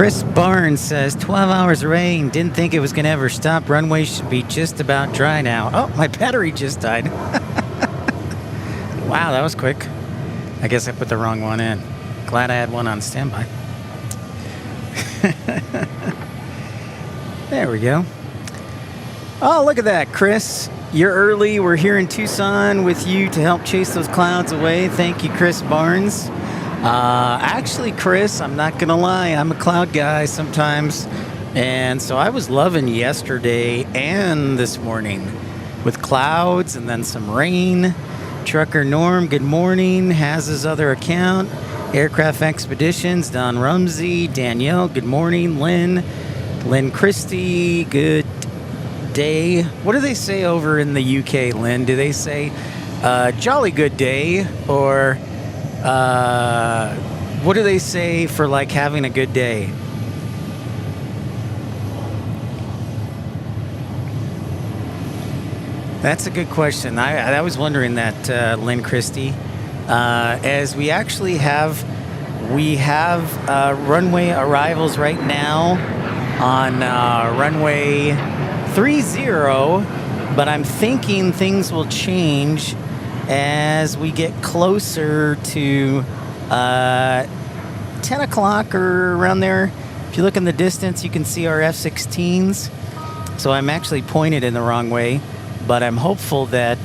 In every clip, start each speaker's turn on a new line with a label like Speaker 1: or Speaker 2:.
Speaker 1: Chris Barnes says 12 hours of rain. Didn't think it was going to ever stop. Runway should be just about dry now. Oh, my battery just died. Wow, that was quick. I guess I put the wrong one in. Glad I had one on standby. There we go. Oh, look at that, Chris. You're early. We're here in Tucson with you to help chase those clouds away. Thank you, Chris Barnes. Actually, Chris, I'm not going to lie. I'm a cloud guy sometimes. And so I was loving yesterday and this morning with clouds and then some rain. Trucker Norm, good morning. Has his other account. Aircraft Expeditions, Don Rumsey. Danielle, good morning. Lynn Christie, good day. What do they say over in the UK, Lynn? Do they say jolly good day? Or what do they say for like having a good day? That's a good question. I was wondering that, Lynn Christie. As we actually have runway arrivals right now on runway 30, but I'm thinking things will change as we get closer to 10 o'clock or around there. If you look in the distance, you can see our F-16s. So I'm actually pointed in the wrong way, but I'm hopeful that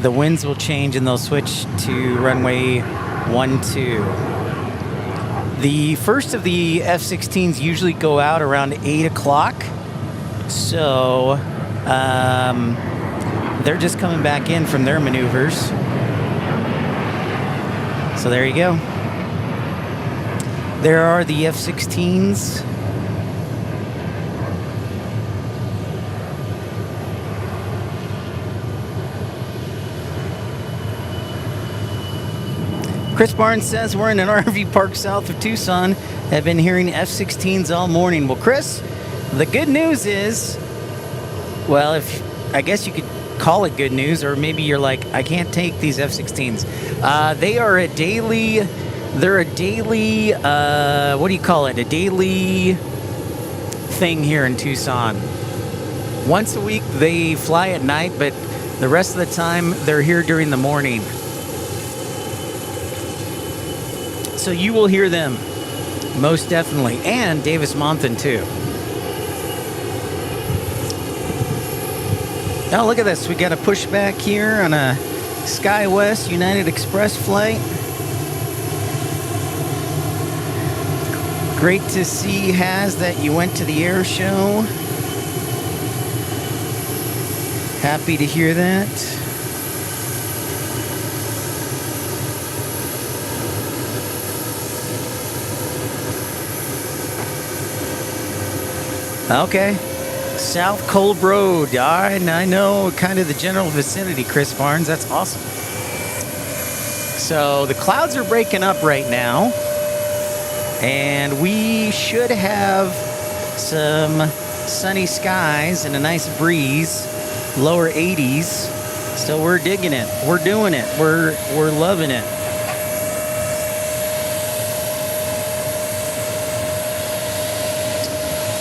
Speaker 1: the winds will change and they'll switch to runway 12. The first of the F-16s usually go out around 8 o'clock. So they're just coming back in from their maneuvers. So there you go. There are the F-16s. Chris Barnes says we're in an RV park south of Tucson. Have been hearing F-16s all morning. Well, Chris, the good news is, well, I guess you could call it good news, or maybe you're like, I can't take these F-16s. They're a daily, what do you call it? A daily thing here in Tucson. Once a week they fly at night, but the rest of the time they're here during the morning. So you will hear them, most definitely, and Davis Monthan too. Now look at this, we got a pushback here on a SkyWest United Express flight. Great to see, Haz, that you went to the air show. Happy to hear that. Okay. South Colb Road. I know kind of the general vicinity, Chris Barnes. That's awesome. So the clouds are breaking up right now. And we should have some sunny skies and a nice breeze. Lower 80s. So we're digging it. We're doing it. We're loving it.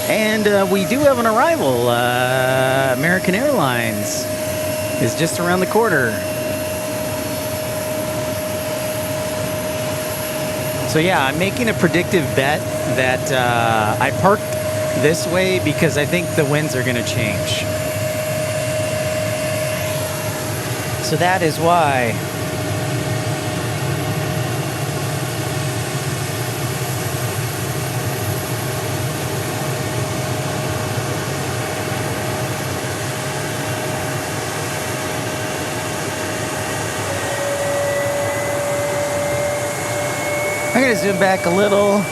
Speaker 1: And we do have an arrival. American Airlines is just around the corner. So yeah, I'm making a predictive bet that I parked this way because I think the winds are going to change. So that is why. I'm going to zoom back a little.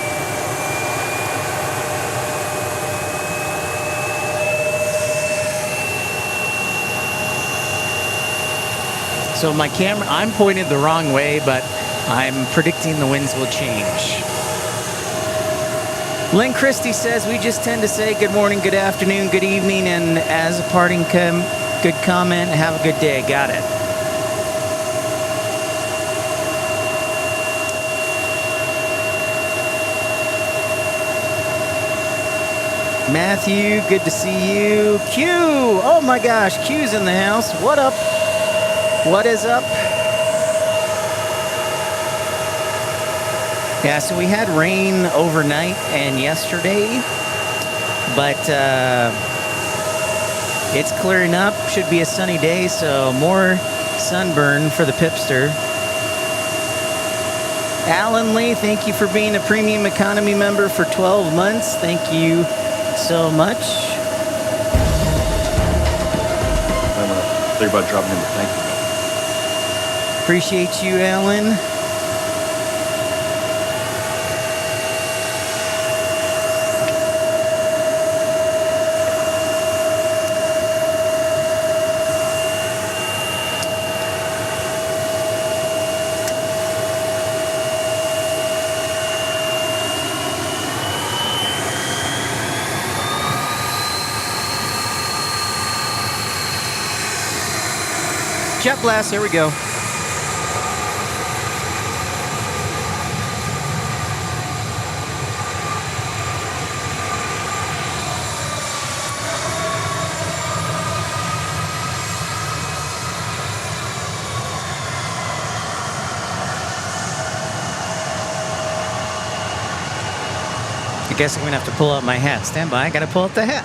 Speaker 1: So my camera, I'm pointed the wrong way, but I'm predicting the winds will change. Lynn Christie says, we just tend to say good morning, good afternoon, good evening, and as a parting good comment, have a good day. Got it. Matthew, good to see you. Q, oh my gosh, Q's in the house. What up? What is up? Yeah, so we had rain overnight and yesterday, but it's clearing up. Should be a sunny day, so more sunburn for the Pipster. Alan Lee, thank you for being a premium economy member for 12 months. Thank you so much.
Speaker 2: Think about dropping in. Thank you.
Speaker 1: Appreciate you, Alan. Jet blast, here we go. I guess I'm gonna have to pull out my hat. Stand by, I gotta pull out the hat.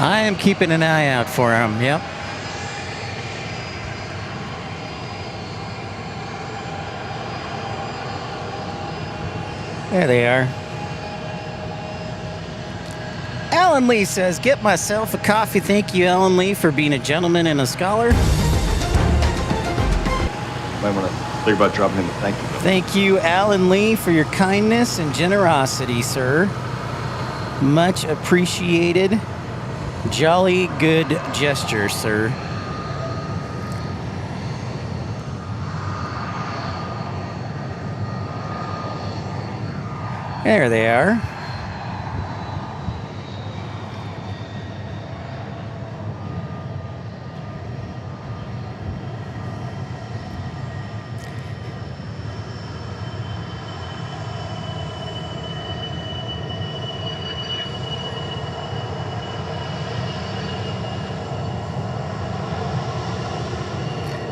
Speaker 1: I am keeping an eye out for them, yep. There they are. Alan Lee says, get myself a coffee. Thank you, Alan Lee, for being a gentleman and a scholar.
Speaker 2: Might want to think about dropping in. Thank you.
Speaker 1: Thank you, Alan Lee, for your kindness and generosity, sir. Much appreciated. Jolly good gesture, sir. There they are.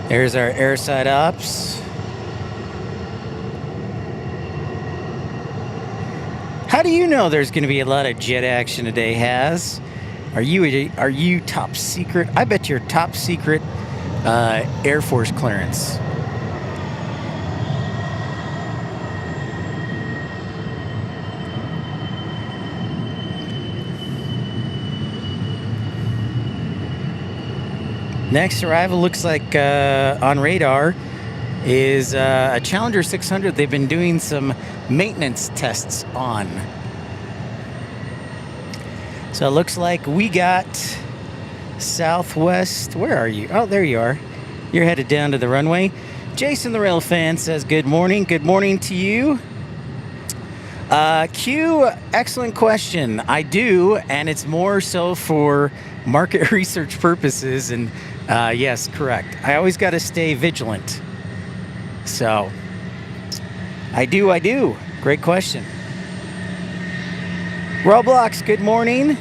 Speaker 1: There's our airside ops. How do you know there's going to be a lot of jet action today, Haz? Are you top secret? I bet you're top secret Air Force clearance. Next arrival looks like on radar is a Challenger 600 they've been doing some maintenance tests on. So it looks like we got Southwest. Where are you? Oh, there you are. You're headed down to the runway. Jason the Rail Fan says good morning. Good morning to you. Q, excellent question. I do, and it's more so for market research purposes. And yes, correct. I always got to stay vigilant. So, I do. Great question. Roblox, good morning.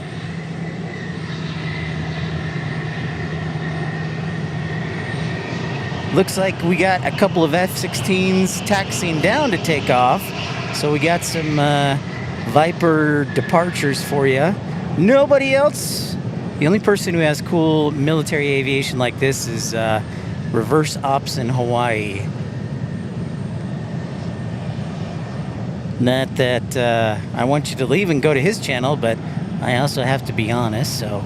Speaker 1: Looks like we got a couple of F-16s taxiing down to take off. So we got some Viper departures for you. Nobody else. The only person who has cool military aviation like this is Reverse Ops in Hawaii. Not that I want you to leave and go to his channel, but I also have to be honest, so.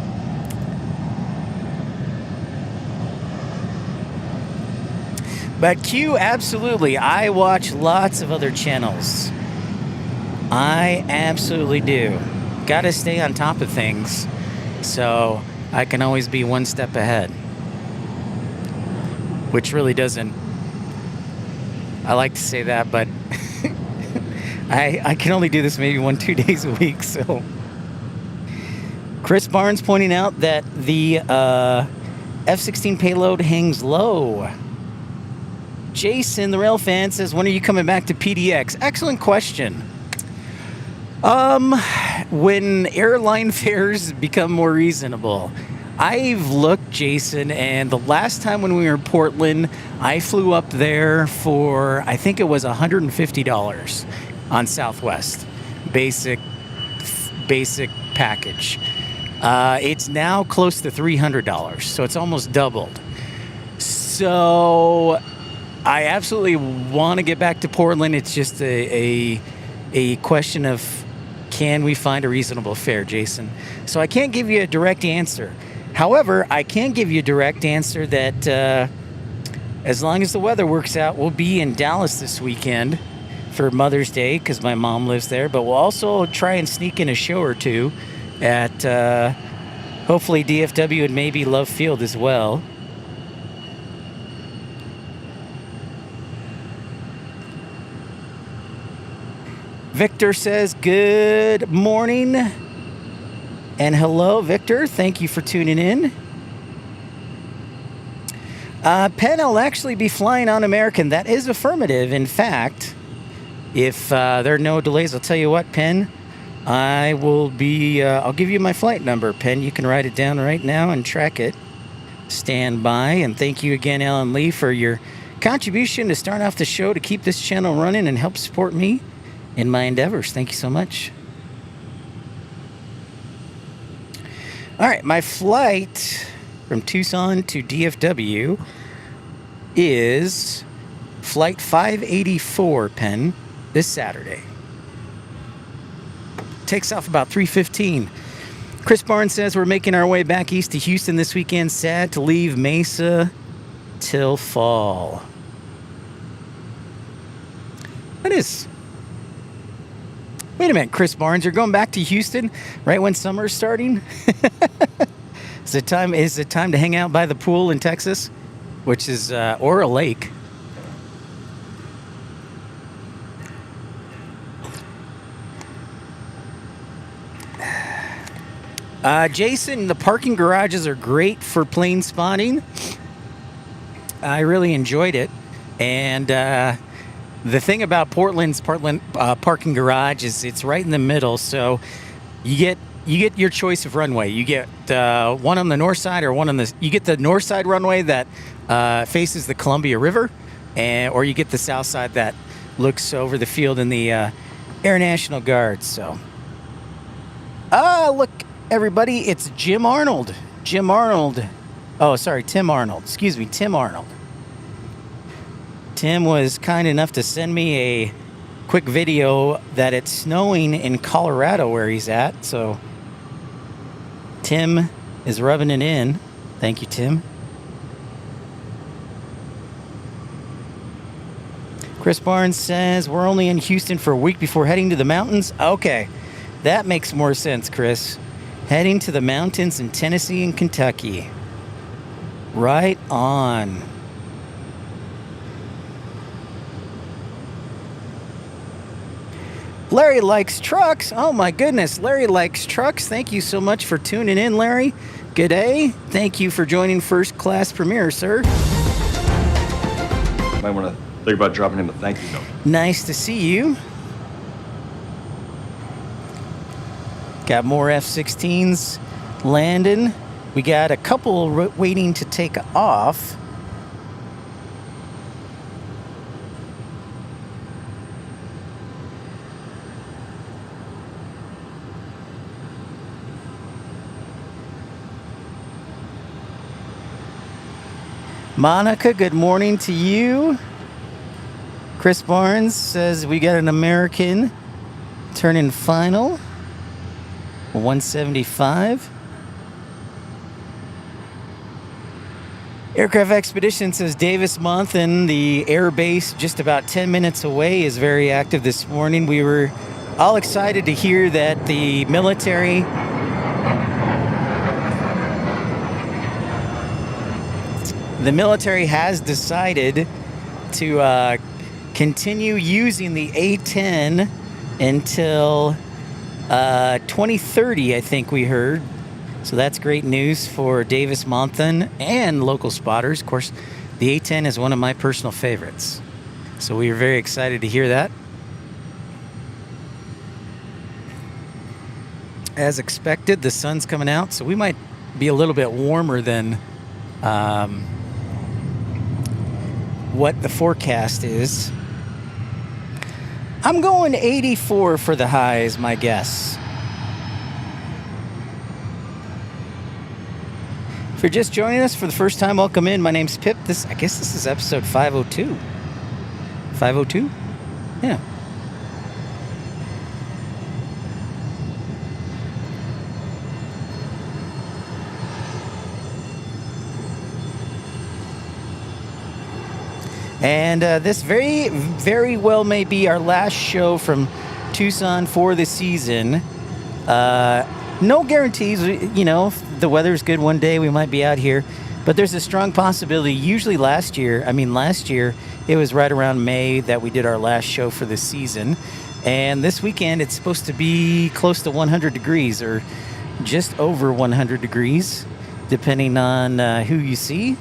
Speaker 1: But Q, absolutely. I watch lots of other channels. I absolutely do. Gotta stay on top of things, so I can always be one step ahead. which really doesn't. I like to say that, but I can only do this maybe 1-2 days a week. So Chris Barnes pointing out that the F-16 payload hangs low. Jason, the rail fan, says, when are you coming back to PDX? Excellent question. When airline fares become more reasonable. I've looked, Jason, and the last time when we were in Portland, I flew up there for, I think it was $150 on Southwest. Basic package. It's now close to $300, so it's almost doubled. So I absolutely want to get back to Portland. It's just a question of, can we find a reasonable fare, Jason? So I can't give you a direct answer. However, I can give you a direct answer that as long as the weather works out, we'll be in Dallas this weekend for Mother's Day because my mom lives there. But we'll also try and sneak in a show or two at hopefully DFW and maybe Love Field as well. Victor says, good morning. And hello, Victor. Thank you for tuning in. Penn, I'll actually be flying on American. That is affirmative. In fact, if there are no delays, I'll tell you what, Penn, I will be, I'll give you my flight number, Penn. You can write it down right now and track it. Stand by. And thank you again, Alan Lee, for your contribution to start off the show to keep this channel running and help support me in my endeavors. Thank you so much. All right, my flight from Tucson to DFW is flight 584, Penn, this Saturday. Takes off about 3:15. Chris Barnes says we're making our way back east to Houston this weekend. Sad to leave Mesa till fall. That is. Wait a minute, Chris Barnes, you're going back to Houston right when summer's starting? Is it time to hang out by the pool in Texas, which is or a lake? Jason, the parking garages are great for plane spotting. I really enjoyed it, and the thing about Portland's parking garage is it's right in the middle, so you get your choice of runway. You get one on the north side or one on the. You get the north side runway that faces the Columbia River, or you get the south side that looks over the field in the Air National Guard. So, look, everybody, it's Jim Arnold. Jim Arnold. Oh, sorry, Tim Arnold. Excuse me, Tim Arnold. Tim was kind enough to send me a quick video that it's snowing in Colorado where he's at. So Tim is rubbing it in. Thank you, Tim. Chris Barnes says we're only in Houston for a week before heading to the mountains. Okay, that makes more sense, Chris. Heading to the mountains in Tennessee and Kentucky. Right on. Larry likes trucks. Oh my goodness, Larry likes trucks. Thank you so much for tuning in, Larry. Good day. Thank you for joining First Class Premier, sir.
Speaker 2: Might want to think about dropping him a thank you note.
Speaker 1: Nice to see you. Got more F-16s landing. We got a couple waiting to take off. Monica, good morning to you. Chris Barnes says we got an American turning final. 175. Aircraft Expedition says Davis Monthan, the air base just about 10 minutes away, is very active this morning. We were all excited to hear that the military the military has decided to continue using the A-10 until 2030, I think we heard. So that's great news for Davis-Monthan and local spotters. Of course, the A-10 is one of my personal favorites. So we are very excited to hear that. As expected, the sun's coming out, so we might be a little bit warmer than what the forecast is. I'm going 84 for the high is my guess. If you're just joining us for the first time, welcome in. My name's Pip. I guess this is episode 502. 502? Yeah. And this very, very well may be our last show from Tucson for the season. No guarantees, you know, if the weather's good one day, we might be out here. But there's a strong possibility. Usually last year, it was right around May that we did our last show for the season. And this weekend, it's supposed to be close to 100 degrees or just over 100 degrees, depending on who you see.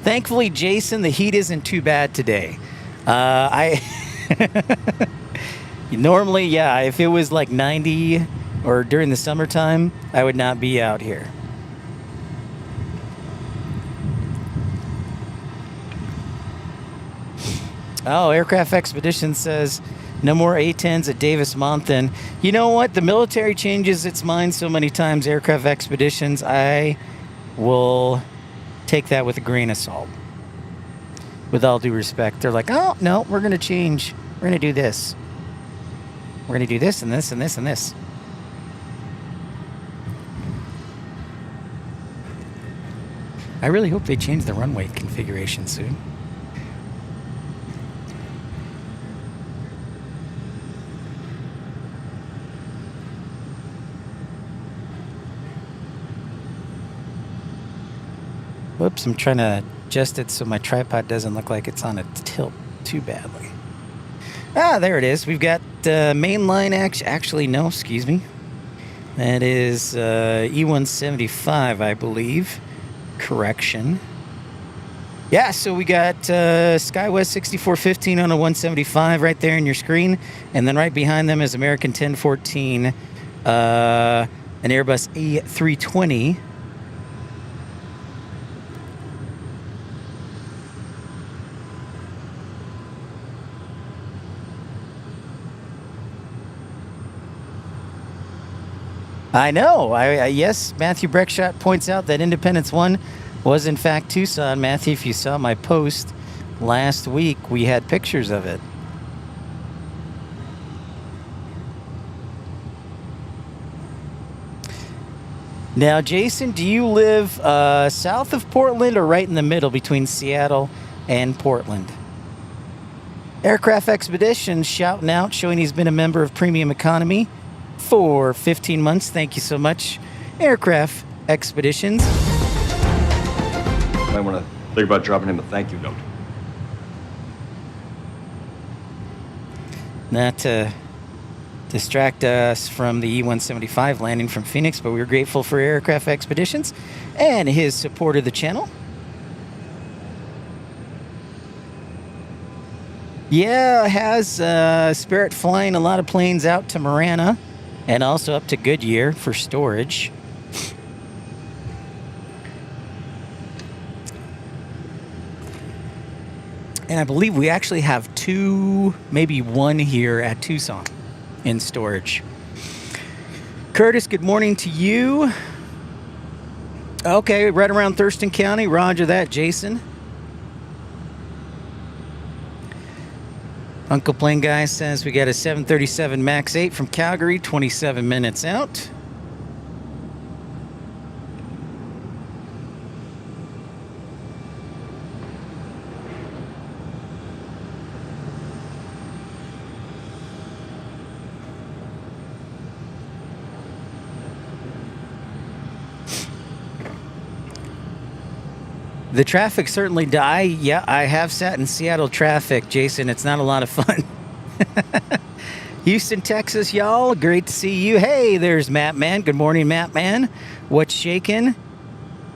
Speaker 1: Thankfully, Jason, the heat isn't too bad today. Normally, yeah, if it was like 90 or during the summertime, I would not be out here. Oh, Aircraft Expedition says no more A-10s at Davis-Monthan. You know what? The military changes its mind so many times, Aircraft Expeditions. I will take that with a grain of salt. With all due respect, they're like, oh, no, we're going to change. We're going to do this. We're going to do this and this and this and this. I really hope they change the runway configuration soon. Whoops, I'm trying to adjust it so my tripod doesn't look like it's on a tilt too badly. Ah, there it is. We've got mainline actually, no, excuse me. That is E175, I believe. Correction. Yeah, so we got SkyWest 6415 on a 175 right there in your screen. And then right behind them is American 1014, an Airbus A320. I know. Yes, Matthew Breckshot points out that Independence 1 was in fact Tucson. Matthew, if you saw my post last week, we had pictures of it. Now, Jason, do you live south of Portland or right in the middle between Seattle and Portland? Aircraft Expedition shouting out, showing he's been a member of Premium Economy for 15 months. Thank you so much, Aircraft Expeditions.
Speaker 2: I want to think about dropping him a thank you note.
Speaker 1: Not to distract us from the E175 landing from Phoenix, but we're grateful for Aircraft Expeditions and his support of the channel. Yeah, has Spirit flying a lot of planes out to Marana and also up to Goodyear for storage. And I believe we actually have two, maybe one here at Tucson in storage. Curtis, good morning to you. Okay, right around Thurston County. Roger that, Jason. Uncle Plane Guy says we got a 737 MAX 8 from Calgary, 27 minutes out. The traffic certainly yeah, I have sat in Seattle traffic, Jason. It's not a lot of fun. Houston, Texas, y'all. Great to see you. Hey, there's Matt Man. Good morning, Matt Man. What's shaking?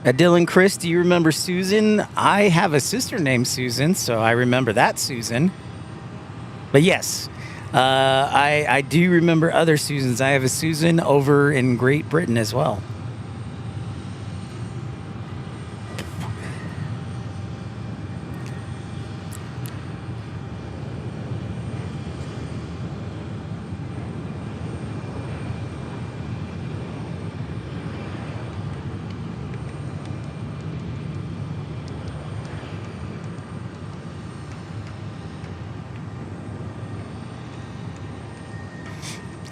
Speaker 1: Dylan, Chris, do you remember Susan? I have a sister named Susan, so I remember that Susan. But yes, I do remember other Susans. I have a Susan over in Great Britain as well.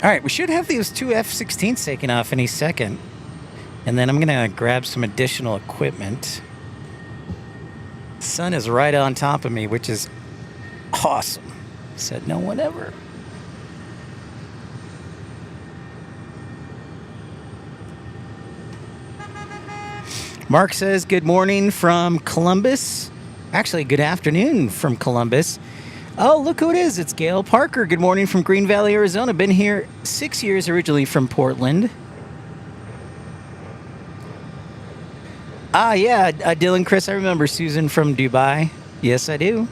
Speaker 1: All right, we should have these two F-16s taken off any second. And then I'm going to grab some additional equipment. Sun is right on top of me, which is awesome. Said no one ever. Mark says, good morning from Columbus. Actually, good afternoon from Columbus. Oh, look who it is. It's Gail Parker. Good morning from Green Valley, Arizona. Been here 6 years, originally from Portland. Yeah, Dylan, Chris, I remember Susan from Dubai. Yes, I do.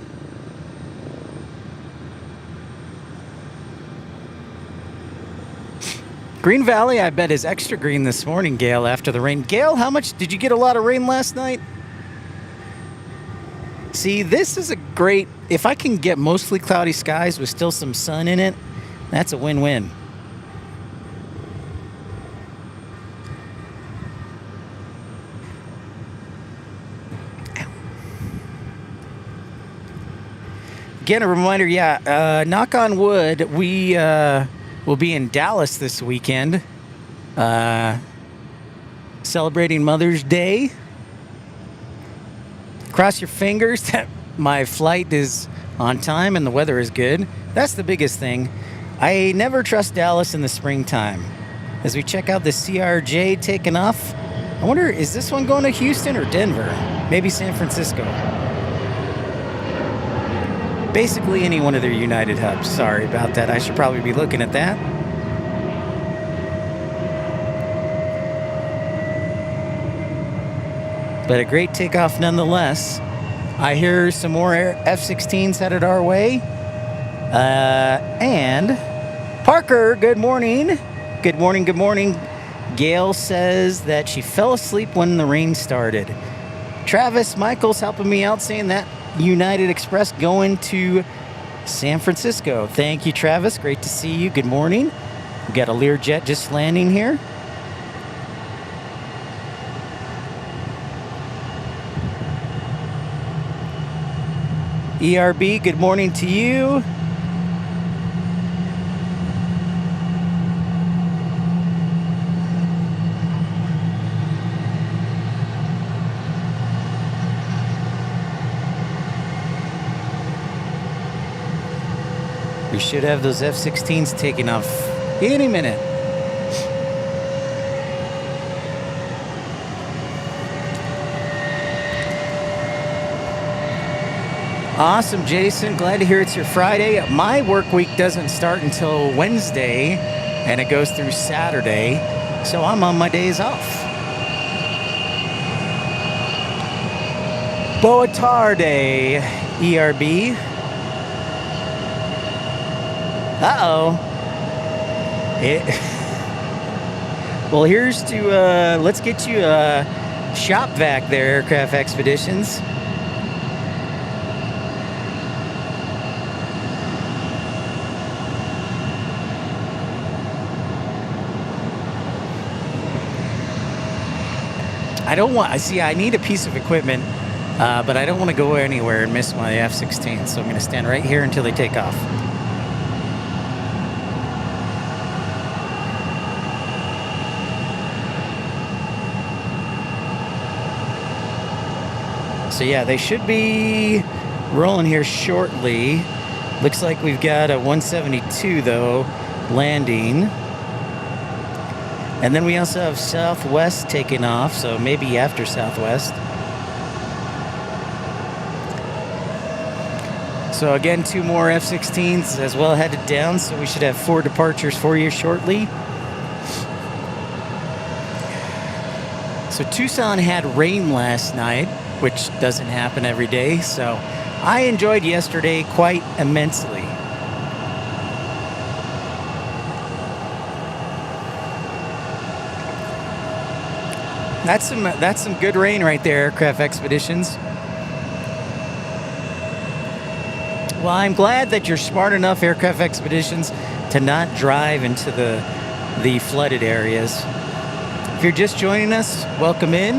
Speaker 1: Green Valley, I bet, is extra green this morning, Gail, after the rain. Gail, how much? Did you get a lot of rain last night? See, this is a great, if I can get mostly cloudy skies with still some sun in it, that's a win-win. Again, a reminder, knock on wood, we will be in Dallas this weekend, celebrating Mother's Day. Cross your fingers that my flight is on time and the weather is good. That's the biggest thing. I never trust Dallas in the springtime. As we check out the CRJ taking off, I wonder, is this one going to Houston or Denver? Maybe San Francisco. Basically any one of their United hubs. Sorry about that. I should probably be looking at that. But a great takeoff nonetheless. I hear some more F-16s headed our way. And Parker, good morning. Good morning, good morning. Gail says that she fell asleep when the rain started. Travis Michaels helping me out saying that United Express going to San Francisco. Thank you, Travis. Great to see you. Good morning. We got a Learjet just landing here. ERB, good morning to you. We should have those F-16s taking off any minute. Awesome, Jason. Glad to hear it's your Friday. My work week doesn't start until Wednesday, and it goes through Saturday, so I'm on my days off. Boa tarde, ERB. Uh-oh. Well, here's to, let's get you a shop vac there, Aircraft Expeditions. I don't want, I need a piece of equipment, but I don't want to go anywhere and miss my F-16, so I'm going to stand right here until they take off. So yeah, they should be rolling here shortly. Looks like we've got a 172 though landing. And then we also have Southwest taking off, so maybe after Southwest. So again, 2 more F-16s as well headed down, so we should have 4 departures for you shortly. So Tucson had rain last night, which doesn't happen every day, so I enjoyed yesterday quite immensely. That's some good rain right there, Aircraft Expeditions. Well, I'm glad that you're smart enough, Aircraft Expeditions, to not drive into the flooded areas. If you're just joining us, welcome in.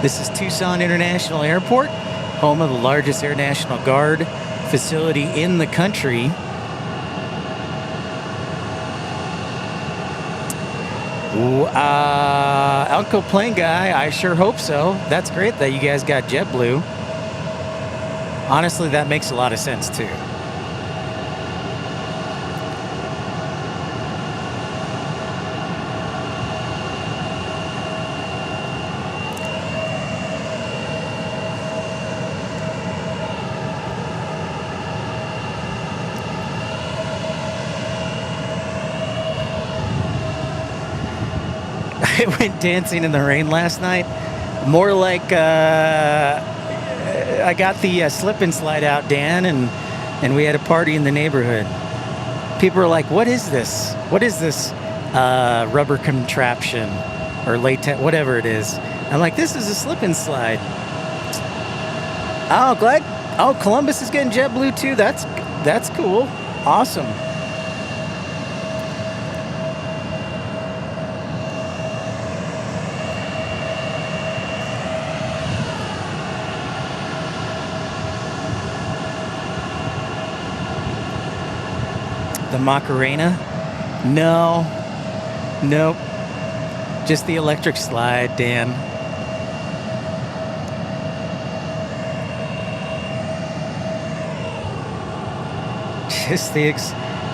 Speaker 1: This is Tucson International Airport, home of the largest Air National Guard facility in the country. Uncle Plane Guy, I sure hope so. That's great that you guys got JetBlue. Honestly, that makes a lot of sense too. I went dancing in the rain last night. More like I got the slip and slide out, Dan, and we had a party in the neighborhood. People were like, "What is this? What is this rubber contraption or latex, whatever it is?" I'm like, "This is a slip and slide." Oh, glad. Oh, Columbus is getting JetBlue too. That's cool. Awesome. The Macarena? No. Nope. Just the electric slide, Dan. Just the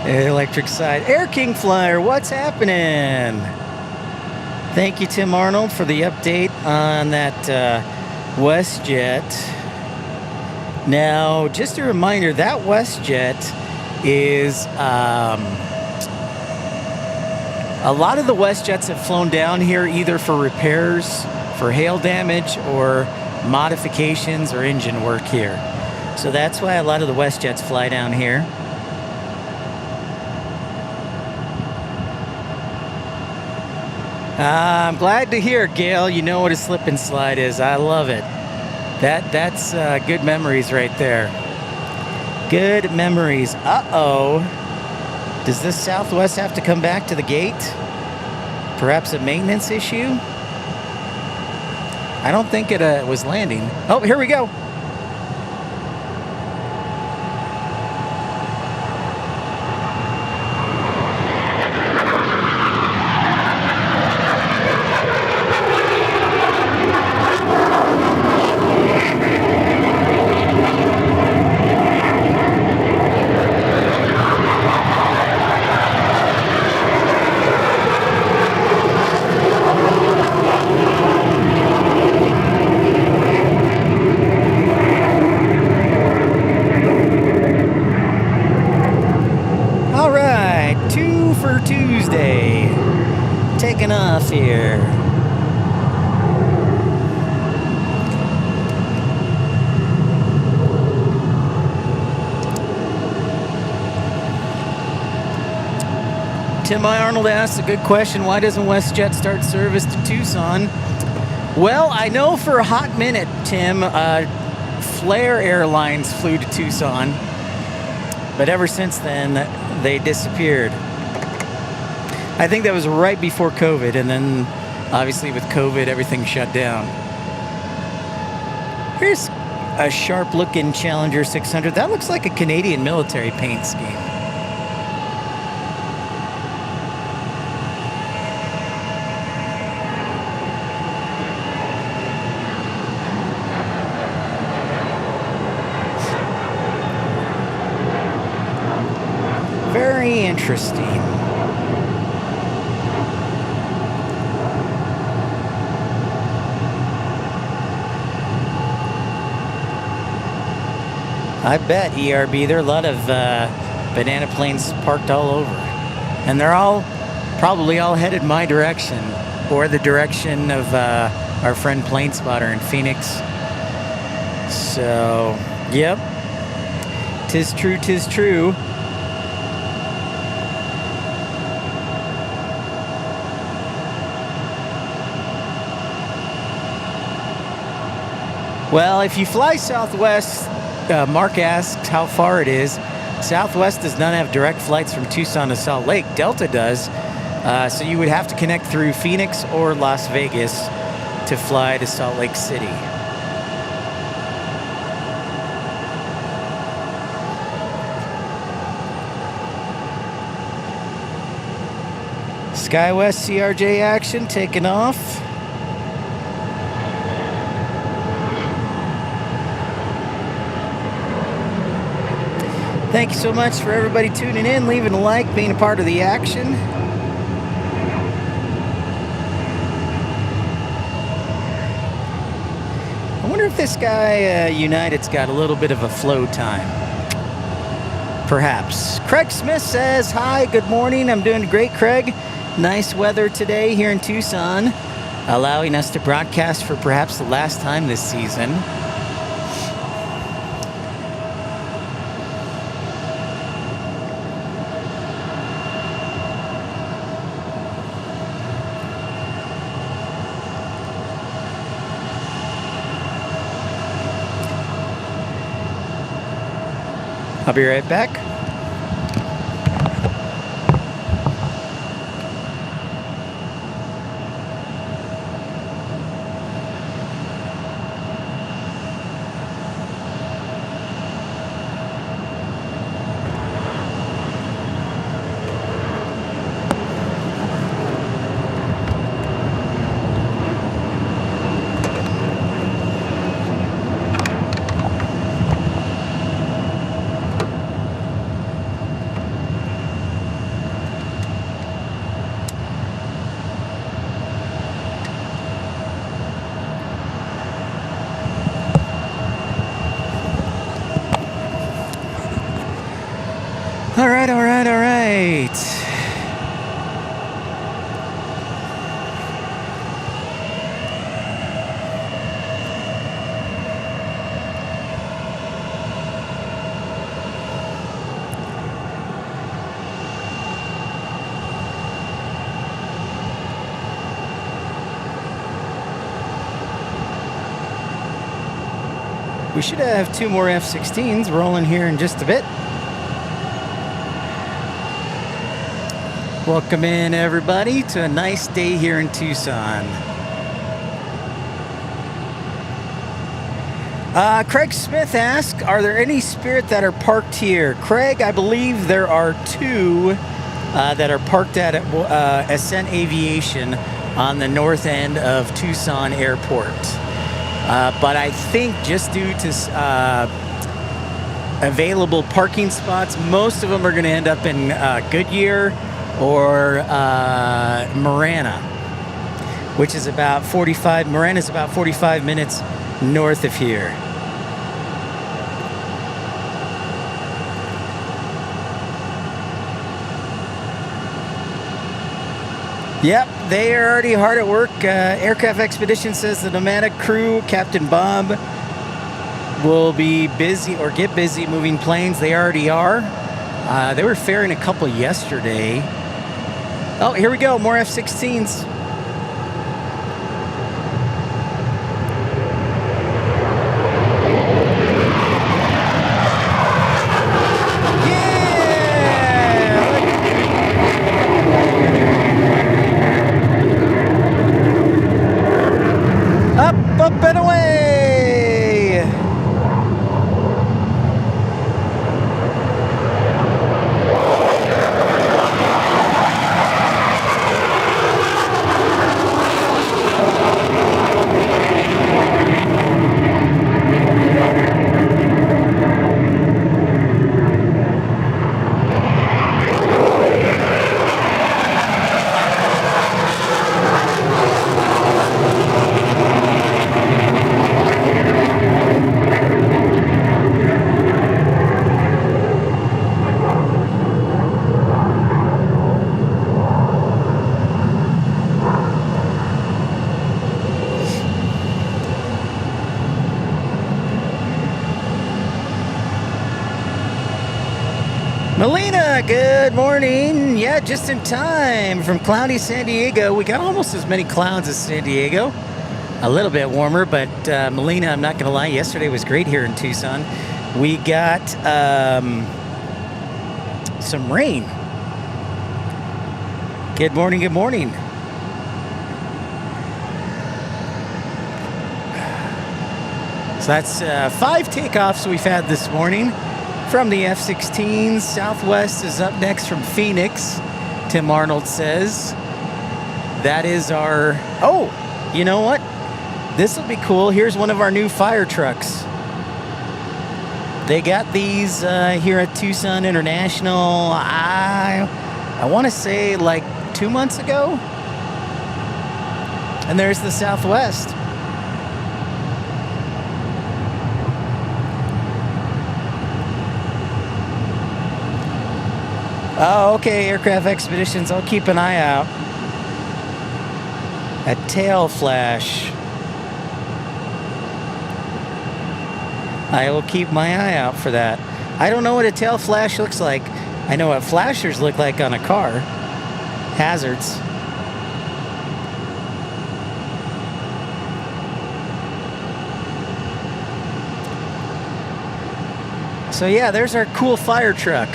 Speaker 1: electric slide. Air King Flyer, what's happening? Thank you, Tim Arnold, for the update on that WestJet. Now, just a reminder, that WestJet is a lot of the WestJets have flown down here either for repairs, for hail damage, or modifications or engine work here. So that's why a lot of the WestJets fly down here. I'm glad to hear, Gail, you know what a slip and slide is. I love it. That's good memories right there. Good memories. Uh-oh. Does this Southwest have to come back to the gate? Perhaps a maintenance issue? I don't think it was landing. Oh, here we go. Tuesday, taking off here. Tim Arnold asked a good question. Why doesn't WestJet start service to Tucson? Well, I know for a hot minute, Tim, Flair Airlines flew to Tucson, but ever since then, they disappeared. I think that was right before COVID, and then obviously with COVID, everything shut down. Here's a sharp-looking Challenger 600. That looks like a Canadian military paint scheme. Very interesting. I bet, ERB. There are a lot of banana planes parked all over. And they're all probably all headed my direction or the direction of our friend Plane Spotter in Phoenix. So, yep. 'Tis true, 'tis true. Well, if you fly Southwest, Mark asks how far it is. Southwest does not have direct flights from Tucson to Salt Lake. Delta does. So you would have to connect through Phoenix or Las Vegas to fly to Salt Lake City. SkyWest CRJ action taking off. Thank you so much for everybody tuning in, leaving a like, being a part of the action. I wonder if this guy, United's got a little bit of a flow time. Perhaps. Craig Smith says, hi, good morning. I'm doing great, Craig. Nice weather today here in Tucson, allowing us to broadcast for perhaps the last time this season. I'll be right back. All right. We should have 2 more F-16s rolling here in just a bit. Welcome in, everybody, to a nice day here in Tucson. Craig Smith asks, are there any Spirit that are parked here? Craig, I believe there are 2 that are parked at Ascent Aviation on the north end of Tucson Airport. But I think just due to available parking spots, most of them are going to end up in Goodyear or Marana, which is about 45. Marana is about 45 minutes north of here. Yep, they are already hard at work. Aircraft Expedition says the nomadic crew, Captain Bob, will be busy or get busy moving planes. They already are. They were ferrying a couple yesterday. Oh, here we go. More F-16s. Up and away! Good morning. Yeah, just in time from cloudy San Diego. We got almost as many clouds as San Diego. A little bit warmer, but Melina, I'm not going to lie, yesterday was great here in Tucson. We got some rain. Good morning, good morning. So that's 5 takeoffs we've had this morning from the F-16. Southwest is up next from Phoenix, Tim Arnold says. That is our... Oh, you know what? This will be cool. Here's one of our new fire trucks. They got these here at Tucson International, I want to say like 2 months ago. And there's the Southwest. Oh, okay, Aircraft Expeditions. I'll keep an eye out. A tail flash. I will keep my eye out for that. I don't know what a tail flash looks like. I know what flashers look like on a car. Hazards. So yeah, there's our cool fire truck.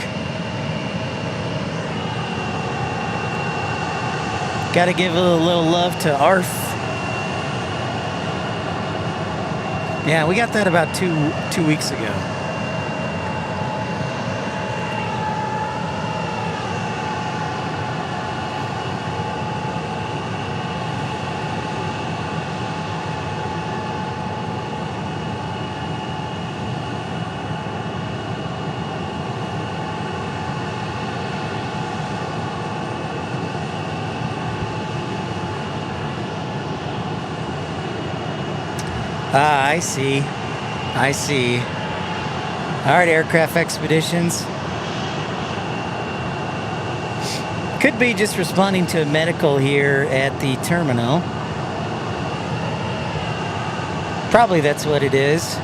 Speaker 1: Got to give a little love to ARF. Yeah, we got that about two weeks ago. Ah, I see. I see. All right, Aircraft Expeditions. Could be just responding to a medical here at the terminal. Probably that's what it is.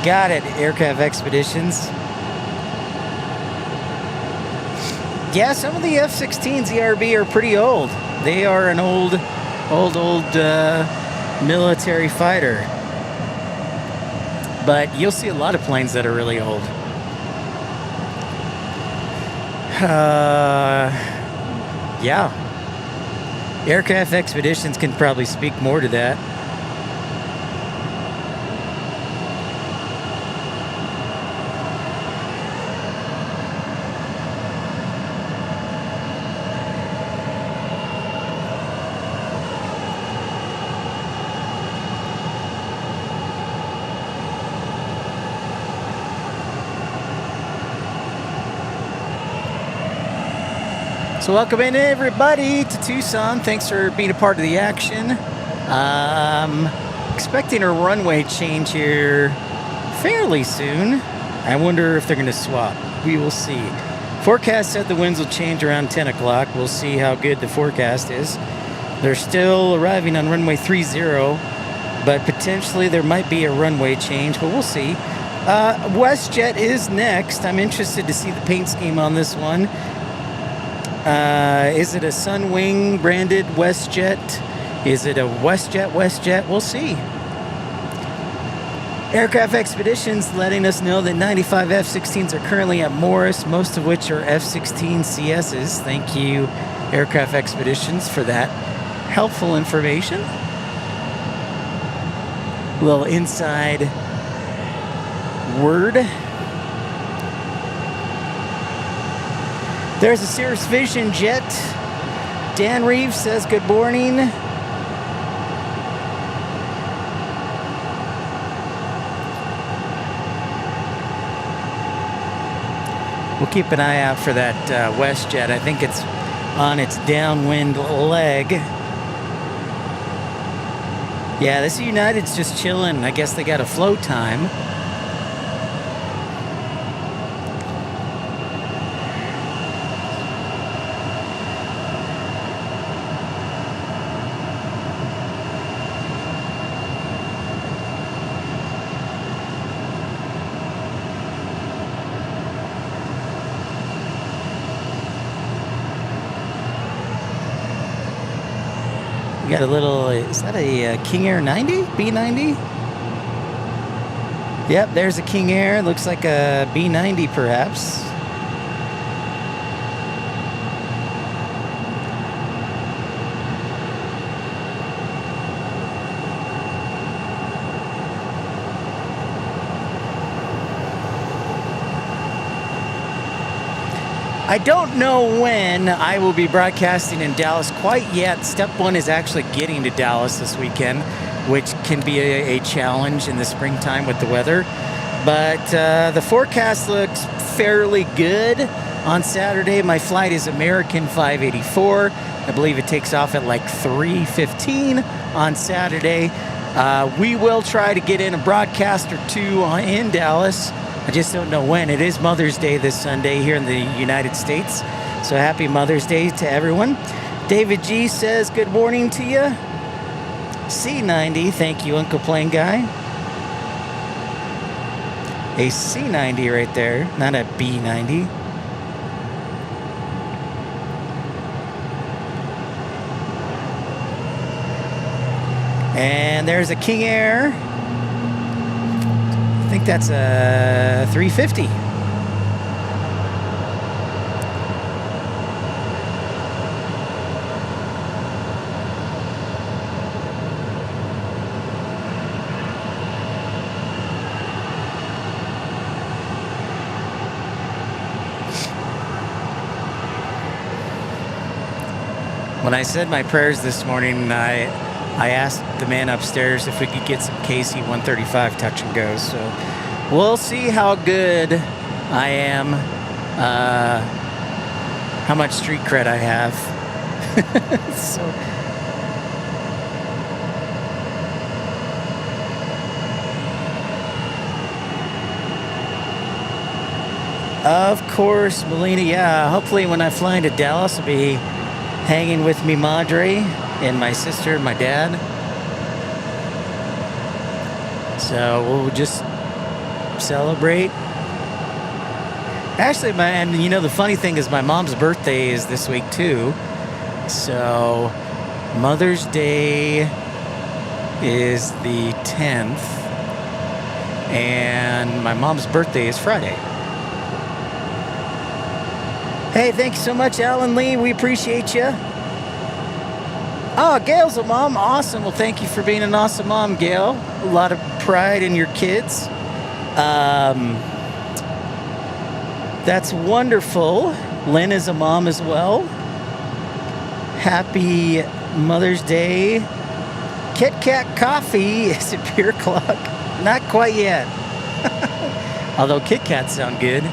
Speaker 1: Got it, Aircraft Expeditions. Yeah, some of the F-16s ERB are pretty old. They are an old military fighter. But you'll see a lot of planes that are really old. Yeah. Aircraft Expeditions can probably speak more to that. So welcome in everybody to Tucson. Thanks for being a part of the action. Expecting a runway change here fairly soon. I wonder if they're going to swap. We will see. Forecast said the winds will change around 10 o'clock. We'll see how good the forecast is. They're still arriving on runway 30, but potentially there might be a runway change, but we'll see. WestJet is next. I'm interested to see the paint scheme on this one. Is it a Sunwing branded WestJet? Is it a WestJet? We'll see. Aircraft Expeditions letting us know that 95 F-16s are currently at Morris, most of which are F-16 CSs. Thank you, Aircraft Expeditions, for that helpful information. A little inside word. There's a Cirrus Vision jet. Dan Reeves says good morning. We'll keep an eye out for that WestJet. I think it's on its downwind leg. Yeah, this United's just chilling. I guess they got a float time. We got a little, is that a King Air 90? B90? Yep, there's a King Air. Looks like a B90 perhaps. I don't know when I will be broadcasting in Dallas quite yet. Step 1 is actually getting to Dallas this weekend, which can be a challenge in the springtime with the weather. But the forecast looks fairly good. On Saturday, my flight is American 584. I believe it takes off at like 3:15 on Saturday. We will try to get in a broadcast or two in Dallas. I just don't know when. It is Mother's Day this Sunday here in the United States. So happy Mother's Day to everyone. David G says, good morning to you. C90, thank you, Uncle Plane Guy. A C90 right there, not a B90. And there's a King Air. I think that's a 350. When I said my prayers this morning, I asked the man upstairs if we could get some KC-135 touch and goes. So we'll see how good I am, how much street cred I have. So, of course, Melina, yeah, hopefully when I fly into Dallas, I'll be hanging with me Madre and my sister and my dad. So we'll just celebrate. Actually, and you know, the funny thing is my mom's birthday is this week too. So Mother's Day is the 10th. And my mom's birthday is Friday. Hey, thank you so much, Alan Lee. We appreciate you. Oh, Gail's a mom. Awesome. Well, thank you for being an awesome mom, Gail. A lot of pride in your kids. That's wonderful. Lynn is a mom as well. Happy Mother's Day. Kit Kat coffee. Is it beer clock? Not quite yet. Although Kit Kats sound good.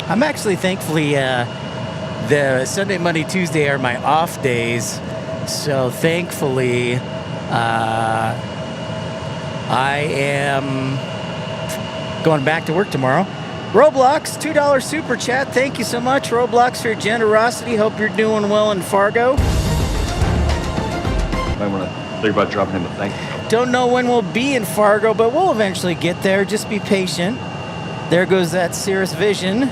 Speaker 1: I'm actually thankfully the Sunday, Monday, Tuesday are my off days. So thankfully I am going back to work tomorrow. Roblox, $2 super chat. Thank you so much, Roblox, for your generosity. Hope you're doing well in Fargo.
Speaker 2: I want to think about dropping him a thank you.
Speaker 1: Don't know when we'll be in Fargo, but we'll eventually get there. Just be patient. There goes that Cirrus Vision.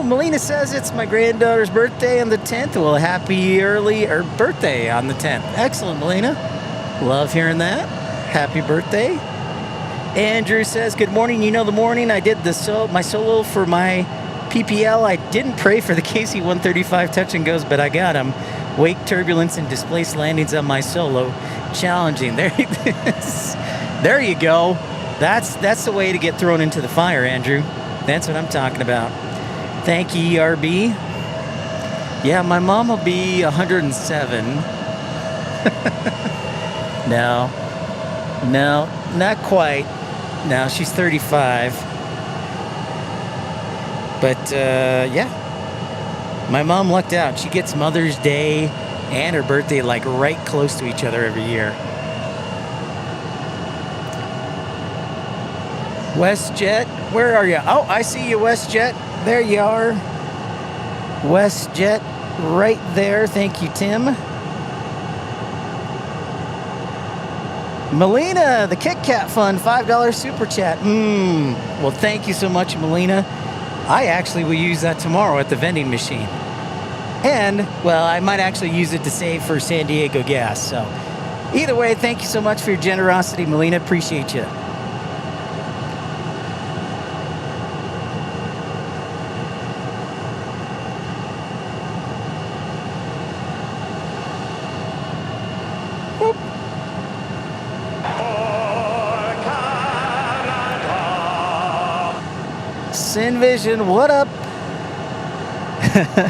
Speaker 1: Melina says it's my granddaughter's birthday on the 10th. Well, happy early birthday on the 10th. Excellent, Melina. Love hearing that. Happy birthday. Andrew says, good morning. You know the morning I did my solo for my PPL. I didn't pray for the KC-135 touch and goes, but I got them. Wake turbulence and displaced landings on my solo. Challenging. There you go. That's the way to get thrown into the fire, Andrew. That's what I'm talking about. Thank you, ERB. Yeah, my mom will be 107. No, not quite. No, she's 35. But, yeah. My mom lucked out. She gets Mother's Day and her birthday like right close to each other every year. WestJet, where are you? Oh, I see you, WestJet. There you are. WestJet, right there. Thank you, Tim. Melina, the Kit Kat Fund, $5 super chat. Well, thank you so much, Melina. I actually will use that tomorrow at the vending machine. And, well, I might actually use it to save for San Diego gas. So, either way, thank you so much for your generosity, Melina. Appreciate you. Sin Vision, what up?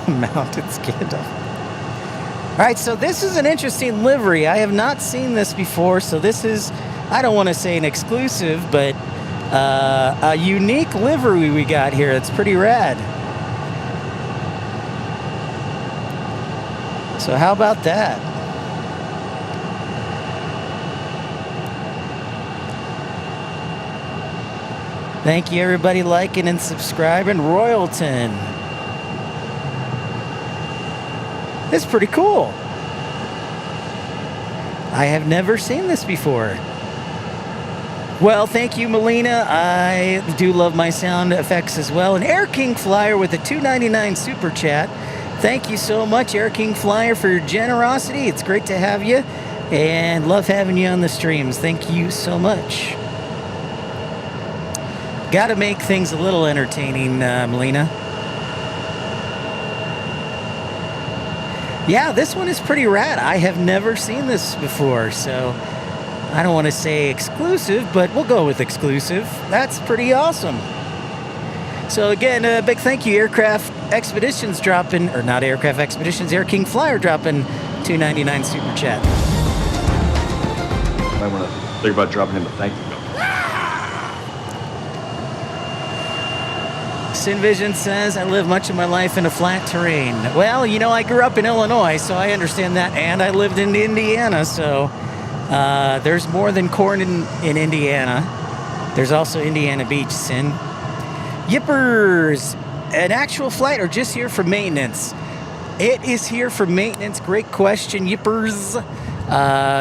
Speaker 1: Mounted scandal. All right, so this is an interesting livery. I have not seen this before, so this is, I don't want to say an exclusive, but a unique livery we got here. It's pretty rad. So how about that? Thank you, everybody, liking and subscribing. Royalton. It's pretty cool. I have never seen this before. Well, thank you, Melina. I do love my sound effects as well. And Air King Flyer with a $2.99 super chat. Thank you so much, Air King Flyer, for your generosity. It's great to have you and love having you on the streams. Thank you so much. Got to make things a little entertaining, Melina. Yeah, this one is pretty rad. I have never seen this before, so I don't want to say exclusive, but we'll go with exclusive. That's pretty awesome. So again, a big thank you, Aircraft Expeditions dropping, or not Aircraft Expeditions, Air King Flyer dropping $2.99 super chat.
Speaker 2: I want to think about dropping him a thank you note.
Speaker 1: Sin Vision says, I live much of my life in a flat terrain. Well, you know, I grew up in Illinois, so I understand that, and I lived in Indiana, so there's more than corn in Indiana. There's also Indiana Beach, Sin. Yippers! An actual flight or just here for maintenance? It is here for maintenance. Great question, Yippers.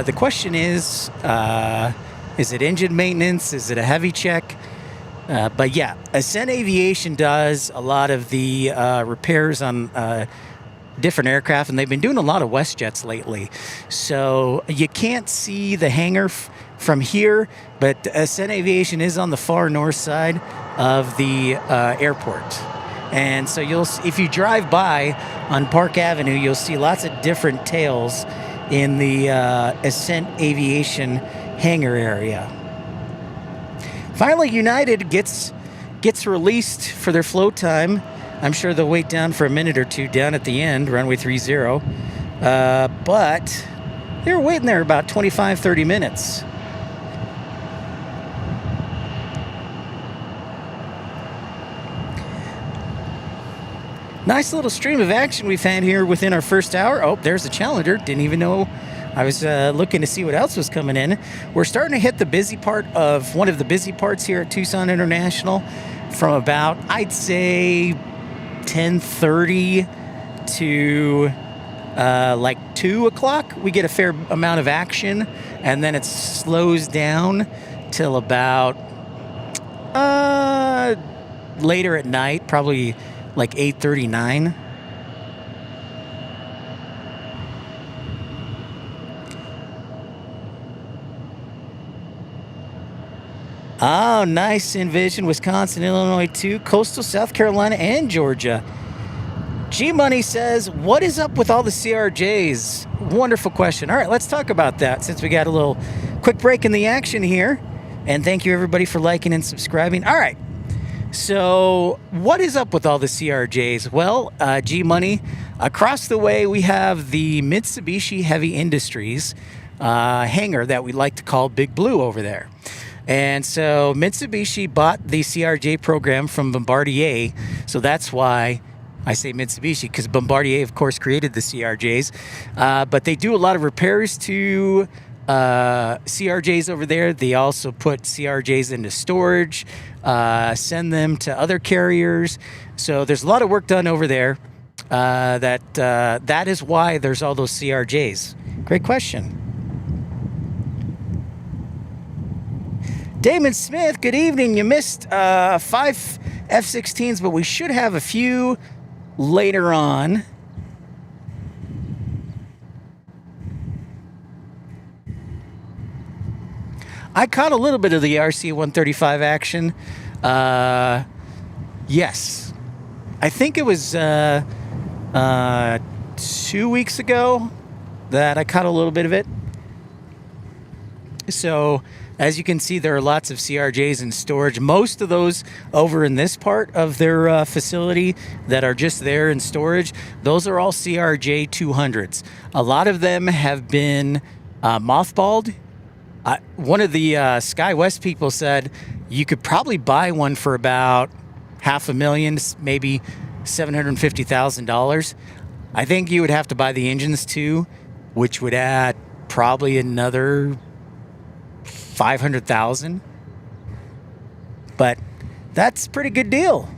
Speaker 1: The question is it engine maintenance? Is it a heavy check? But yeah, Ascent Aviation does a lot of the repairs on different aircraft, and they've been doing a lot of WestJets lately. So you can't see the hangar from here, but Ascent Aviation is on the far north side of the airport. And so if you drive by on Park Avenue, you'll see lots of different tails in the Ascent Aviation hangar area. Finally, United gets released for their float time. I'm sure they'll wait down for a minute or two down at the end, runway 30. But they were waiting there about 25, 30 minutes. Nice little stream of action we've had here within our first hour. Oh, there's the Challenger. Didn't even know. I was looking to see what else was coming in. We're starting to hit the busy part of one of the busy parts here at Tucson International from about, I'd say, 10:30 to like 2 o'clock. We get a fair amount of action, and then it slows down till about later at night, probably like 8:39. Oh, nice. Envision, Wisconsin, Illinois, too. Coastal South Carolina and Georgia. G-Money says, what is up with all the CRJs? Wonderful question. All right, let's talk about that since we got a little quick break in the action here. And thank you, everybody, for liking and subscribing. All right. So what is up with all the CRJs? Well, G-Money, across the way, we have the Mitsubishi Heavy Industries hangar that we like to call Big Blue over there. And so Mitsubishi bought the CRJ program from Bombardier, so that's why I say Mitsubishi because Bombardier, of course, created the CRJs. But they do a lot of repairs to CRJs over there. They also put CRJs into storage, send them to other carriers. So there's a lot of work done over there. That is why there's all those CRJs. Great question. Damon Smith, good evening. You missed 5 F-16s, but we should have a few later on. I caught a little bit of the RC-135 action. Yes. I think it was 2 weeks ago that I caught a little bit of it. So, as you can see, there are lots of CRJs in storage. Most of those over in this part of their facility that are just there in storage, those are all CRJ 200s. A lot of them have been mothballed. One of the SkyWest people said you could probably buy one for about $500,000, maybe $750,000. I think you would have to buy the engines too, which would add probably another $500,000. But that's a pretty good deal.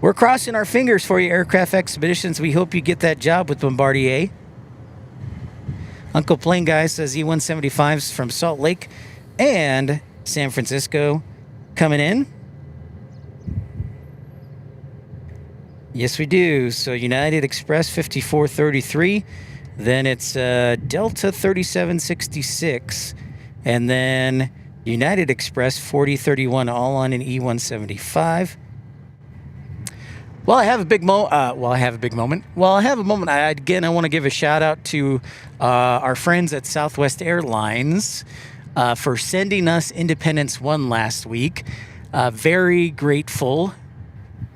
Speaker 1: We're crossing our fingers for you, Aircraft Expeditions. We hope you get that job with Bombardier. Uncle Plane Guy says E-175s from Salt Lake and San Francisco coming in. Yes, we do. So United Express 5433. Then it's Delta 3766. And then United Express 4031, all on an E-175. Well, I have a big moment. I have a moment. I want to give a shout out to our friends at Southwest Airlines for sending us Independence One last week. Very grateful.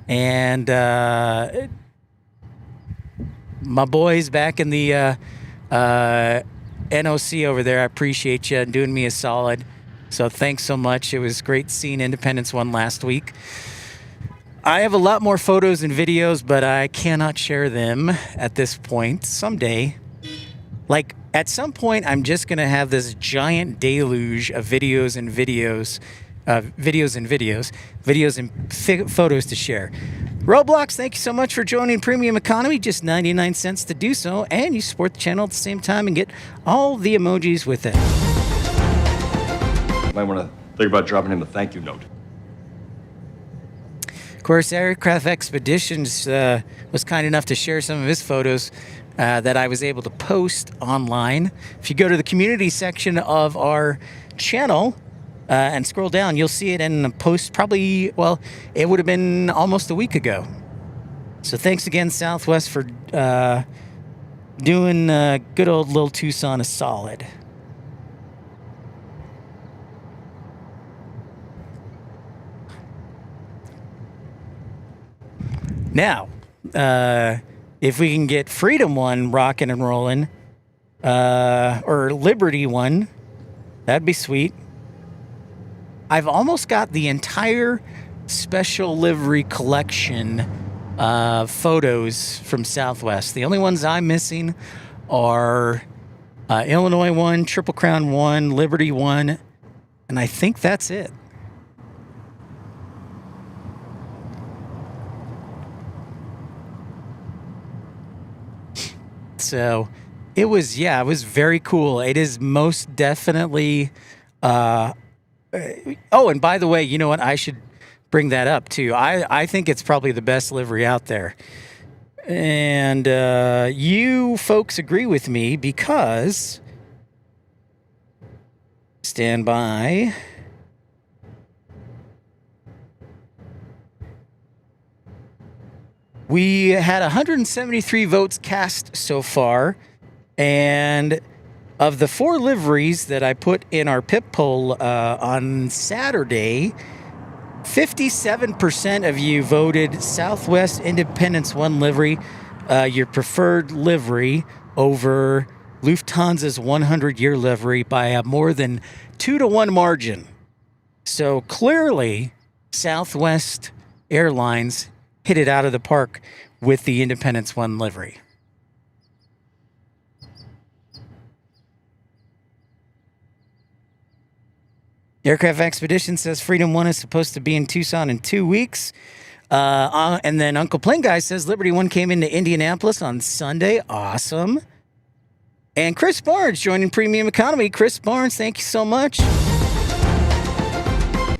Speaker 1: And my boys back in the NOC over there, I appreciate you doing me a solid. So thanks so much. It was great seeing Independence One last week. I have a lot more photos and videos, but I cannot share them at this point. Someday, like at some point, I'm just going to have this giant deluge of videos and photos to share. Roblox, thank you so much for joining Premium Economy. Just 99 cents to do so, and you support the channel at the same time and get all the emojis with it.
Speaker 2: Might want to think about dropping him a thank you note.
Speaker 1: Of course, Aircraft Expeditions was kind enough to share some of his photos that I was able to post online. If you go to the community section of our channel and scroll down, you'll see it in a post probably, well, it would have been almost a week ago. So thanks again, Southwest, for doing good old little Tucson a solid. Now, if we can get Freedom One rocking and rolling, or Liberty One, that'd be sweet. I've almost got the entire special livery collection of photos from Southwest. The only ones I'm missing are Illinois One, Triple Crown One, Liberty One, and I think that's it. So it was very cool. It is most definitely. Oh, and by the way, you know what? I should bring that up too. I think it's probably the best livery out there. And you folks agree with me because, stand by. We had 173 votes cast so far, and of the 4 liveries that I put in our Pip poll on Saturday, 57% of you voted Southwest Independence One livery, your preferred livery, over Lufthansa's 100-year livery by a more than 2-to-1 margin. So clearly, Southwest Airlines hit it out of the park with the Independence One livery. Aircraft Expedition says Freedom 1 is supposed to be in Tucson in 2 weeks. And then Uncle Plane Guy says Liberty 1 came into Indianapolis on Sunday. Awesome. And Chris Barnes joining Premium Economy. Chris Barnes, thank you so much.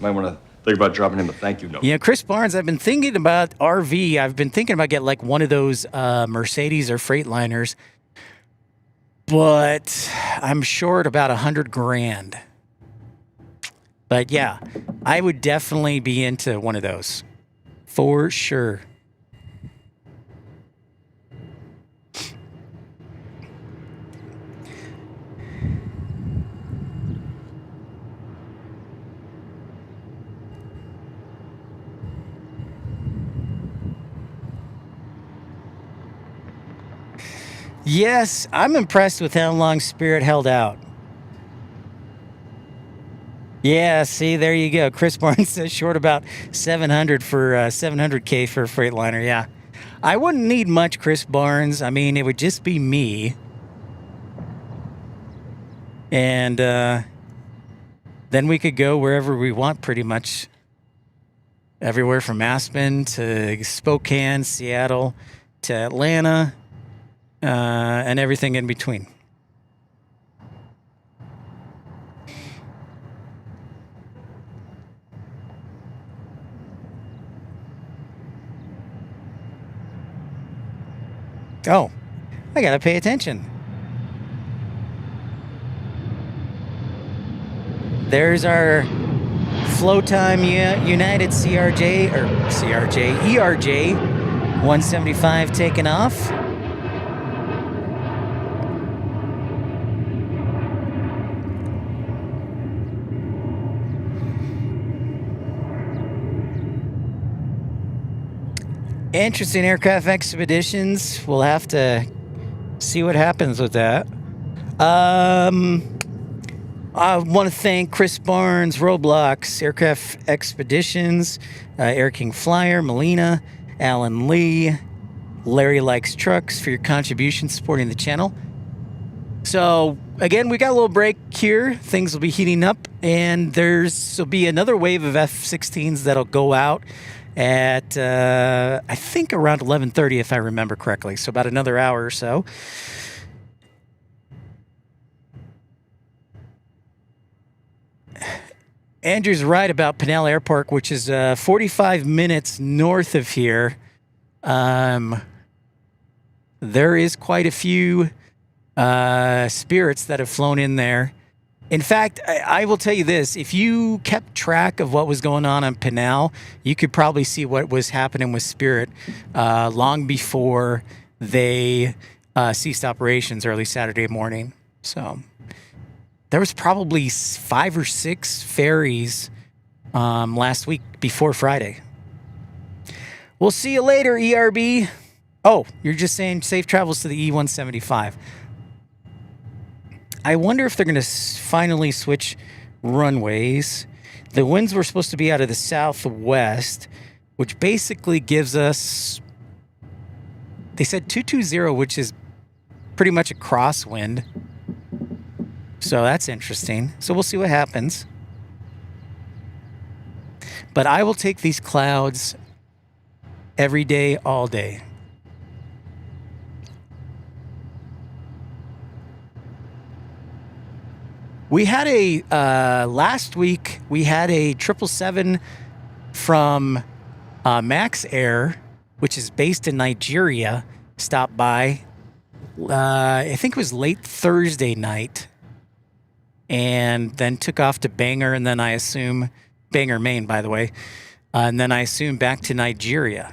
Speaker 2: Might want to think about dropping him a thank you note.
Speaker 1: Yeah, Chris Barnes, I've been thinking about RV. I've been thinking about getting like one of those Mercedes or Freightliners. But I'm short about $100,000. But yeah, I would definitely be into one of those. For sure. Yes, I'm impressed with how long Spirit held out. Yeah, see, there you go. Chris Barnes says short about 700 for 700K for a Freightliner. Yeah, I wouldn't need much, Chris Barnes. I mean, it would just be me, and then we could go wherever we want, pretty much everywhere from Aspen to Spokane, Seattle to Atlanta, and everything in between. Oh, I gotta pay attention. There's our Flow Time United ERJ 175 taking off. Interesting Aircraft Expeditions. We'll have to see what happens with that. I want to thank Chris Barnes, Roblox, Aircraft Expeditions, Air King Flyer, Melina, Alan Lee, Larry Likes Trucks for your contribution supporting the channel. So, again, we got a little break here. Things will be heating up, and there'll be another wave of F-16s that'll go out at, I think, around 11:30, if I remember correctly. So about another hour or so. Andrew's right about Pinal Airport, which is 45 minutes north of here. There is quite a few spirits that have flown in there. In fact, I will tell you this. If you kept track of what was going on Pinal, you could probably see what was happening with Spirit long before they ceased operations early Saturday morning. So there was probably 5 or 6 ferries last week before Friday. We'll see you later, ERB. Oh, you're just saying safe travels to the E-175. I wonder if they're going to finally switch runways. The winds were supposed to be out of the southwest, which basically gives us, they said 220, which is pretty much a crosswind. So that's interesting. So we'll see what happens. But I will take these clouds every day, all day. We had last week, we had a 777 from Max Air, which is based in Nigeria, stop by. I think it was late Thursday night, and then took off to Bangor, and then I assume, Bangor, Maine, by the way, and then I assume back to Nigeria.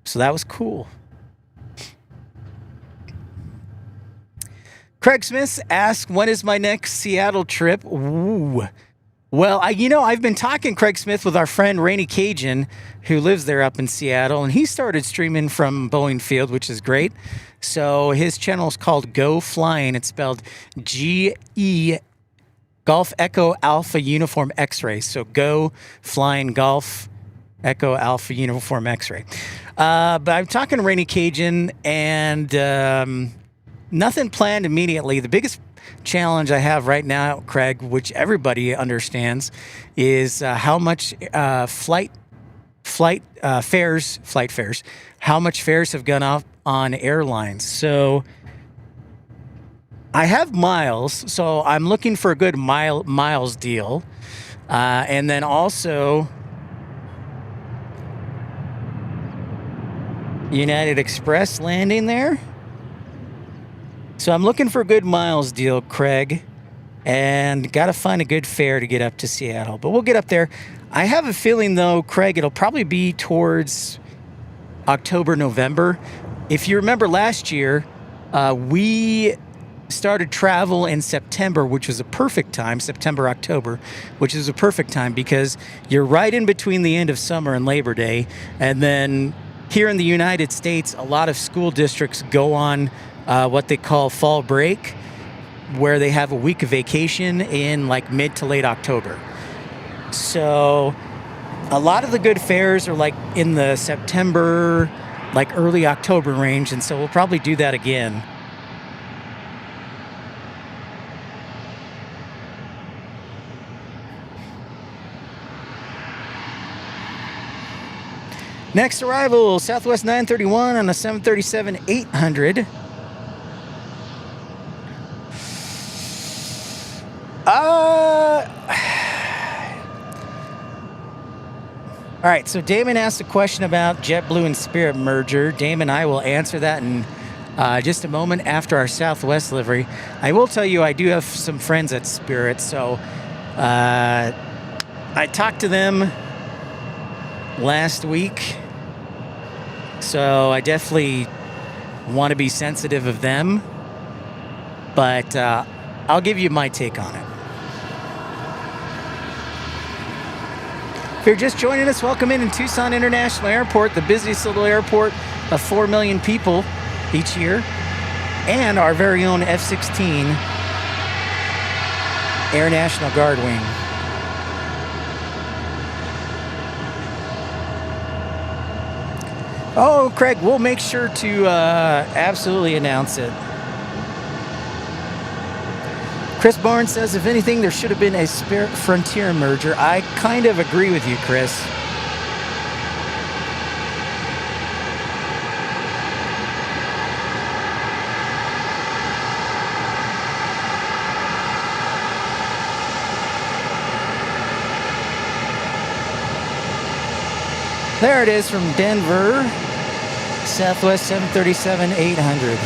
Speaker 1: So that was cool. Craig Smith asks, when is my next Seattle trip? Ooh. Well, I've been talking, Craig Smith, with our friend Rainy Cajun, who lives there up in Seattle, and he started streaming from Boeing Field, which is great. So his channel is called Go Flying. It's spelled G-E, Golf Echo Alpha Uniform X-Ray. So Go Flying Golf Echo Alpha Uniform X-ray. But I'm talking to Rainy Cajun, and nothing planned immediately. The biggest challenge I have right now, Craig, which everybody understands, is how much flight fares, how much fares have gone up on airlines. So I have miles, so I'm looking for a good miles deal. And then also United Express landing there. So I'm looking for a good miles deal, Craig, and got to find a good fare to get up to Seattle. But we'll get up there. I have a feeling, though, Craig, it'll probably be towards October, November. If you remember last year, we started travel in September, which was a perfect time, September, October, which is a perfect time because you're right in between the end of summer and Labor Day. And then here in the United States, a lot of school districts go on what they call fall break, where they have a week of vacation in like mid to late October. So a lot of the good fares are like in the September, like early October range. And so we'll probably do that again. Next arrival, Southwest 931 on a 737-800. All right, so Damon asked a question about JetBlue and Spirit merger. Damon, I will answer that in just a moment after our Southwest livery. I will tell you I do have some friends at Spirit, so I talked to them last week, so I definitely want to be sensitive of them, but I'll give you my take on it. If you're just joining us, welcome in Tucson International Airport, the busiest little airport of 4 million people each year, and our very own F-16 Air National Guard Wing. Oh, Craig, we'll make sure to absolutely announce it. Chris Barnes says, if anything, there should have been a Spirit Frontier merger. I kind of agree with you, Chris. There it is from Denver, Southwest 737-800.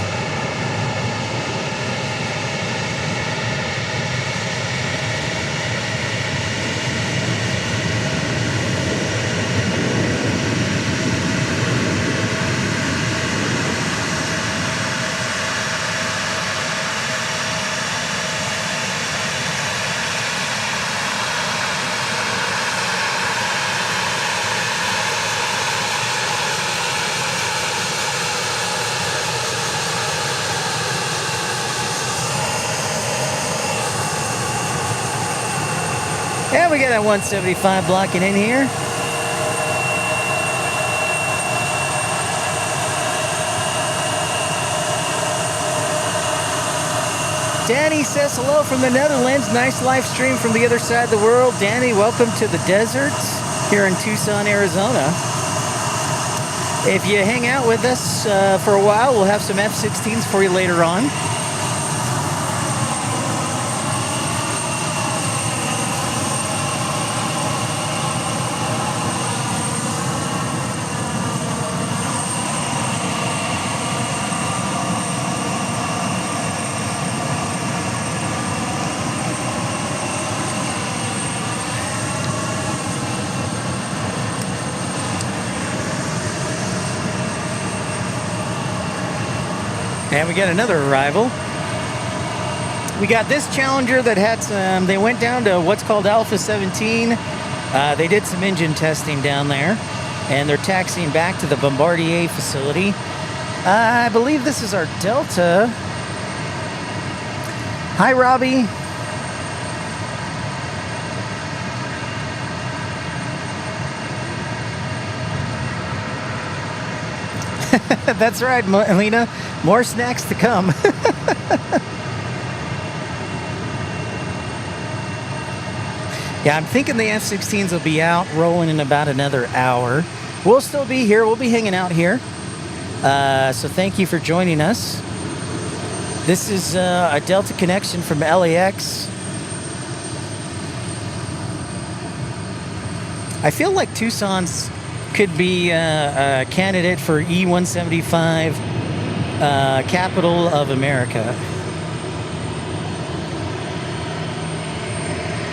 Speaker 1: Yeah, we got that 175 blocking in here. Danny says hello from the Netherlands. Nice live stream from the other side of the world. Danny, welcome to the deserts here in Tucson, Arizona. If you hang out with us for a while, we'll have some F-16s for you later on. And we got another arrival. We got this Challenger that had some, they went down to what's called Alpha 17. They did some engine testing down there, and they're taxiing back to the Bombardier facility. I believe this is our Delta. Hi, Robbie. That's right, Alina. More snacks to come. Yeah, I'm thinking the F-16s will be out rolling in about another hour. We'll still be here. We'll be hanging out here. So thank you for joining us. This is a Delta connection from LAX. I feel like Tucson's could be a candidate for E-175 capital of America.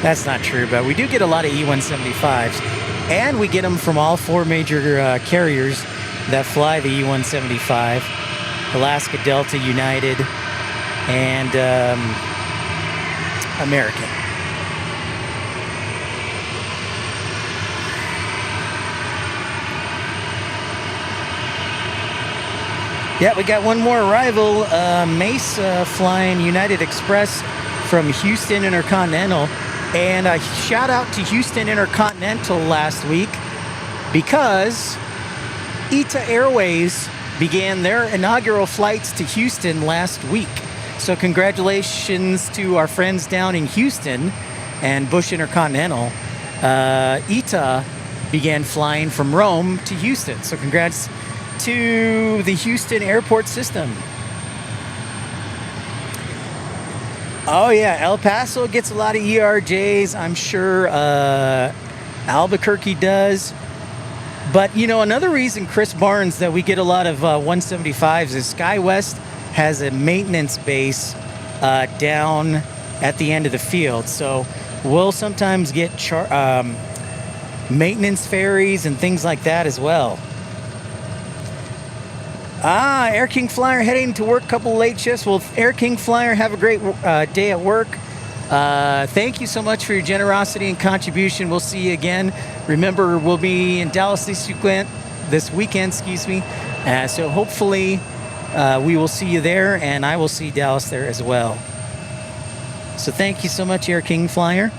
Speaker 1: That's not true, but we do get a lot of E-175s, and we get them from all four major carriers that fly the E-175: Alaska, Delta, United, and American. Yeah, we got one more arrival. Mesa flying United Express from Houston Intercontinental. And a shout out to Houston Intercontinental last week because ITA Airways began their inaugural flights to Houston last week. So congratulations to our friends down in Houston and Bush Intercontinental. ITA began flying from Rome to Houston. So congrats to the Houston airport system. Oh yeah, El Paso gets a lot of ERJs. I'm sure Albuquerque does. But you know, another reason, Chris Barnes, that we get a lot of 175s is SkyWest has a maintenance base down at the end of the field. So we'll sometimes get maintenance ferries and things like that as well. Air King Flyer heading to work, couple late shifts. Well, Air King Flyer, have a great day at work. Thank you so much for your generosity and contribution. We'll see you again. Remember, we'll be in Dallas this weekend, so hopefully we will see you there, and I will see Dallas there as well. So thank you so much, Air King Flyer.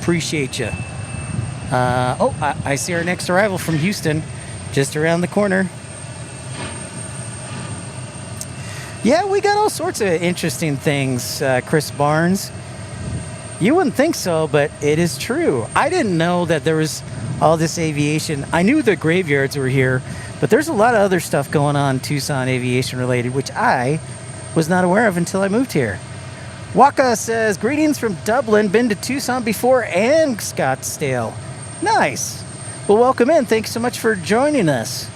Speaker 1: Appreciate you. I see our next arrival from Houston just around the corner. Yeah, we got all sorts of interesting things, Chris Barnes. You wouldn't think so, but it is true. I didn't know that there was all this aviation. I knew the graveyards were here, but there's a lot of other stuff going on Tucson aviation related, which I was not aware of until I moved here. Waka says, greetings from Dublin. Been to Tucson before and Scottsdale. Nice. Well, welcome in. Thanks so much for joining us.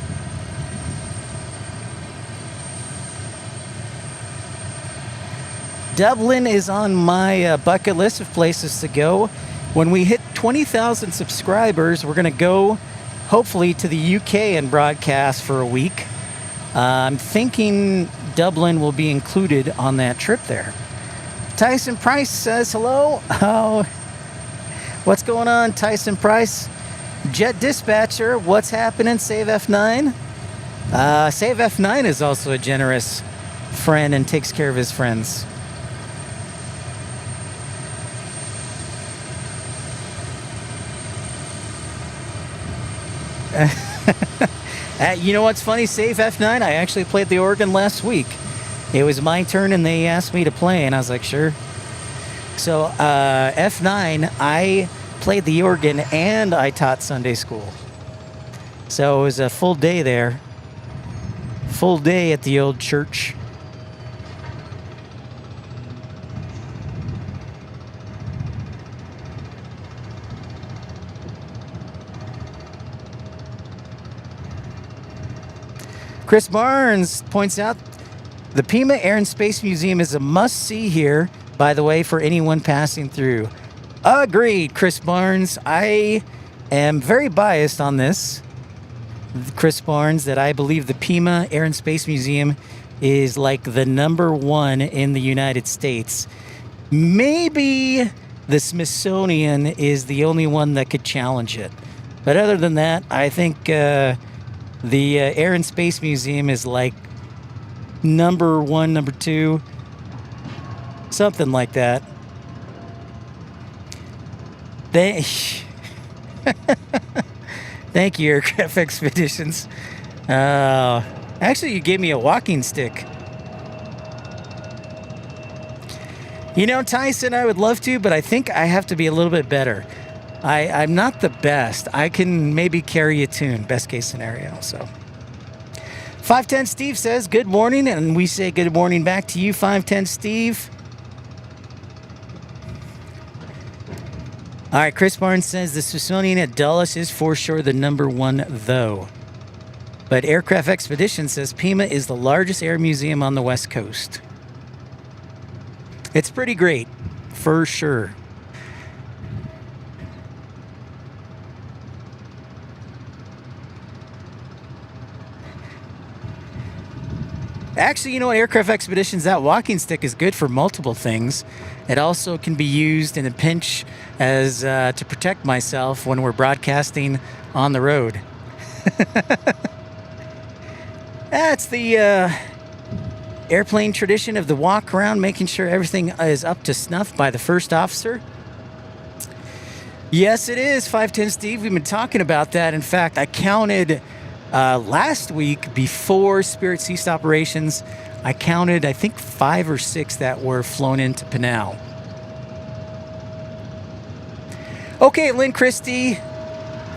Speaker 1: Dublin is on my bucket list of places to go. When we hit 20,000 subscribers, we're going to go, hopefully, to the UK and broadcast for a week. I'm thinking Dublin will be included on that trip there. Tyson Price says hello. Oh, what's going on, Tyson Price? Jet Dispatcher, what's happening? Save F9. Save F9 is also a generous friend and takes care of his friends. You know what's funny? Save F9, I actually played the organ last week. It was my turn and they asked me to play, and I was like, sure. So F9, I played the organ and I taught Sunday school. So it was a full day there. Full day at the old church. Chris Barnes points out the Pima Air and Space Museum is a must-see here, by the way, for anyone passing through. Agreed, Chris Barnes. I am very biased on this, Chris Barnes, that I believe the Pima Air and Space Museum is like the #1 in the United States. Maybe the Smithsonian is the only one that could challenge it. But other than that, I think the Air and Space Museum is like #1, #2, something like that. Thank you, Aircraft Expeditions. Actually, you gave me a walking stick. You know, Tyson, I would love to, but I think I have to be a little bit better. I'm not the best. I can maybe carry a tune, best case scenario. So 510 Steve says, good morning, and we say good morning back to you, 510 Steve. All right, Chris Barnes says the Smithsonian at Dulles is for sure the number one, though. But Aircraft Expedition says Pima is the largest air museum on the West Coast. It's pretty great, for sure. Actually, you know what? Aircraft Expeditions, that walking stick is good for multiple things. It also can be used in a pinch as to protect myself when we're broadcasting on the road. That's the airplane tradition of the walk around, making sure everything is up to snuff by the first officer. Yes, it is, 510 Steve. We've been talking about that. In fact, I counted last week before Spirit ceased operations. I counted, I think, 5 or 6 that were flown into Pinal. Okay, Lynn Christie,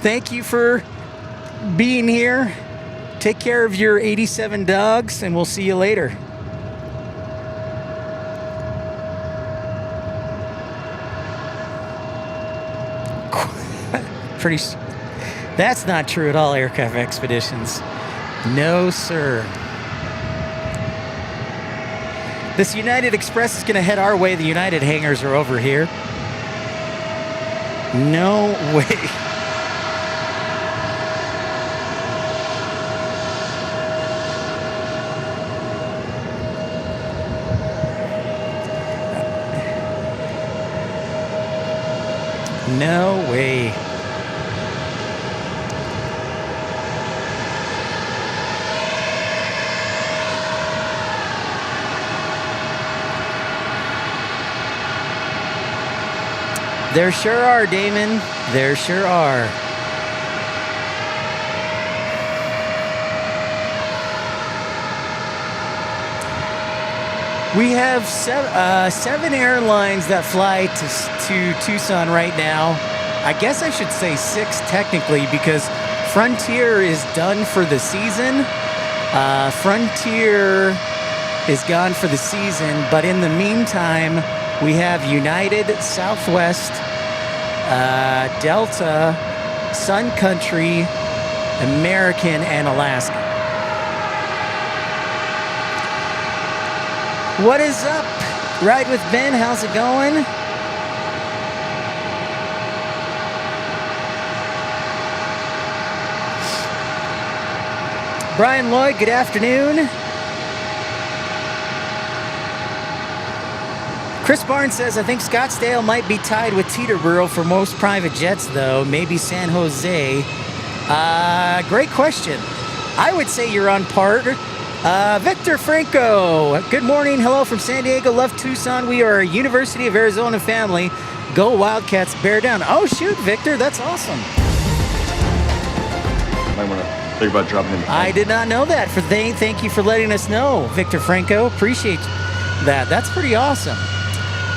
Speaker 1: thank you for being here. Take care of your 87 dogs, and we'll see you later. That's not true at all, Aircraft Expeditions. No, sir. This United Express is going to head our way. The United hangars are over here. No way. No way. There sure are, Damon. There sure are. We have 7 airlines that fly to Tucson right now. I guess I should say 6 technically, because Frontier is done for the season. Frontier is gone for the season, but in the meantime, we have United, Southwest, Delta, Sun Country, American, and Alaska. What is up? Ride with Ben, how's it going? Brian Lloyd, good afternoon. Chris Barnes says, I think Scottsdale might be tied with Teterboro for most private jets, though. Maybe San Jose. Great question. I would say you're on par. Victor Franco, good morning. Hello from San Diego. Love Tucson. We are a University of Arizona family. Go Wildcats, bear down. Oh, shoot, Victor. That's awesome.
Speaker 2: Might want to think about dropping in.
Speaker 1: I did not know that. Thank you for letting us know, Victor Franco. Appreciate that. That's pretty awesome.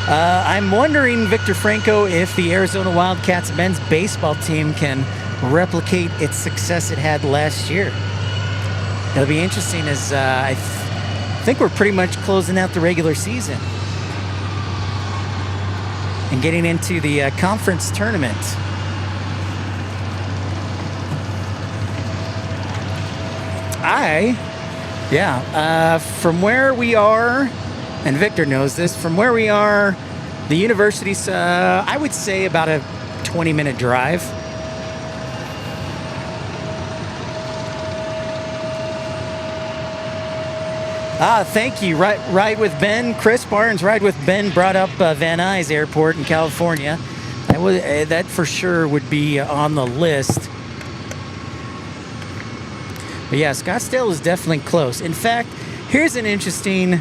Speaker 1: I'm wondering, Victor Franco, if the Arizona Wildcats men's baseball team can replicate its success it had last year. It'll be interesting as I think we're pretty much closing out the regular season and getting into the conference tournament. From where we are, and Victor knows this, from where we are, the university's, I would say, about a 20-minute drive. Thank you. Ride with Ben. Chris Barnes, Ride with Ben brought up Van Nuys Airport in California. That for sure would be on the list. But yeah, Scottsdale is definitely close. In fact, here's an interesting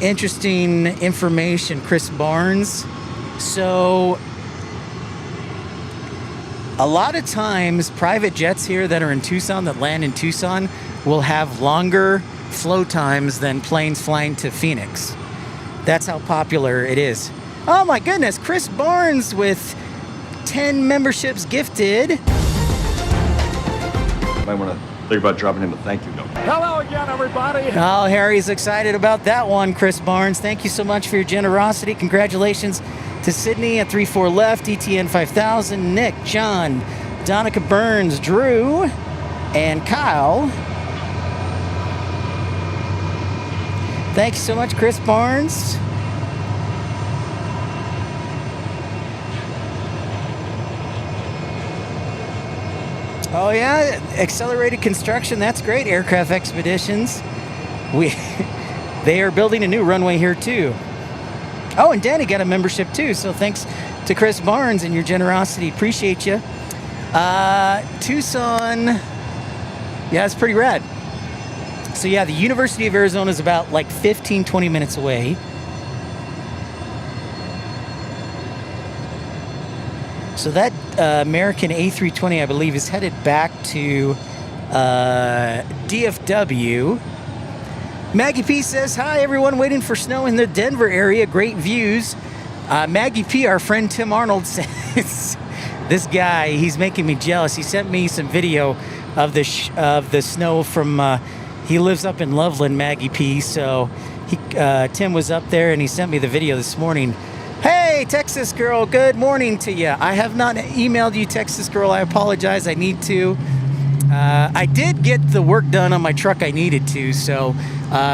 Speaker 1: information, Chris Barnes. So A lot of times, private jets here that are in Tucson, that land in Tucson, will have longer flow times than planes flying to Phoenix. That's how popular it is. Oh my goodness, Chris Barnes with 10 memberships gifted.
Speaker 2: Might want to think about dropping him a thank you note.
Speaker 3: Hello again, everybody.
Speaker 1: Oh, Harry's excited about that one, Chris Barnes. Thank you so much for your generosity. Congratulations to Sydney at 34 left, ETN 5000, Nick, John, Donica Burns, Drew, and Kyle. Thank you so much, Chris Barnes. Oh yeah, accelerated construction. That's great. Aircraft Expeditions. They are building a new runway here too. Oh, and Danny got a membership too. So thanks to Chris Barnes and your generosity. Appreciate you. Tucson. Yeah, it's pretty rad. So yeah, the University of Arizona is about like 15, 20 minutes away. So that American A320, I believe, is headed back to DFW. Maggie P says, hi, everyone waiting for snow in the Denver area. Great views. Maggie P, our friend Tim Arnold, says, this guy, he's making me jealous. He sent me some video of the snow from, he lives up in Loveland, Maggie P. So Tim was up there and he sent me the video this morning. Hey, Texas girl, good morning to you. I have not emailed you, Texas girl. I apologize. I need to. I did get the work done on my truck I needed to, so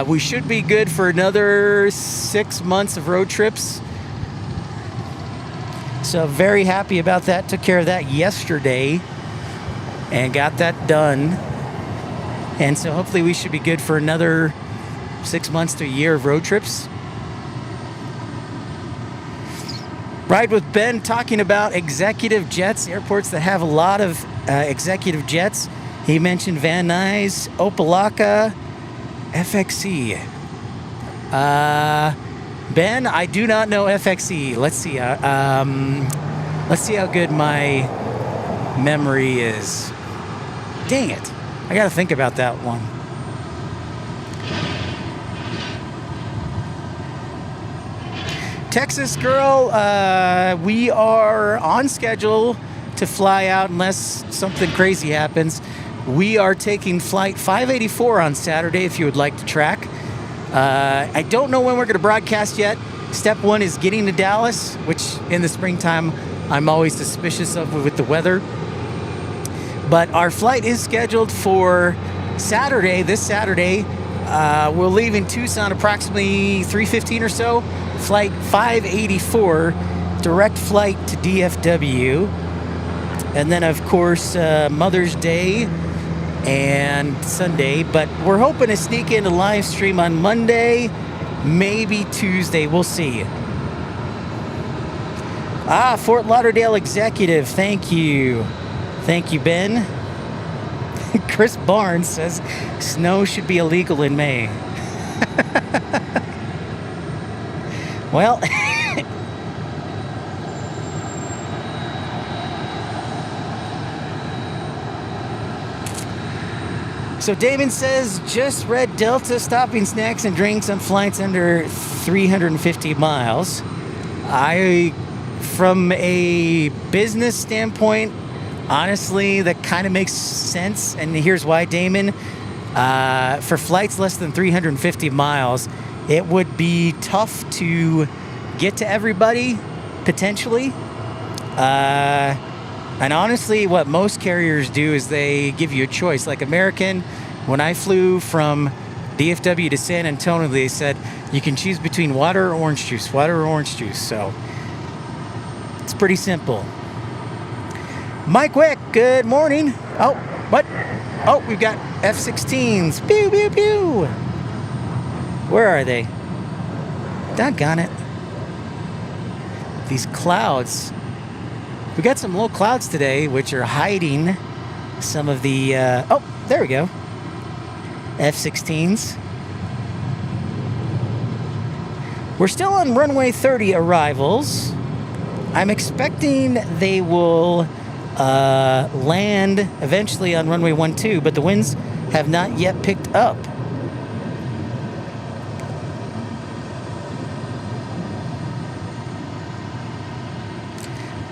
Speaker 1: we should be good for another 6 months of road trips. So very happy about that. Took care of that yesterday and got that done. And so hopefully we should be good for another 6 months to a year of road trips. Ride with Ben talking about executive jets, airports that have a lot of executive jets. He mentioned Van Nuys, Opelika, FXE. Ben, I do not know FXE. Let's see. Let's see how good my memory is. Dang it. I got to think about that one. Texas girl, we are on schedule to fly out unless something crazy happens. We are taking flight 584 on Saturday if you would like to track. I don't know when we're going to broadcast yet. Step one is getting to Dallas, which in the springtime I'm always suspicious of with the weather. But our flight is scheduled for Saturday, this Saturday. We're leaving Tucson approximately 3:15 or so. Flight 584, direct flight to DFW. And then, of course, Mother's Day and Sunday. But we're hoping to sneak in a live stream on Monday, maybe Tuesday. We'll see. Fort Lauderdale Executive. Thank you. Thank you, Ben. Chris Barnes says snow should be illegal in May. Well, so Damon says, just read Delta stopping snacks and drinks on flights under 350 miles. From a business standpoint, honestly, that kind of makes sense. And here's why, Damon. For flights less than 350 miles, it would be tough to get to everybody, potentially. And honestly, what most carriers do is they give you a choice. Like American, when I flew from DFW to San Antonio, they said you can choose between water or orange juice, water or orange juice. So it's pretty simple. Mike Wick, good morning. Oh, what? Oh, we've got F-16s. Pew, pew, pew. Where are they? Doggone it. These clouds. We got some low clouds today, which are hiding some of the... oh, there we go. F-16s. We're still on runway 30 arrivals. I'm expecting they will land eventually on runway 12, but the winds have not yet picked up.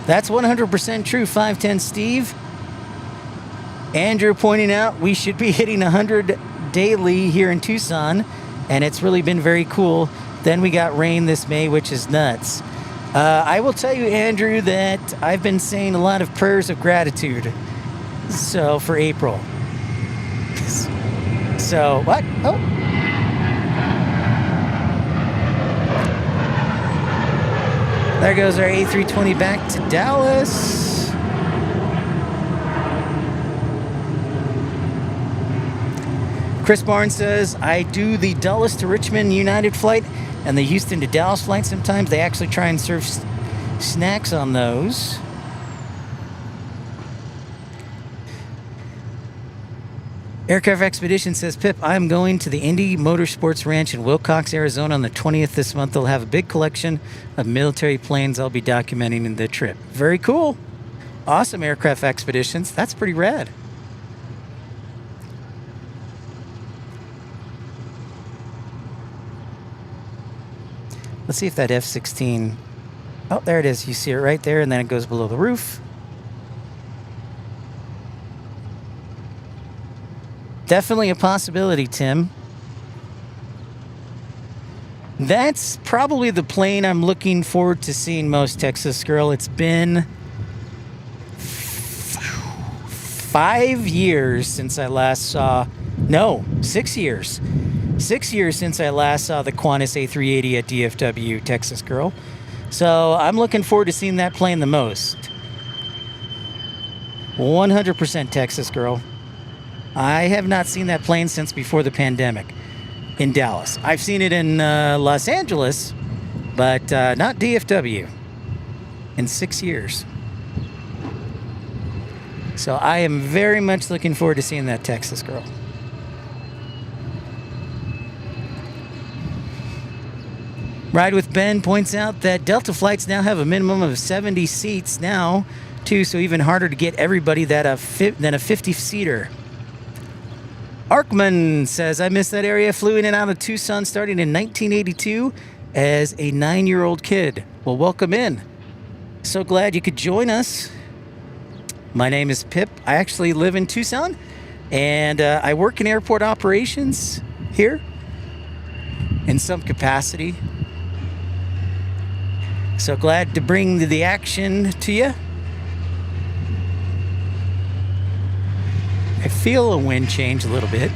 Speaker 1: That's 100% true, 510 Steve. Andrew pointing out we should be hitting 100 daily here in Tucson, and it's really been very cool. Then we got rain this May, which is nuts. I will tell you, Andrew, that I've been saying a lot of prayers of gratitude. So for April. So what? Oh. There goes our A320 back to Dallas. Chris Barnes says, I do the Dulles to Richmond United flight and the Houston to Dallas flight sometimes. They actually try and serve snacks on those. Aircraft Expedition says, Pip, I'm going to the Indy Motorsports Ranch in Wilcox, Arizona on the 20th this month. They'll have a big collection of military planes I'll be documenting in the trip. Very cool. Awesome, Aircraft Expeditions. That's pretty rad. Let's see if that F-16... Oh, there it is. You see it right there, and then it goes below the roof. Definitely a possibility, Tim. That's probably the plane I'm looking forward to seeing most, Texas Girl. It's been 5 years since I last saw... No, 6 years. 6 years since I last saw the Qantas A380 at DFW, Texas Girl. So I'm looking forward to seeing that plane the most. 100% Texas Girl. I have not seen that plane since before the pandemic in Dallas. I've seen it in Los Angeles, but not DFW in 6 years. So I am very much looking forward to seeing that Texas Girl. Ride with Ben points out that Delta flights now have a minimum of 70 seats now, too, so even harder to get everybody than a 50-seater. Arkman says, I miss that area. Flew in and out of Tucson starting in 1982 as a 9-year-old kid. Well, welcome in. So glad you could join us. My name is Pip. I actually live in Tucson, and I work in airport operations here in some capacity. So glad to bring the action to you. I feel a wind change a little bit.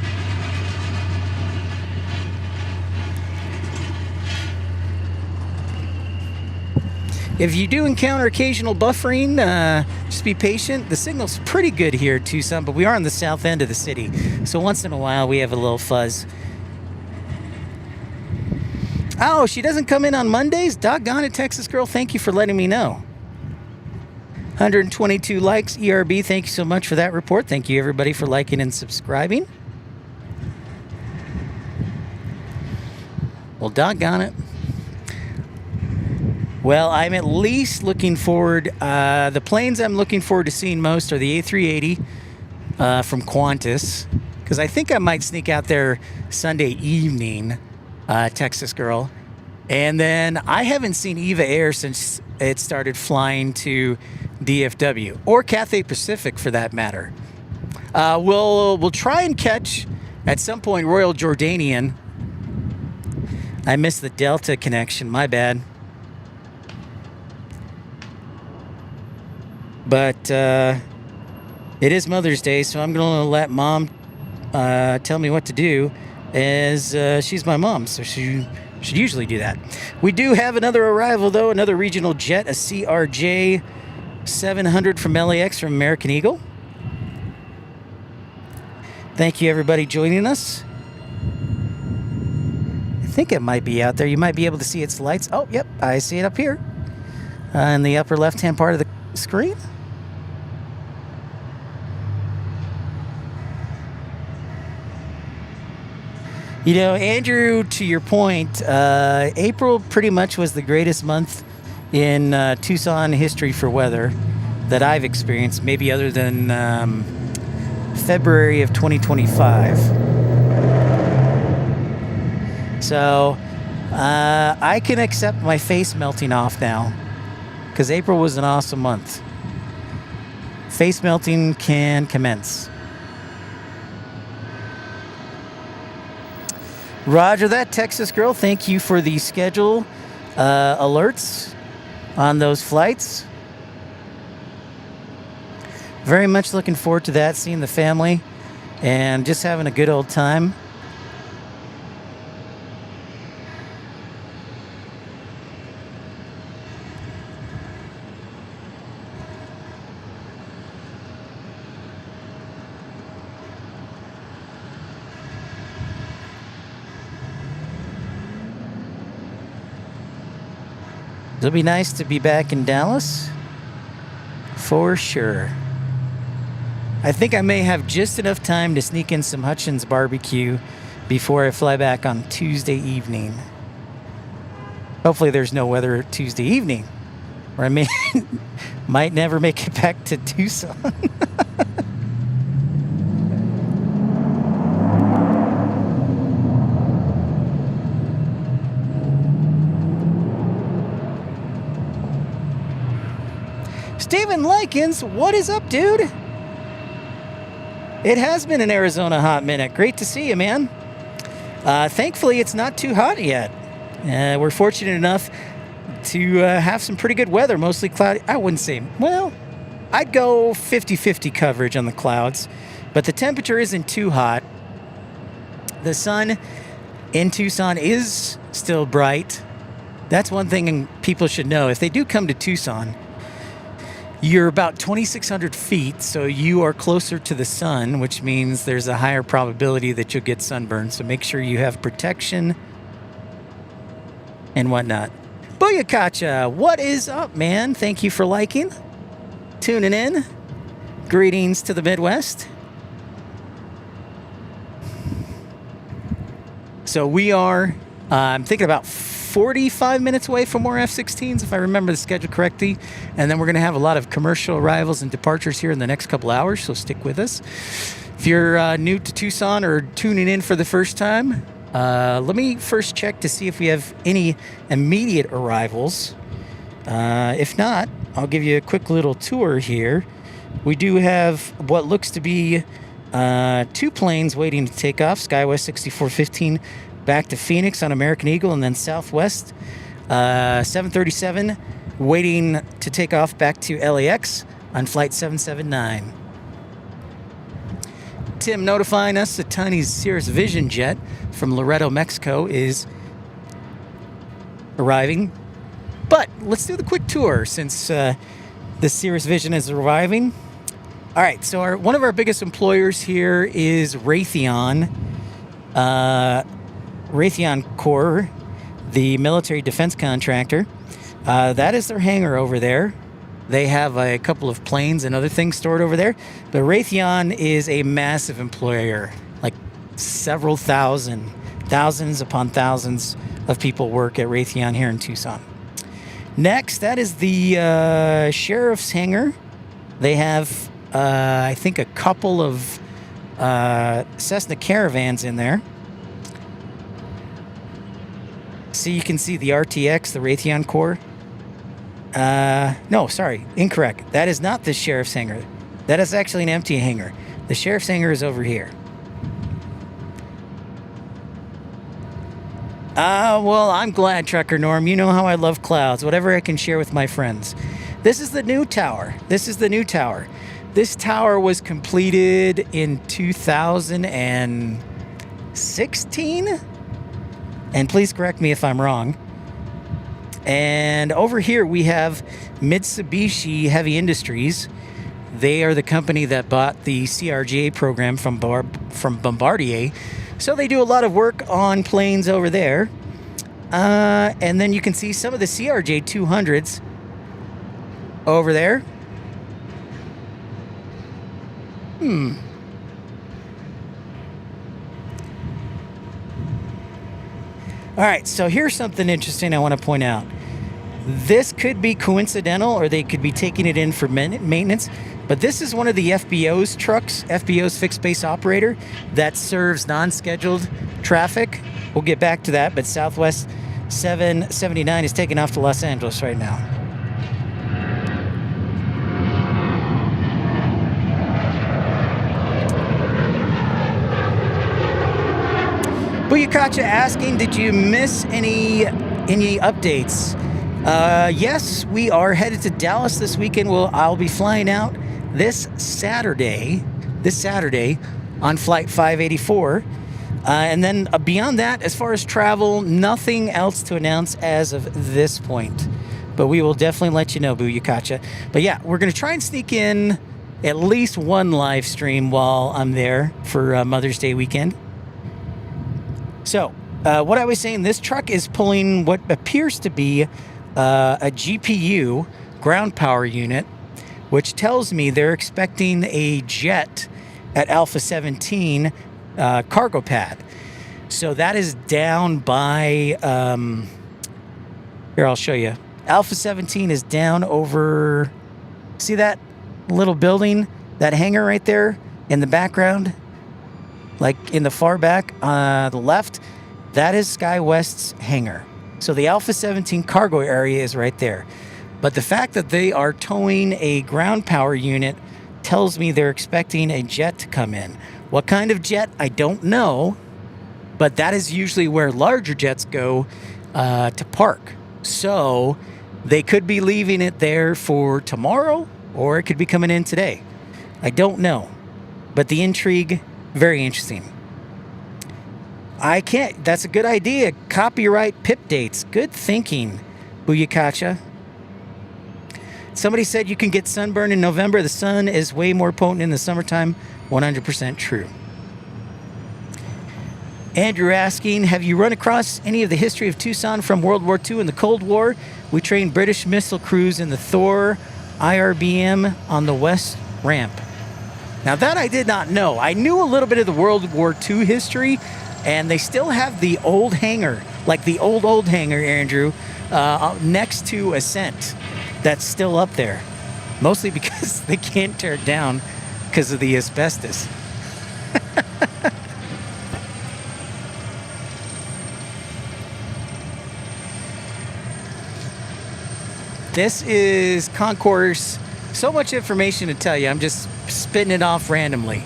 Speaker 1: If you do encounter occasional buffering, just be patient. The signal's pretty good here at Tucson, but we are on the south end of the city. So once in a while, we have a little fuzz. Oh, she doesn't come in on Mondays? Doggone it, Texas Girl. Thank you for letting me know. 122 likes. ERB, thank you so much for that report. Thank you, everybody, for liking and subscribing. Well, doggone it. Well, I'm at least looking forward... the planes I'm looking forward to seeing most are the A380 from Qantas, because I think I might sneak out there Sunday evening, Texas Girl. And then I haven't seen Eva Air since it started flying to DFW, or Cathay Pacific for that matter. We'll try and catch at some point Royal Jordanian. I missed the Delta connection, my bad. But it is Mother's Day, so I'm going to let Mom tell me what to do, as she's my mom, so she should usually do that. We do have another arrival, though, another regional jet, a CRJ 700 from LAX from American Eagle. Thank you, everybody, joining us. I think it might be out there. You might be able to see its lights. Oh, yep, I see it up here in the upper left-hand part of the screen. You know, Andrew, to your point, April pretty much was the greatest month in Tucson history for weather. that I've experienced, maybe other than February of 2025. So I can accept my face melting off now, because April was an awesome month. Face melting can commence. Roger that, Texas girl. Thank you for the schedule alerts on those flights. Very much looking forward to that, seeing the family and just having a good old time. It'll be nice to be back in Dallas, for sure. I think I may have just enough time to sneak in some Hutchins barbecue before I fly back on Tuesday evening. Hopefully there's no weather Tuesday evening, or I might never make it back to Tucson. Steven Likens, what is up, dude? It has been an Arizona hot minute. Great to see you, man. Thankfully, it's not too hot yet. We're fortunate enough to have some pretty good weather, mostly cloudy. I wouldn't say, well, I'd go 50-50 coverage on the clouds, but the temperature isn't too hot. The sun in Tucson is still bright. That's one thing people should know. If they do come to Tucson, you're about 2,600 feet, so you are closer to the sun, which means there's a higher probability that you'll get sunburned. So make sure you have protection and whatnot. Booyakacha, what is up, man? Thank you for liking, tuning in. Greetings to the Midwest. So we are, I'm thinking about 45 minutes away from more F-16s, if I remember the schedule correctly. And then we're going to have a lot of commercial arrivals and departures here in the next couple hours, so stick with us. If you're new to Tucson or tuning in for the first time, let me first check to see if we have any immediate arrivals. If not, I'll give you a quick little tour here. We do have what looks to be 2 planes waiting to take off, SkyWest 6415 back to Phoenix on American Eagle, and then Southwest 737 waiting to take off back to LAX on flight 779. Tim notifying us that Tiny's Cirrus Vision jet from Laredo, Mexico is arriving. But let's do the quick tour since the Cirrus Vision is arriving. All right, so one of our biggest employers here is Raytheon. Raytheon Corps, the military defense contractor. That is their hangar over there. They have a couple of planes and other things stored over there. But Raytheon is a massive employer. Like several thousands upon thousands of people work at Raytheon here in Tucson. Next, that is the sheriff's hangar. They have, I think, a couple of Cessna Caravans in there. So you can see the RTX, the Raytheon Corps. No, sorry, incorrect. That is not the sheriff's hangar. That is actually an empty hangar. The sheriff's hangar is over here. Well, I'm glad, Trucker Norm. You know how I love clouds. Whatever I can share with my friends. This is the new tower. This is the new tower. This tower was completed in 2016? And please correct me if I'm wrong. And over here we have Mitsubishi Heavy Industries. They are the company that bought the CRJ program from Bombardier. So they do a lot of work on planes over there. And then you can see some of the CRJ 200s over there. All right, so here's something interesting I want to point out. This could be coincidental, or they could be taking it in for maintenance. But this is one of the FBO's trucks, FBO's fixed base operator, that serves non-scheduled traffic. We'll get back to that, but Southwest 779 is taking off to Los Angeles right now. Buyakacha asking, did you miss any updates? Yes, we are headed to Dallas this weekend. I'll be flying out this Saturday on Flight 584. And then beyond that, as far as travel, nothing else to announce as of this point. But we will definitely let you know, Buyakacha. But yeah, we're going to try and sneak in at least one live stream while I'm there for Mother's Day weekend. So, what I was saying, this truck is pulling what appears to be a GPU, ground power unit, which tells me they're expecting a jet at Alpha 17 cargo pad. So that is down by, here, I'll show you. Alpha 17 is down over, see that little building, that hangar right there in the background? Like in the far back, the left, that is SkyWest's hangar. So the Alpha 17 cargo area is right there. But the fact that they are towing a ground power unit tells me they're expecting a jet to come in. What kind of jet, I don't know. But that is usually where larger jets go to park. So they could be leaving it there for tomorrow, or it could be coming in today. I don't know. But the intrigue, very interesting. That's a good idea. Copyright Pip dates. Good thinking, Buyakacha. Somebody said you can get sunburn in November. The sun is way more potent in the summertime. 100% true. Andrew asking, have you run across any of the history of Tucson from World War II and the Cold War? We trained British missile crews in the Thor IRBM on the West Ramp. Now that I did not know. I knew a little bit of the World War II history, and they still have the old hangar, like the old hangar, Andrew, next to Ascent. That's still up there. Mostly because they can't tear it down because of the asbestos. This is Concourse. So much information to tell you. I'm just spitting it off randomly.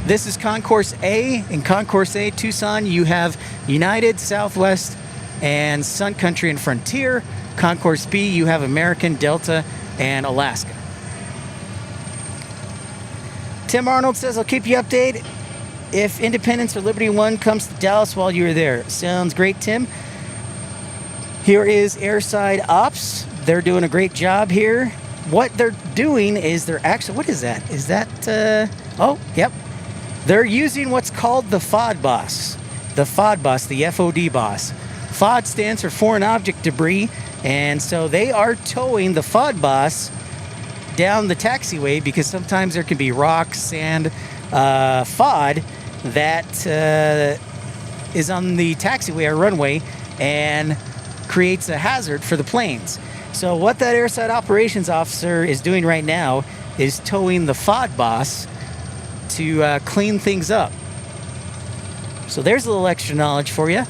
Speaker 1: This is Concourse A. In Concourse A, Tucson, you have United, Southwest, and Sun Country and Frontier. Concourse B, you have American, Delta, and Alaska. Tim Arnold says, I'll keep you updated if Independence or Liberty One comes to Dallas while you're there. Sounds great, Tim. Here is Airside Ops. They're doing a great job here. What they're doing is they're actually, what is that? Is that, oh, yep. They're using what's called the FOD boss. The FOD boss, the FOD boss. FOD stands for foreign object debris, and so they are towing the FOD boss down the taxiway because sometimes there can be rocks, sand, FOD that is on the taxiway or runway and creates a hazard for the planes. So what that airside operations officer is doing right now is towing the FOD boss to clean things up. So there's a little extra knowledge for you.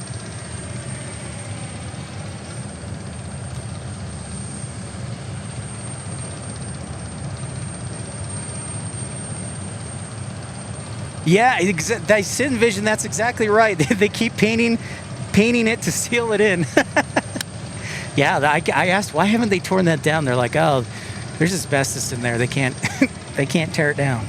Speaker 1: Yeah, I envision that's exactly right. They keep painting it to seal it in. Yeah, I asked, why haven't they torn that down? They're like, oh, there's asbestos in there. They can't they can't tear it down.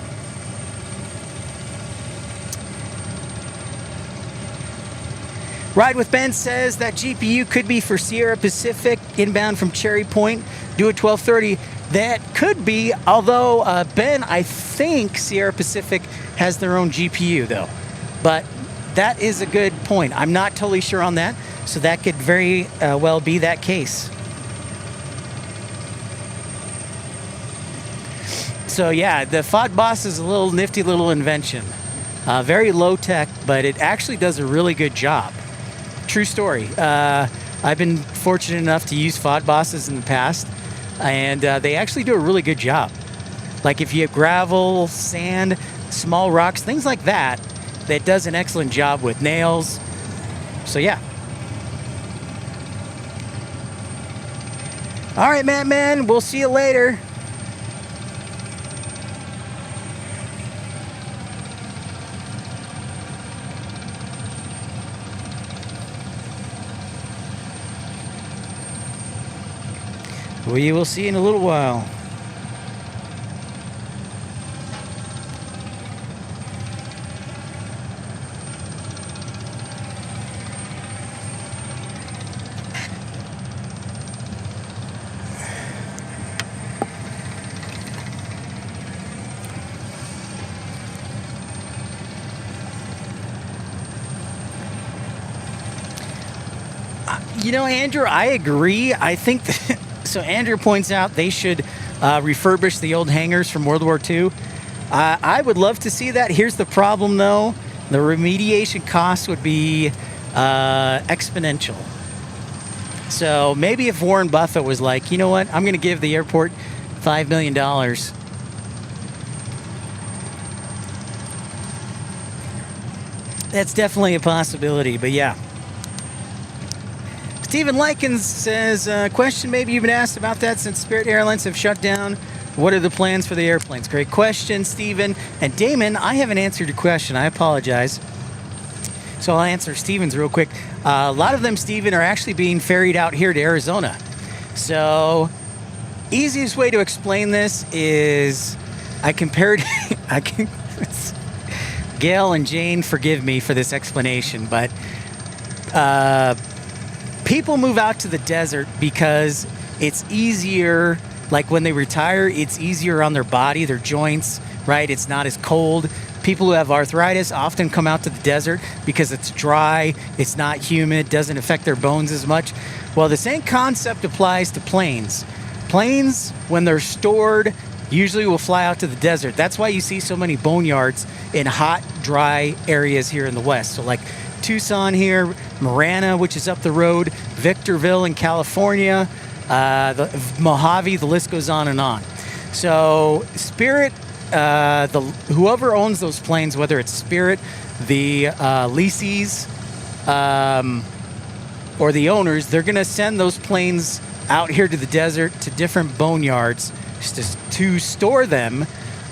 Speaker 1: Ride with Ben says that GPU could be for Sierra Pacific inbound from Cherry Point, due at 12:30. That could be, although Ben, I think Sierra Pacific has their own GPU though. But that is a good point. I'm not totally sure on that, so that could very well be that case. So yeah, the FOD boss is a little nifty little invention. Very low tech, but it actually does a really good job. True story. I've been fortunate enough to use FOD bosses in the past, and they actually do a really good job. Like if you have gravel, sand, small rocks, things like that, that does an excellent job with nails. So yeah. All right, man, we'll see you later. We will see you in a little while. You know, Andrew, I agree. I think that, so Andrew points out they should refurbish the old hangars from World War II. I would love to see that. Here's the problem, though. The remediation costs would be exponential. So maybe if Warren Buffett was like, you know what, I'm going to give the airport $5 million. That's definitely a possibility, but yeah. Stephen Likens says, question maybe you've been asked about that since Spirit Airlines have shut down. What are the plans for the airplanes? Great question, Stephen. And Damon, I haven't answered your question. I apologize. So I'll answer Stephen's real quick. A lot of them, Stephen, are actually being ferried out here to Arizona. So easiest way to explain this is I compared... Gail and Jane, forgive me for this explanation, but... people move out to the desert because it's easier, like when they retire, it's easier on their body, their joints, right? It's not as cold. People who have arthritis often come out to the desert because it's dry, it's not humid, doesn't affect their bones as much. Well, the same concept applies to planes. Planes, when they're stored, usually will fly out to the desert. That's why you see so many boneyards in hot, dry areas here in the West. So like Tucson here, Marana, which is up the road, Victorville in California, the Mojave, the list goes on and on. So Spirit, whoever owns those planes, whether it's Spirit, the lessees, or the owners, they're going to send those planes out here to the desert to different boneyards to store them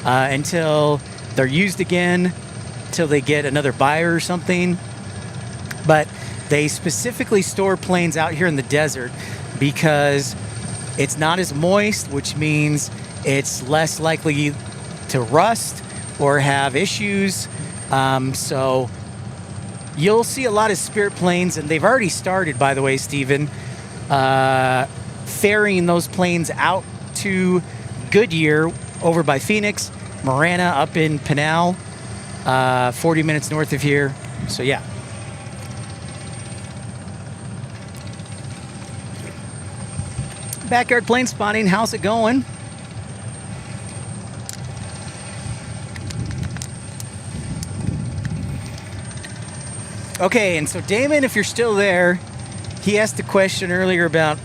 Speaker 1: until they're used again, until they get another buyer or something. But they specifically store planes out here in the desert because it's not as moist, which means it's less likely to rust or have issues. So you'll see a lot of Spirit planes, and they've already started, by the way, Stephen, ferrying those planes out to Goodyear over by Phoenix, Marana up in Pinal, 40 minutes north of here. So yeah. Backyard plane spotting, how's it going? Okay, and so Damon, if you're still there, he asked a question earlier about,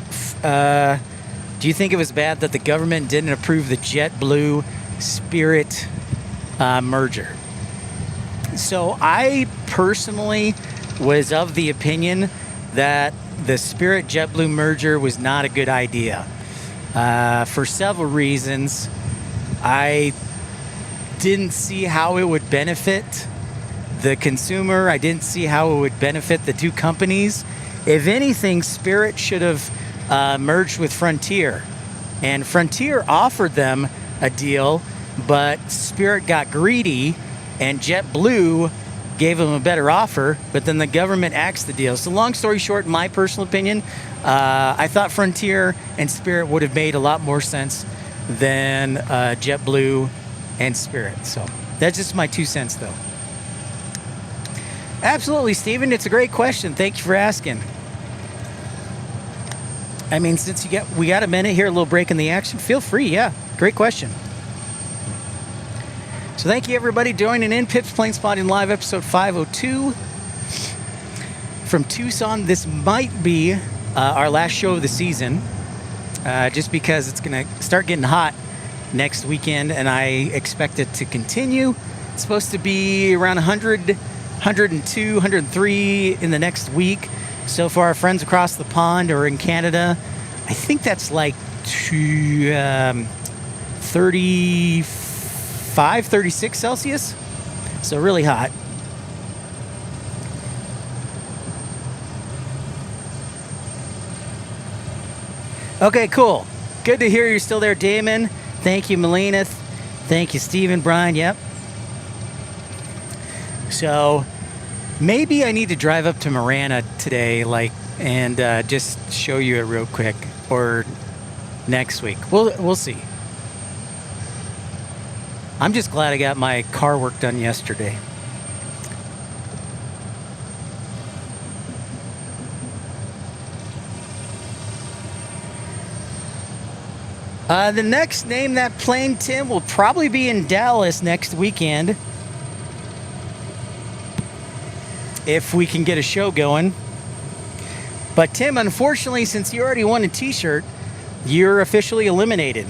Speaker 1: do you think it was bad that the government didn't approve the JetBlue Spirit merger? So I personally was of the opinion that the Spirit JetBlue merger was not a good idea for several reasons. I didn't see how it would benefit the consumer. I didn't see how it would benefit the two companies. If anything, Spirit should have merged with Frontier, and Frontier offered them a deal, but Spirit got greedy and JetBlue gave them a better offer, but then the government axed the deal. So long story short, in my personal opinion, I thought Frontier and Spirit would have made a lot more sense than JetBlue and Spirit. So that's just my 2 cents, though. Absolutely, Stephen. It's a great question. Thank you for asking. I mean, since we got a minute here, a little break in the action, feel free. Yeah, great question. So thank you, everybody, joining in. Pip's Plane Spotting Live, episode 502. From Tucson, this might be our last show of the season, just because it's going to start getting hot next weekend, and I expect it to continue. It's supposed to be around 100, 102, 103 in the next week. So far, our friends across the pond or in Canada, I think that's like 35, 36 Celsius. So really hot. Okay, cool. Good to hear you're still there, Damon. Thank you, Melina. Thank you, Stephen, Brian. Yep. So maybe I need to drive up to Marana today, and just show you it real quick, or next week. We'll see. I'm just glad I got my car work done yesterday. The next Name That Plane, Tim, will probably be in Dallas next weekend, if we can get a show going. But Tim, unfortunately, since you already won a t-shirt, you're officially eliminated.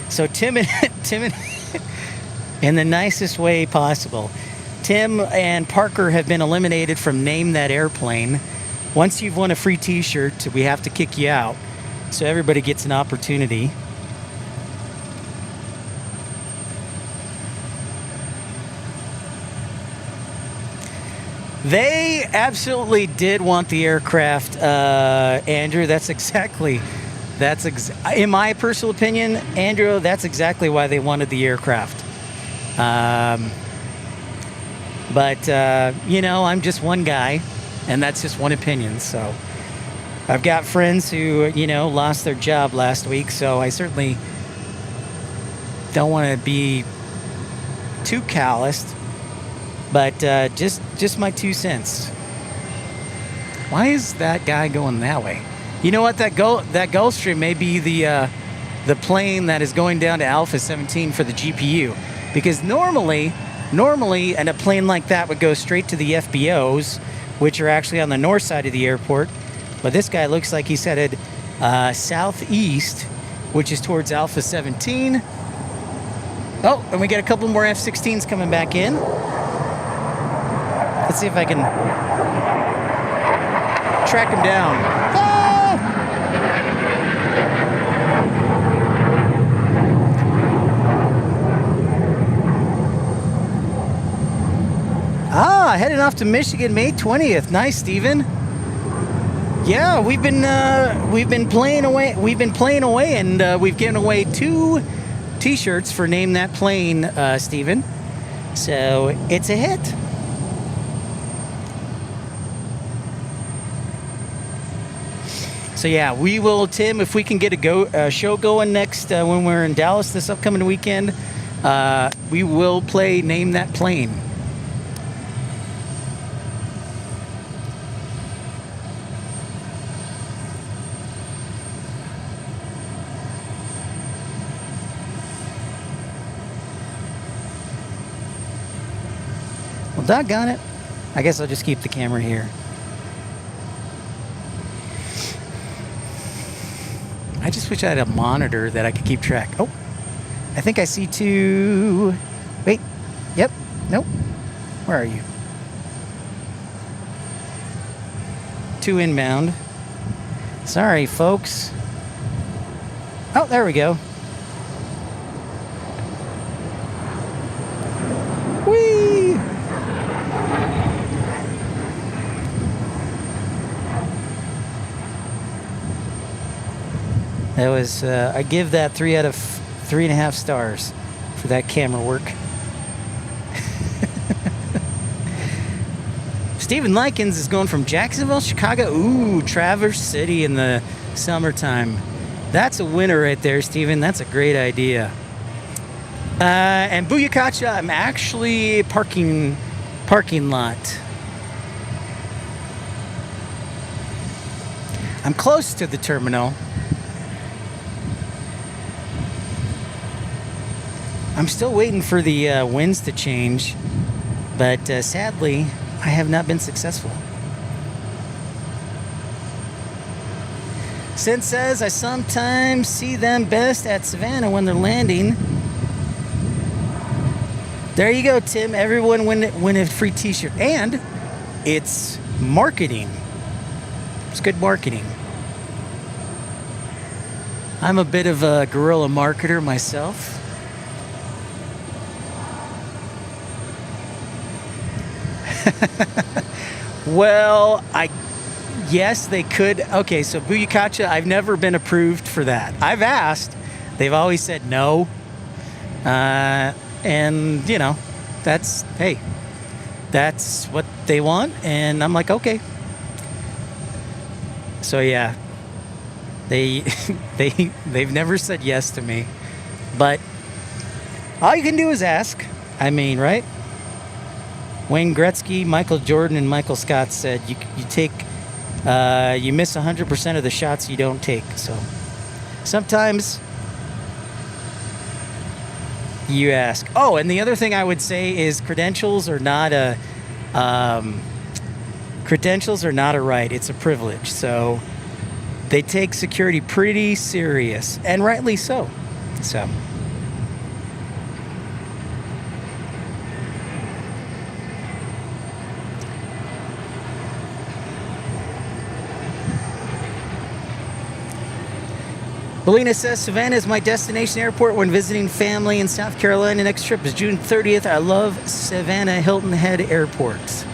Speaker 1: So Tim, in the nicest way possible, Tim and Parker have been eliminated from Name That Airplane. Once you've won a free t-shirt, we have to kick you out. So everybody gets an opportunity. They absolutely did want the aircraft, Andrew. In my personal opinion, Andrew, that's exactly why they wanted the aircraft. But I'm just one guy, and that's just one opinion. So I've got friends who, lost their job last week, so I certainly don't want to be too calloused. But just my 2 cents. Why is that guy going that way? You know what? That Gulfstream may be the plane that is going down to Alpha 17 for the GPU, because normally, and a plane like that would go straight to the FBOs, which are actually on the north side of the airport. But this guy looks like he's headed southeast, which is towards Alpha 17. Oh, and we got a couple more F-16s coming back in. Let's see if I can track him down. Heading off to Michigan, May 20th. Nice, Steven. Yeah, we've been playing away. And we've given away 2 T-shirts for Name That Plane, Steven. So it's a hit. So yeah, we will, Tim, if we can get a show going next when we're in Dallas this upcoming weekend, we will play Name That Plane. Well, doggone it. I guess I'll just keep the camera here. I just wish I had a monitor that I could keep track. Oh, I think I see 2. Wait. Yep. Nope. Where are you? 2 inbound. Sorry, folks. Oh, there we go. Whee! That was, I give that 3 out of 3.5 stars for that camera work. Stephen Likens is going from Jacksonville, Chicago. Ooh, Traverse City in the summertime. That's a winner right there, Stephen. That's a great idea. And Booyakacha, I'm actually parking lot. I'm close to the terminal. I'm still waiting for the winds to change, but sadly, I have not been successful. Sin says, I sometimes see them best at Savannah when they're landing. There you go, Tim. Everyone win a free t-shirt. And it's marketing. It's good marketing. I'm a bit of a guerrilla marketer myself. Well, yes, they could. Okay, so Buyakacha, I've never been approved for that. I've asked. They've always said no. And, you know, that's what they want. And I'm like, okay. So, yeah, they've never said yes to me. But all you can do is ask. I mean, right? Wayne Gretzky, Michael Jordan, and Michael Scott said you miss 100% of the shots you don't take. So sometimes you ask. Oh, and the other thing I would say is credentials are not a right. It's a privilege. So they take security pretty serious, and rightly so. So. Belina says, Savannah is my destination airport when visiting family in South Carolina. Next trip is June 30th. I love Savannah Hilton Head Airport.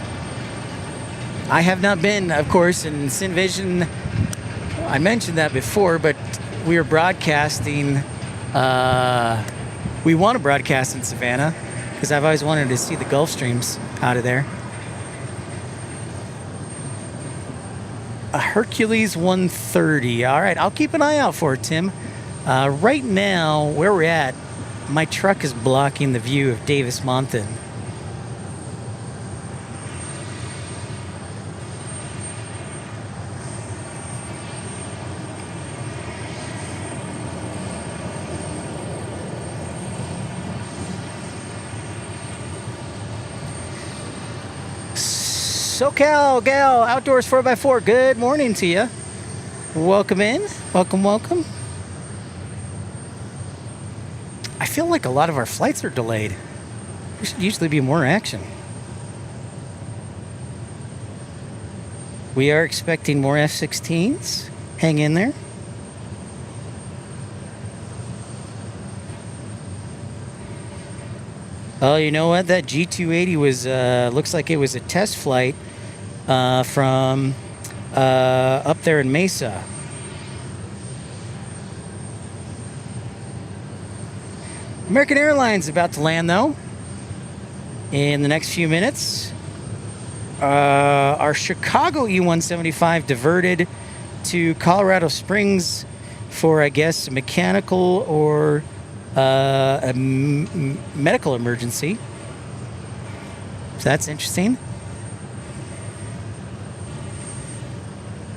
Speaker 1: I have not been, of course, in SynVision. I mentioned that before, but we are broadcasting. We want to broadcast in Savannah because I've always wanted to see the Gulf Streams out of there. A Hercules 130. All right, I'll keep an eye out for it, Tim. Right now, where we're at, my truck is blocking the view of Davis-Monthan. SoCal Gal Outdoors 4x4, good morning to you. Welcome in. Welcome, welcome. I feel like a lot of our flights are delayed. There should usually be more action. We are expecting more F-16s. Hang in there. Oh, you know what? That G280 was, looks like it was a test flight from up there in Mesa. American Airlines about to land, though, in the next few minutes. Our Chicago E-175 diverted to Colorado Springs for, I guess, mechanical or a medical emergency. So that's interesting.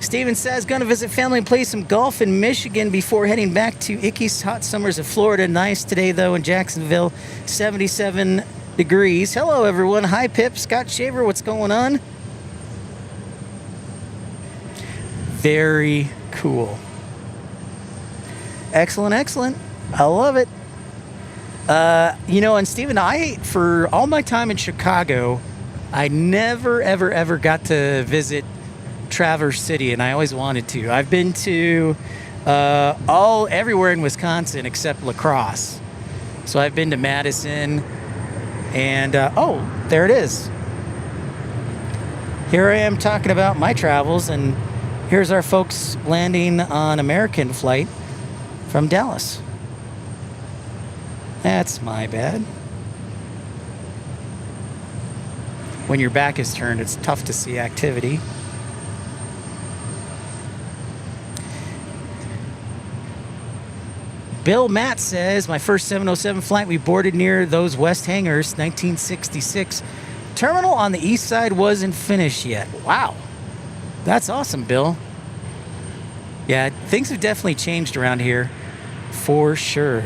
Speaker 1: Steven says, going to visit family and play some golf in Michigan before heading back to Icky's hot summers of Florida. Nice today, though, in Jacksonville, 77 degrees. Hello, everyone. Hi, Pip. Scott Shaver, what's going on? Very cool. Excellent, excellent. I love it. You know, and Steven, for all my time in Chicago, I never, ever, ever got to visit Traverse City, and I always wanted to. I've been to everywhere in Wisconsin except La Crosse. So I've been to Madison, and oh, there it is. Here I am talking about my travels, and here's our folks landing on American flight from Dallas. That's my bad. When your back is turned, it's tough to see activity. Bill Matt says, my first 707 flight, we boarded near those west hangars, 1966. Terminal on the east side wasn't finished yet. Wow. That's awesome, Bill. Yeah, things have definitely changed around here, for sure.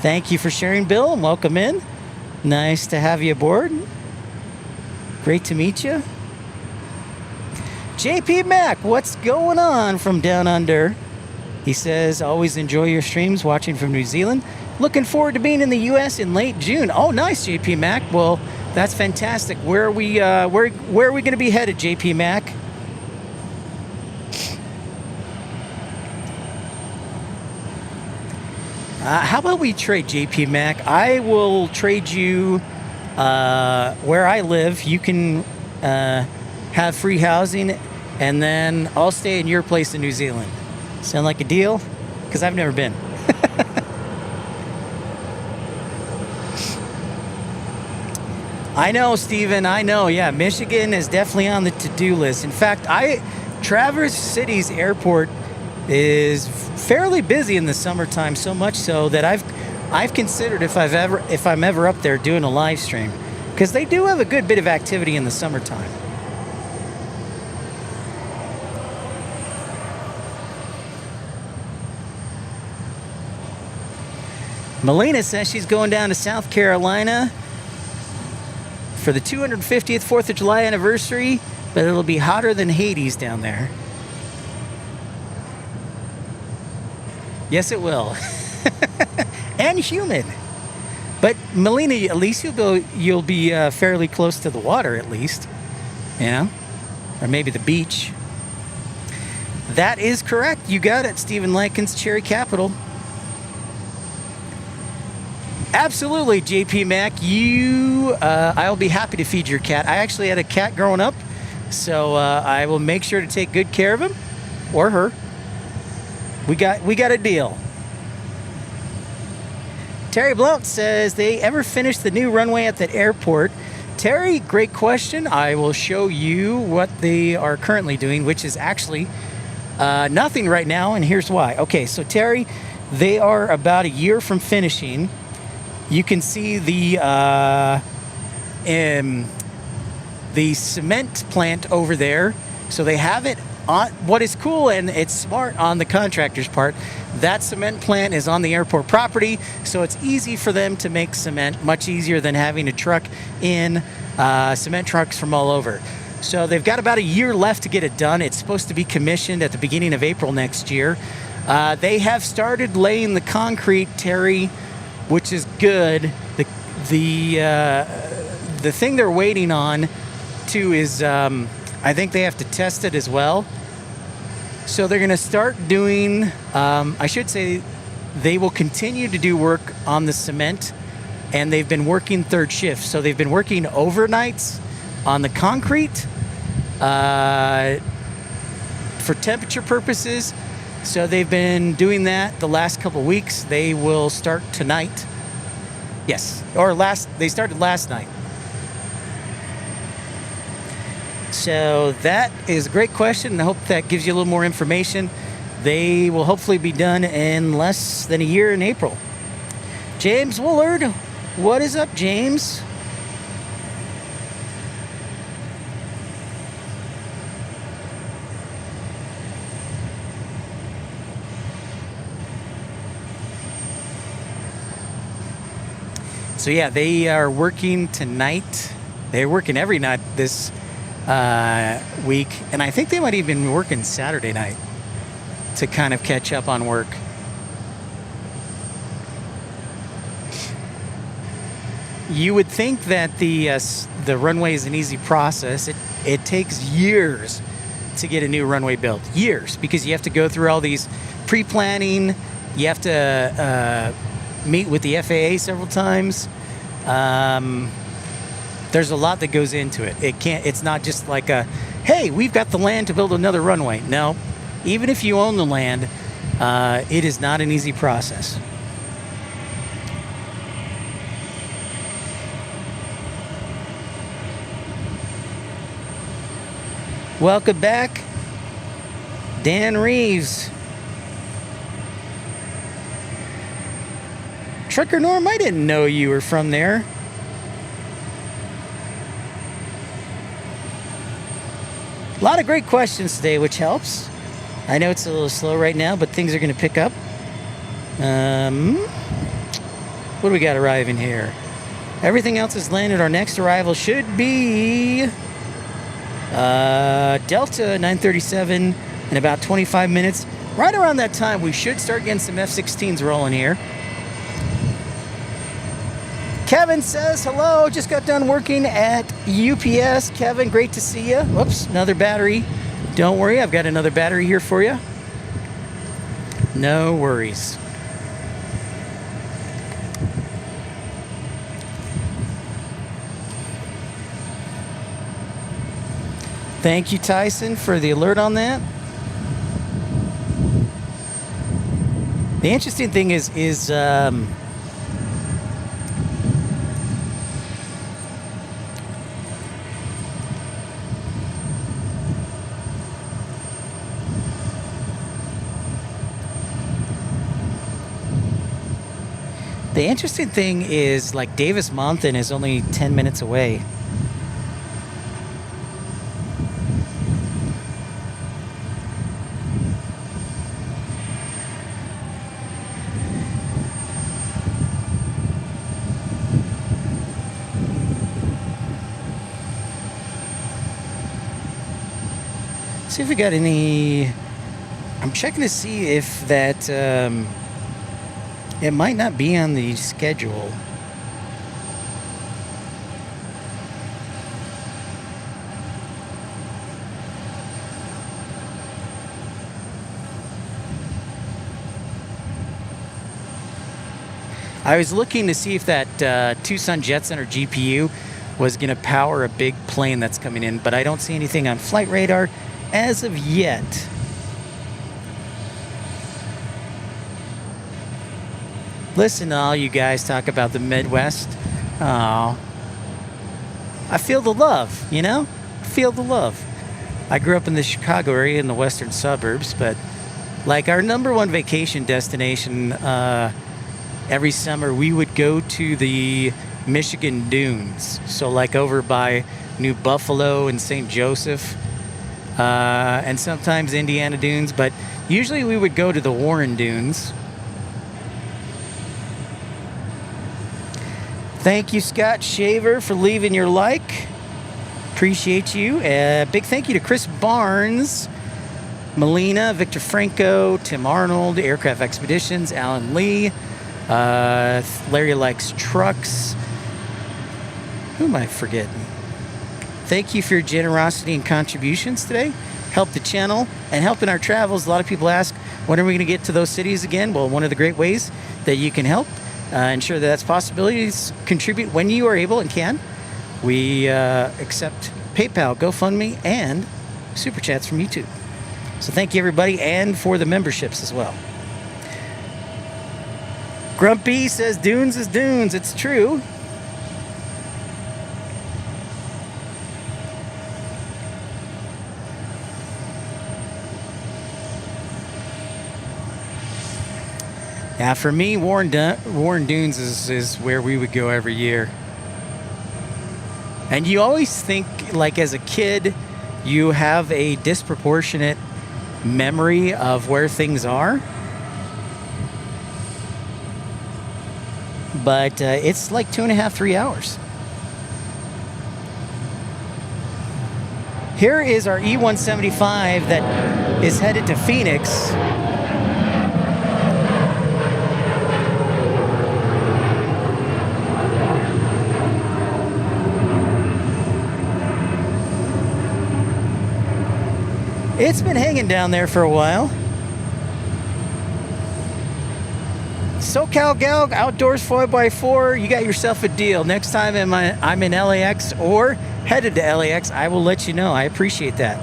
Speaker 1: Thank you for sharing, Bill, and welcome in. Nice to have you aboard. Great to meet you. JP Mack, what's going on from down under? He says, always enjoy your streams, watching from New Zealand. Looking forward to being in the U.S. in late June. Oh, nice, JP Mac. Well, that's fantastic. Where are we going to be headed, JP Mac? How about we trade, JP Mac? I will trade you where I live. You can have free housing, and then I'll stay in your place in New Zealand. Sound like a deal? Because I've never been. I know, Steven. I know. Yeah, Michigan is definitely on the to-do list. In fact, Traverse City's airport is fairly busy in the summertime, so much so that I've considered if I'm ever up there doing a live stream, because they do have a good bit of activity in the summertime. Melina says she's going down to South Carolina for the 250th 4th of July anniversary, but it'll be hotter than Hades down there. Yes, it will. And humid. But Melina, at least you'll be fairly close to the water, at least. You know? Or maybe the beach. That is correct. You got it, Stephen Likens, Cherry Capital. Absolutely, JP Mac. I'll be happy to feed your cat. I actually had a cat growing up, so I will make sure to take good care of him or her. We got a deal. Terry Blount says, they ever finished the new runway at that airport? Terry, great question. I will show you what they are currently doing, which is actually nothing right now, and here's why. Okay, so Terry, they are about a year from finishing. You can see the cement plant over there. So they have it on. What is cool, and it's smart on the contractor's part, that cement plant is on the airport property, so it's easy for them to make cement, much easier than having a truck in cement trucks from all over. So they've got about a year left to get it done. It's supposed to be commissioned at the beginning of April next year. They have started laying the concrete, Terry, which is good. The thing they're waiting on too is I think they have to test it as well. So they're going to start doing, I should say, they will continue to do work on the cement, and they've been working third shift. So they've been working overnights on the concrete for temperature purposes. So they've been doing that the last couple weeks. They will start tonight. Yes, or they started last night. So that is a great question, and I hope that gives you a little more information. They will hopefully be done in less than a year in April. James Woolard, what is up, James? So yeah, they are working tonight. They're working every night this week, and I think they might even be working Saturday night to kind of catch up on work. You would think that the runway is an easy process. It takes years to get a new runway built. Years, because you have to go through all these pre-planning. You have to meet with the FAA several times. There's a lot that goes into it. It's not just like hey, we've got the land to build another runway. No, even if you own the land, it is not an easy process. Welcome back, Dan Reeves. Trucker Norm, I didn't know you were from there. A lot of great questions today, which helps. I know it's a little slow right now, but things are going to pick up. What do we got arriving here? Everything else is landed. Our next arrival should be Delta 937 in about 25 minutes. right around that time, we should start getting some F-16s rolling here. Kevin says, hello, just got done working at UPS. Kevin, great to see you. Whoops, another battery. Don't worry, I've got another battery here for you. No worries. Thank you, Tyson, for the alert on that. The interesting thing is like Davis-Monthan is only 10 minutes away. See if we got any. I'm checking to see if that it might not be on the schedule. I was looking to see if that Tucson Jet Center GPU was going to power a big plane that's coming in, but I don't see anything on flight radar as of yet. Listen to all you guys talk about the Midwest. Oh, I feel the love, you know? I feel the love. I grew up in the Chicago area in the western suburbs, but like our number one vacation destination, every summer we would go to the Michigan dunes. So like over by New Buffalo and St. Joseph, and sometimes Indiana dunes, but usually we would go to the Warren dunes. Thank you, Scott Shaver, for leaving your like. Appreciate you. Big thank you to Chris Barnes, Melina, Victor Franco, Tim Arnold, Aircraft Expeditions, Alan Lee, Larry Likes Trucks. Who am I forgetting? Thank you for your generosity and contributions today. Help the channel and help in our travels. A lot of people ask, when are we going to get to those cities again? Well, one of the great ways that you can help ensure that that's possibilities, contribute when you are able and can. We accept PayPal, GoFundMe, and Super Chats from YouTube. So thank you, everybody, and for the memberships as well. Grumpy says, dunes is dunes. It's true. Yeah, for me, Warren Dunes is where we would go every year. And you always think, like as a kid, you have a disproportionate memory of where things are. But it's like 2.5, 3 hours. Here is our E-175 that is headed to Phoenix. It's been hanging down there for a while. SoCal Gal Outdoors 4x4, you got yourself a deal. Next time I'm in LAX or headed to LAX, I will let you know. I appreciate that.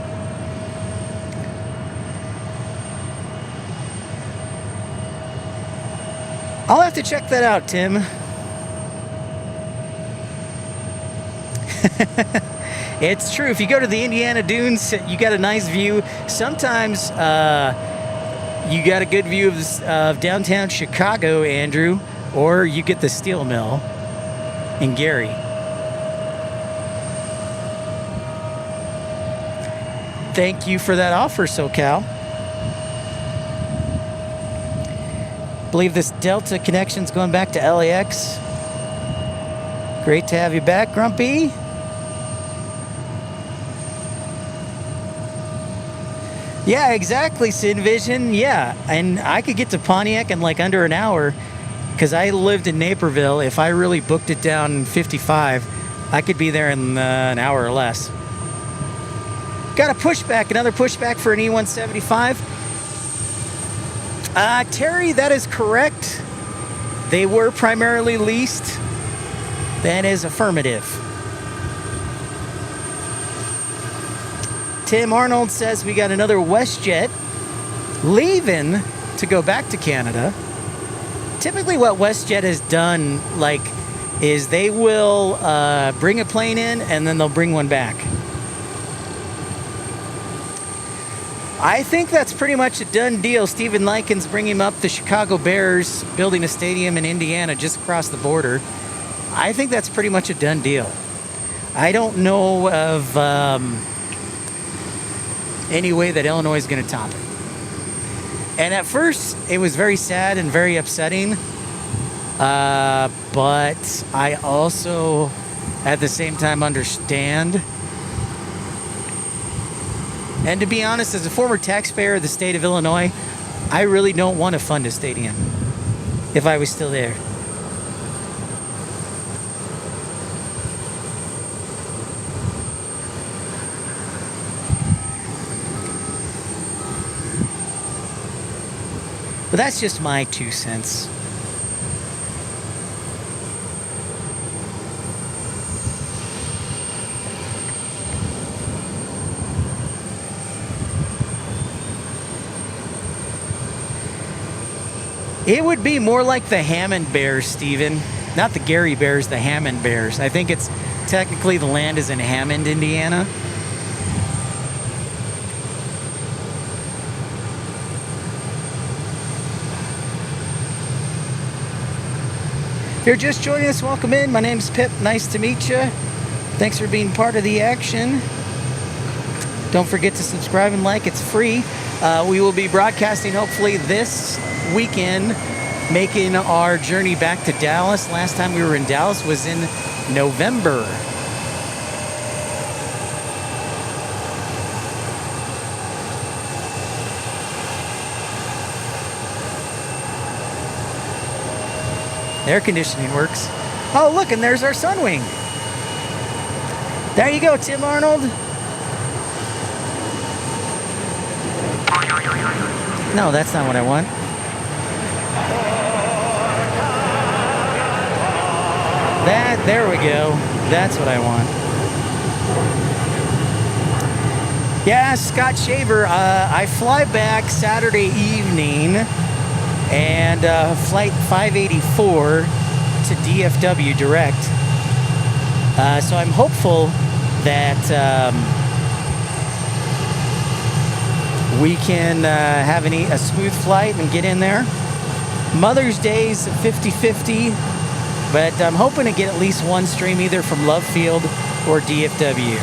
Speaker 1: I'll have to check that out, Tim. It's true. If you go to the Indiana Dunes, you got a nice view. Sometimes you got a good view of downtown Chicago, Andrew, or you get the steel mill in Gary. Thank you for that offer, SoCal. Believe this Delta connection's going back to LAX. Great to have you back, Grumpy. Yeah, exactly, Sin Vision. Yeah, and I could get to Pontiac in like under an hour because I lived in Naperville. If I really booked it down in 55, I could be there in an hour or less. Got a pushback, another pushback for an E175. Terry, that is correct. They were primarily leased. That is affirmative. Tim Arnold says we got another WestJet leaving to go back to Canada. Typically what WestJet has done, like, is they will bring a plane in and then they'll bring one back. I think that's pretty much a done deal. Stephen Likens bringing up the Chicago Bears building a stadium in Indiana just across the border. I think that's pretty much a done deal. I don't know of any way that Illinois is going to top it. And at first, it was very sad and very upsetting. But I also, at the same time, understand. And to be honest, as a former taxpayer of the state of Illinois, I really don't want to fund a stadium if I was still there. But that's just my 2 cents. It would be more like the Hammond Bears, Steven. Not the Gary Bears, the Hammond Bears. I think it's technically the land is in Hammond, Indiana. If you're just joining us, welcome in. My name's Pip. Nice to meet you. Thanks for being part of the action. Don't forget to subscribe and like. It's free. We will be broadcasting hopefully this weekend, making our journey back to Dallas. Last time we were in Dallas was in November. Air conditioning works. Oh, look, and there's our Sunwing. There you go, Tim Arnold. No, that's not what I want. There we go. That's what I want. Yeah, Scott Shaver, I fly back Saturday evening and flight 584 to DFW direct. So I'm hopeful that we can have a smooth flight and get in there. Mother's Day's 50-50, but I'm hoping to get at least one stream either from Love Field or DFW.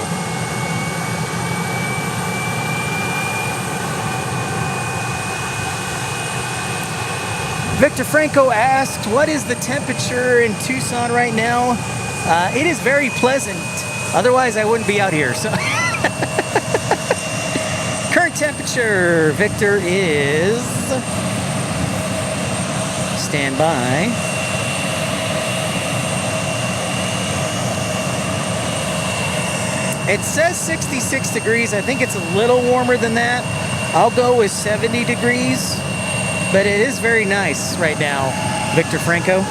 Speaker 1: Victor Franco asked, what is the temperature in Tucson right now? It is very pleasant. Otherwise, I wouldn't be out here. So current temperature, Victor, is... Stand by. It says 66 degrees. I think it's a little warmer than that. I'll go with 70 degrees. But it is very nice right now, Victor Franco.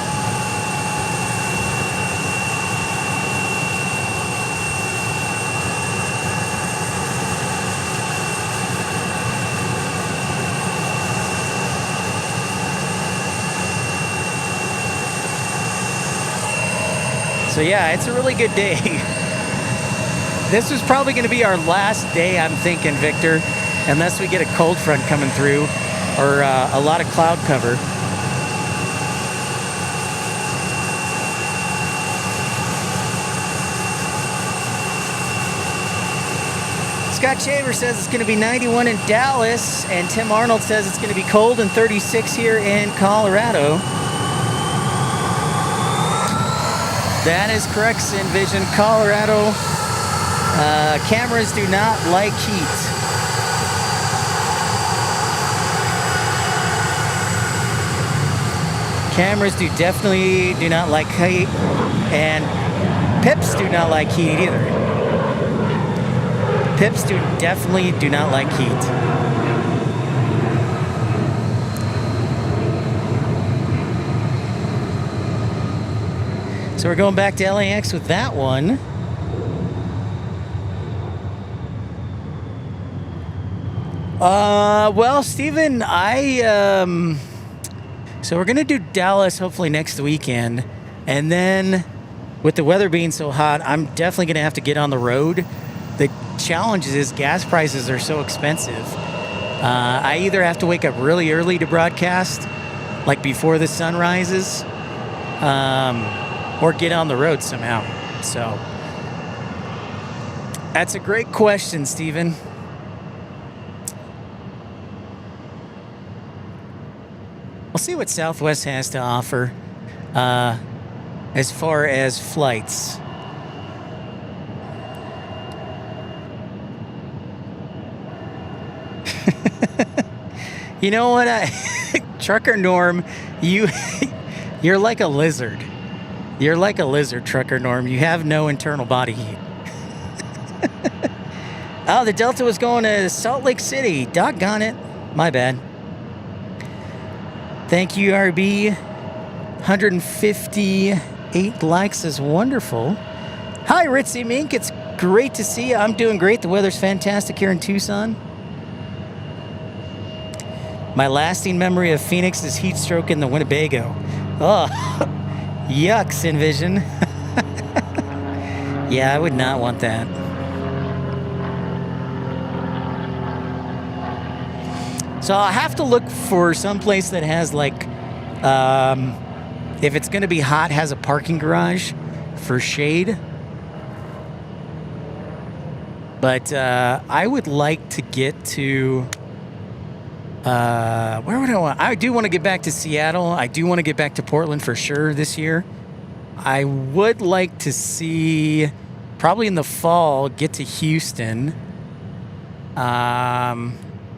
Speaker 1: So yeah, it's a really good day. This was probably going to be our last day, I'm thinking, Victor, unless we get a cold front coming through or a lot of cloud cover. Scott Shaver says it's going to be 91 in Dallas, and Tim Arnold says it's going to be cold and 36 here in Colorado. That is correct, Sin Vision. Colorado cameras do not like heat. Cameras definitely do not like heat, and pips do not like heat either. Pips definitely do not like heat. So we're going back to LAX with that one. Well, Steven, so we're going to do Dallas hopefully next weekend. And then with the weather being so hot, I'm definitely going to have to get on the road. The challenge is gas prices are so expensive. I either have to wake up really early to broadcast, like before the sun rises, or get on the road somehow. So that's a great question, Steven. We'll see what Southwest has to offer as far as flights. You know what? Trucker Norm, you're like a lizard. You're like a lizard, Trucker Norm. You have no internal body heat. Oh, the Delta was going to Salt Lake City. Doggone it. My bad. Thank you, RB. 158 likes is wonderful. Hi, Ritzy Mink. It's great to see you. I'm doing great. The weather's fantastic here in Tucson. My lasting memory of Phoenix is heat stroke in the Winnebago. Oh, yucks, Envision. Yeah, I would not want that. So I'll have to look for some place that has like, if it's going to be hot, has a parking garage for shade. But I would like to get to, where would I want? I do want to get back to Seattle. I do want to get back to Portland for sure this year. I would like to see, probably in the fall, get to Houston.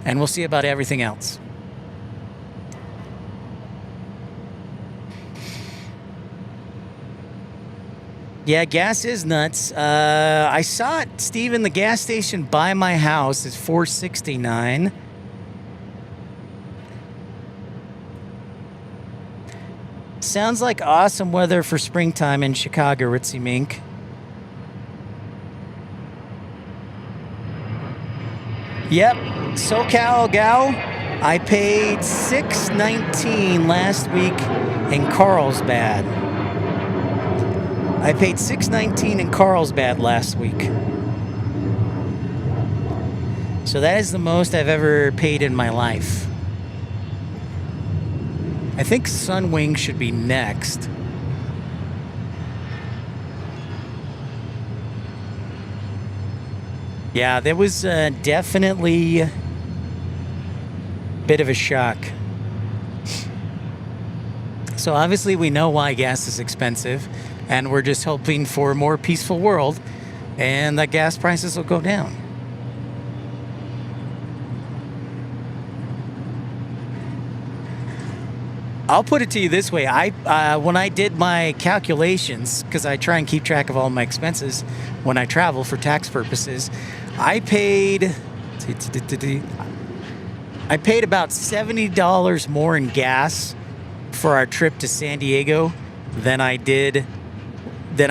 Speaker 1: And we'll see about everything else. Yeah, gas is nuts. I saw it, Steven, the gas station by my house is $4.69. Sounds like awesome weather for springtime in Chicago, Ritzy Mink. Yep, SoCal Gal. I paid $6.19 last week in Carlsbad. I paid $6.19 in Carlsbad last week. So that is the most I've ever paid in my life. I think Sunwing should be next. Yeah, that was definitely a bit of a shock. So obviously we know why gas is expensive, and we're just hoping for a more peaceful world and that gas prices will go down. I'll put it to you this way. When I did my calculations, because I try and keep track of all my expenses when I travel for tax purposes, I paid about $70 more in gas for our trip to San Diego than I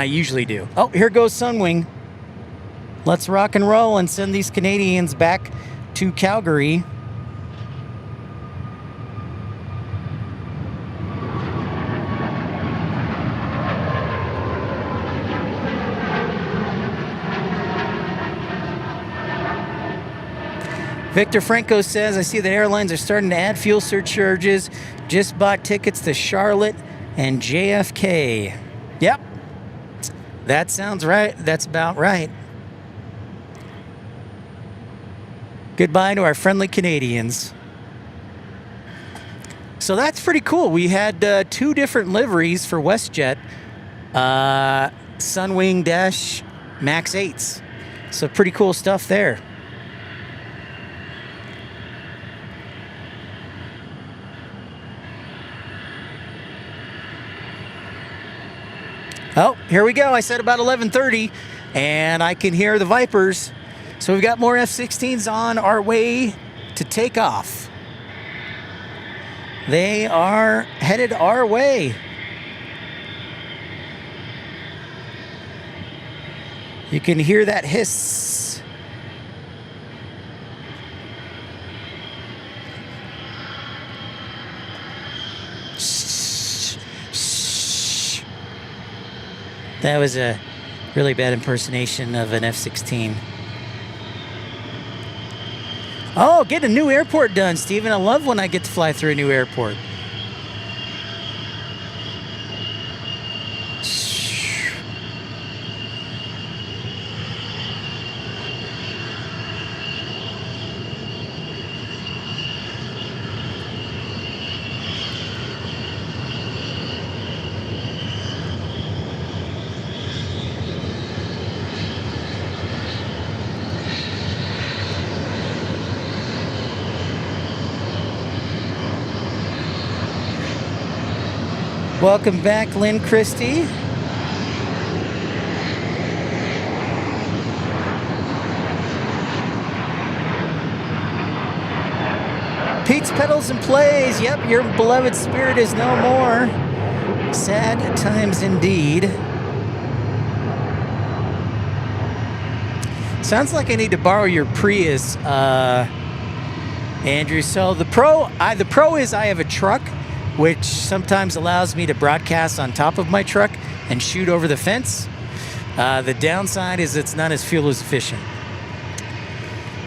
Speaker 1: usually do. Oh, here goes Sunwing. Let's rock and roll and send these Canadians back to Calgary. Victor Franco says, I see that airlines are starting to add fuel surcharges. Just bought tickets to Charlotte and JFK. Yep. That sounds right. That's about right. Goodbye to our friendly Canadians. So that's pretty cool. We had 2 different liveries for WestJet. Sunwing Dash Max 8s. So pretty cool stuff there. Oh, here we go. I said about 11:30, and I can hear the Vipers. So we've got more F-16s on our way to take off. They are headed our way. You can hear that hiss. That was a really bad impersonation of an F-16. Oh, get a new airport done, Steven. I love when I get to fly through a new airport. Welcome back, Lynn Christie. Pete's Pedals and Plays. Yep, your beloved spirit is no more. Sad times indeed. Sounds like I need to borrow your Prius, Andrew. So the pro is I have a truck, which sometimes allows me to broadcast on top of my truck and shoot over the fence. The downside is it's not as fuel as efficient.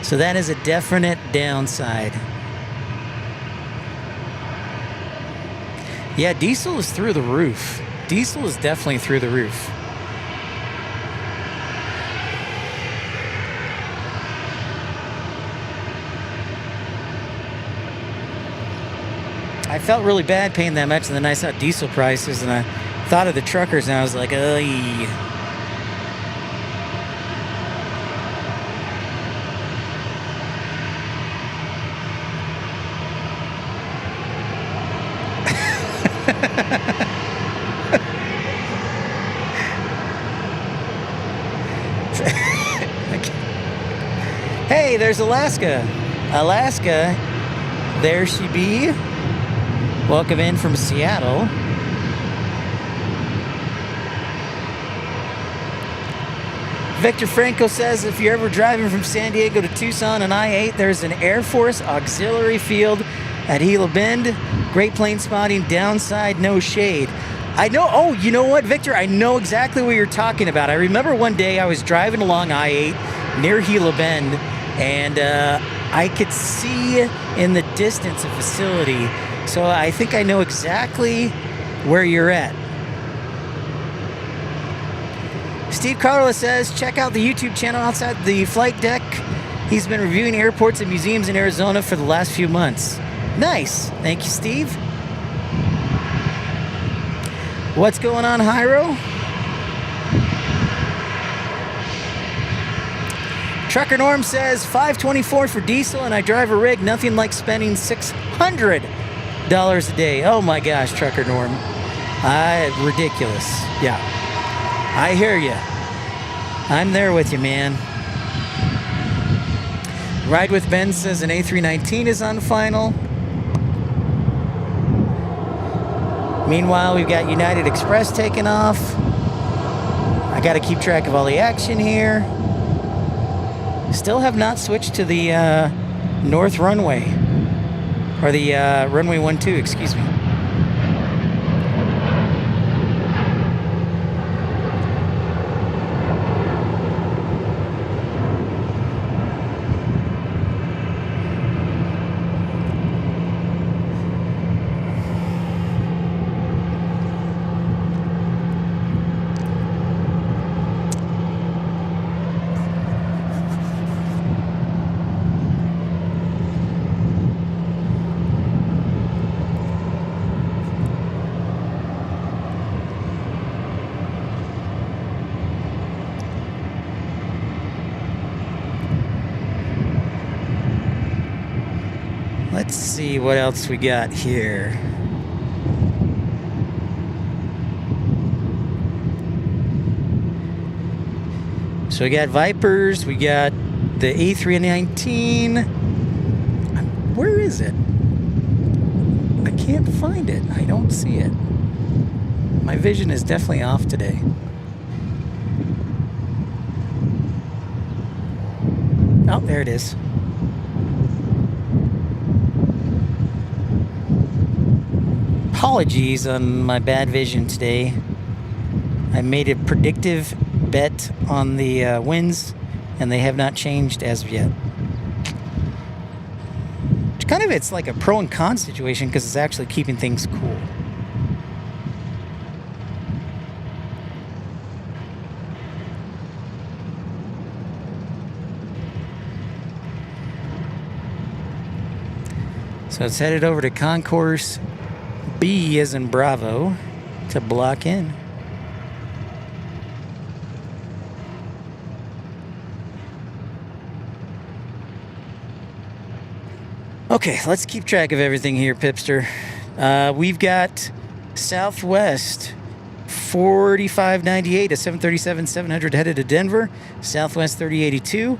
Speaker 1: So that is a definite downside. Yeah, diesel is through the roof. Diesel is definitely through the roof. I felt really bad paying that much, and then I saw diesel prices, and I thought of the truckers, and I was like, "Ugh." Hey, there's Alaska. Alaska, there she be. Welcome in from Seattle. Victor Franco says if you're ever driving from San Diego to Tucson on I-8, there's an Air Force auxiliary field at Gila Bend. Great plane spotting, downside, no shade. I know, oh, you know what, Victor? I know exactly what you're talking about. I remember one day I was driving along I-8 near Gila Bend, and I could see in the distance a facility. So I think I know exactly where you're at. Steve Carla says, check out the YouTube channel outside the flight deck. He's been reviewing airports and museums in Arizona for the last few months. Nice. Thank you, Steve. What's going on, Hyro? Trucker Norm says, $524 for diesel and I drive a rig. Nothing like spending $600 a day. Oh my gosh, Trucker Norm. Ridiculous. Yeah. I hear you. I'm there with you, man. Ride with Ben says an A319 is on final. Meanwhile, we've got United Express taking off. I got to keep track of all the action here. Still have not switched to the north runway. Or the runway 12, excuse me. Let's see what else we got here. So we got Vipers, we got the A319. Where is it? I can't find it. I don't see it. My vision is definitely off today. Oh, there it is. Apologies on my bad vision today. I made a predictive bet on the winds, and they have not changed as of yet. It's like a pro and con situation because it's actually keeping things cool. So it's headed over to Concourse B as in Bravo to block in. Okay, let's keep track of everything here, Pipster. We've got Southwest 4598, a 737-700 headed to Denver. Southwest 3082,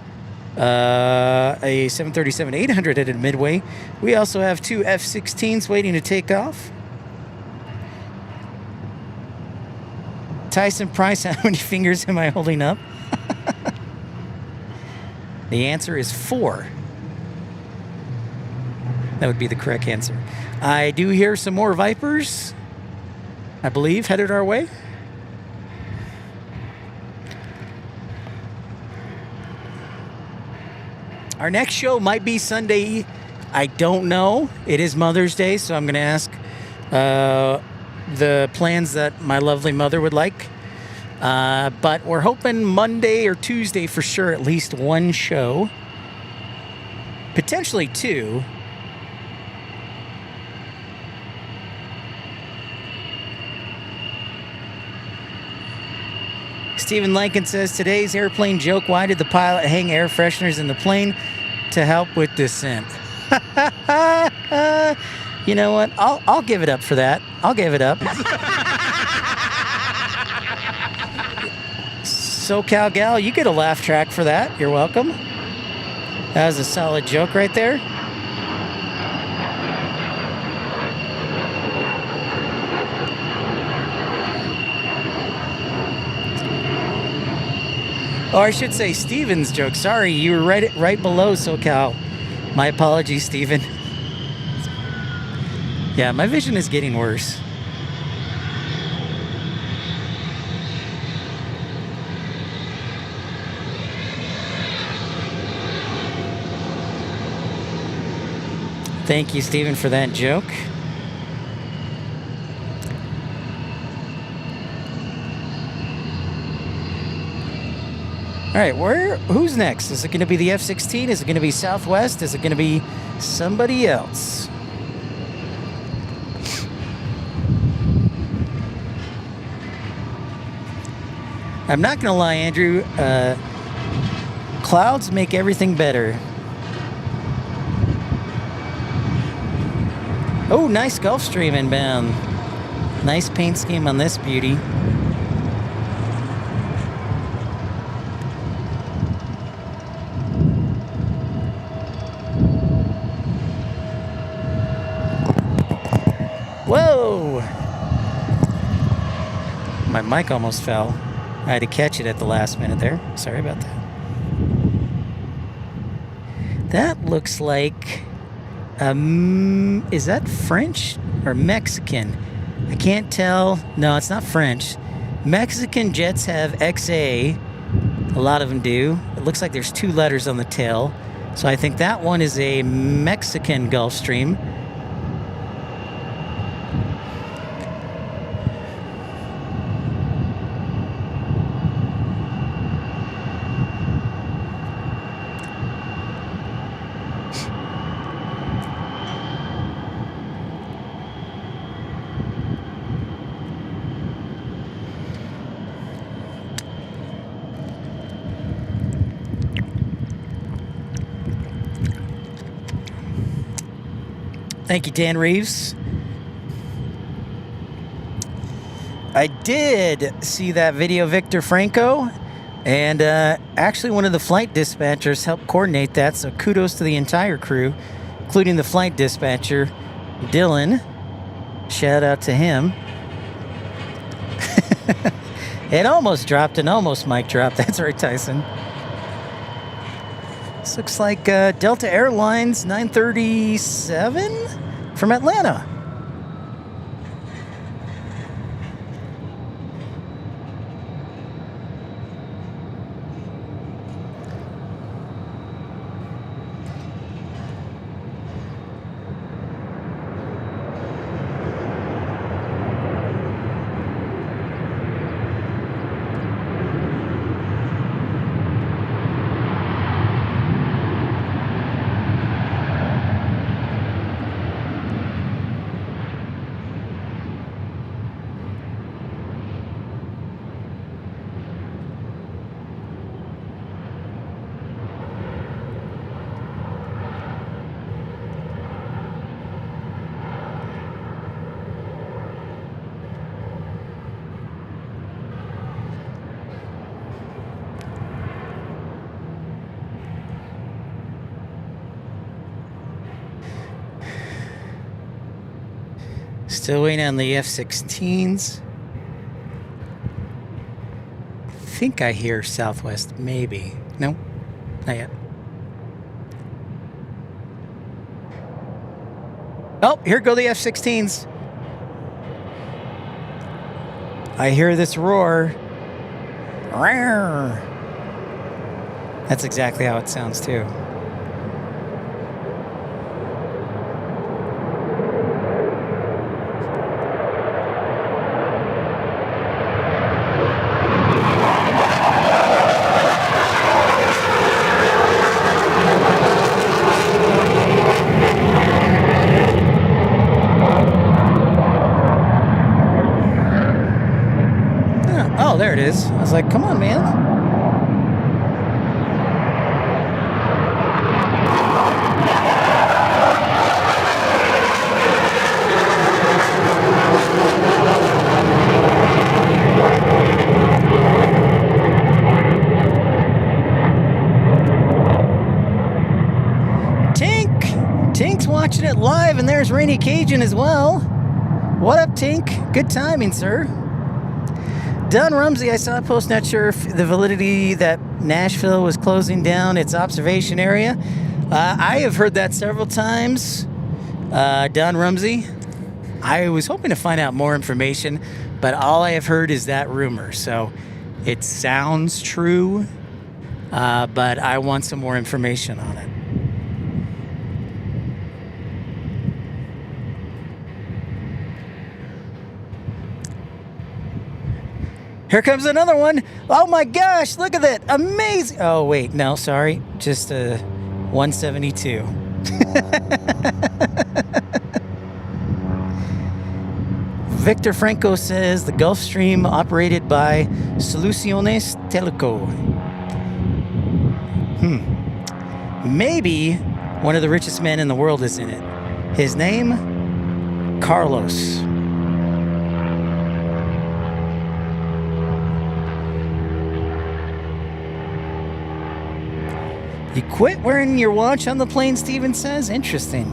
Speaker 1: a 737-800 headed to Midway. We also have two F-16s waiting to take off. Tyson Price, how many fingers am I holding up? The answer is 4. That would be the correct answer. I do hear some more Vipers, I believe, headed our way. Our next show might be Sunday. I don't know. It is Mother's Day, so I'm going to ask the plans that my lovely mother would like. But we're hoping Monday or Tuesday for sure, at least one show. Potentially 2. Stephen Lincoln says, today's airplane joke, why did the pilot hang air fresheners in the plane? To help with descent. You know what? I'll give it up for that. I'll give it up. SoCal Gal, you get a laugh track for that. You're welcome. That was a solid joke right there. Or I should say Steven's joke. Sorry, you were right below SoCal. My apologies, Steven. Yeah, my vision is getting worse. Thank you, Steven, for that joke. All right, who's next? Is it going to be the F-16? Is it going to be Southwest? Is it going to be somebody else? I'm not going to lie, Andrew. Clouds make everything better. Oh, nice Gulfstream inbound. Nice paint scheme on this beauty. Whoa! My mic almost fell. I had to catch it at the last minute there. Sorry about that. That looks like... is that French or Mexican? I can't tell. No, it's not French. Mexican jets have XA. A lot of them do. It looks like there's 2 letters on the tail. So I think that one is a Mexican Gulfstream. Thank you, Dan Reeves. I did see that video, Victor Franco, And actually, one of the flight dispatchers helped coordinate that, so kudos to the entire crew, including the flight dispatcher, Dylan. Shout out to him. It almost dropped and almost mic dropped. That's right, Tyson. This looks like Delta Airlines 937 from Atlanta. Still waiting on the F-16s. I think I hear Southwest, maybe. No, not yet. Oh, here go the F-16s. I hear this roar. Rawr. That's exactly how it sounds too. Oh, there it is. I was like, come on, man. Tink's watching it live, and there's Rainy Cajun as well. What up, Tink? Good timing, sir. Don Rumsey, I saw a post, not sure if the validity that Nashville was closing down its observation area. I have heard that several times. Don Rumsey, I was hoping to find out more information, but all I have heard is that rumor. So it sounds true, but I want some more information on it. Here comes another one. Oh my gosh, look at that. Amazing. Oh, wait, no, sorry. Just a 172. Victor Franco says the Gulfstream operated by Soluciones Teleco. Maybe one of the richest men in the world is in it. His name, Carlos. You quit wearing your watch on the plane, Steven says? Interesting.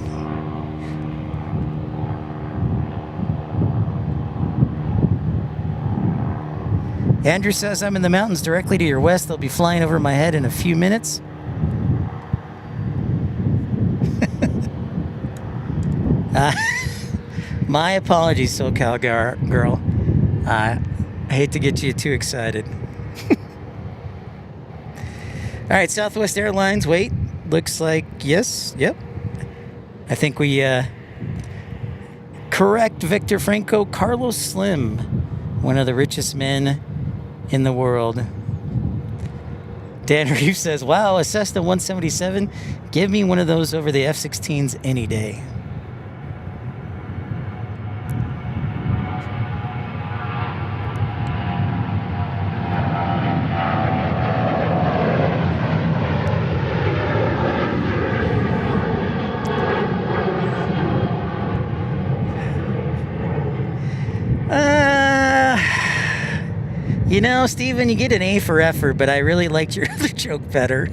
Speaker 1: Andrew says, I'm in the mountains directly to your west. They'll be flying over my head in a few minutes. My apologies, SoCal girl. I hate to get you too excited. All right, Southwest Airlines, wait, looks like, yes, yep. I think we correct Victor Franco, Carlos Slim, one of the richest men in the world. Dan Reeves says, wow, a Cessna 177, give me one of those over the F-16s any day. know, Steven, you get an A for effort, but I really liked your other joke better.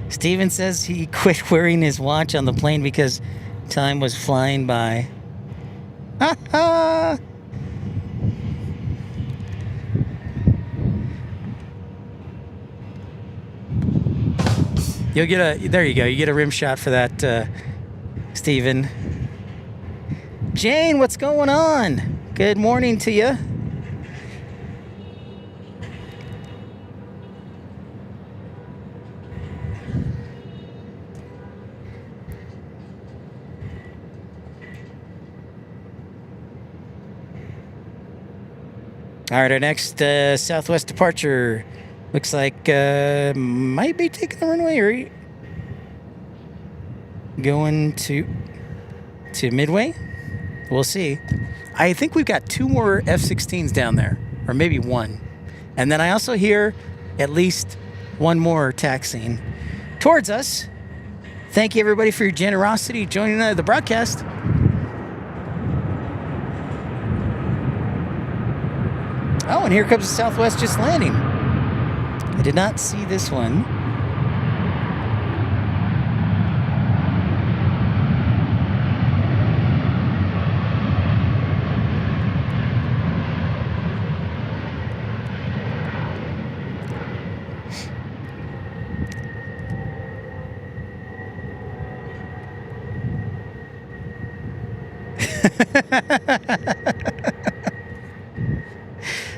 Speaker 1: Steven says he quit wearing his watch on the plane because time was flying by. Ha ha! You'll get a, there you go, you get a rim shot for that, Steven. Jane, what's going on? Good morning to you. All right, our next Southwest departure looks like might be taking the runway or going to Midway. We'll see. I think we've got 2 more F-16s down there, or maybe 1. And then I also hear at least 1 more taxiing towards us. Thank you, everybody, for your generosity joining the broadcast. Oh, and here comes the Southwest just landing. I did not see this one.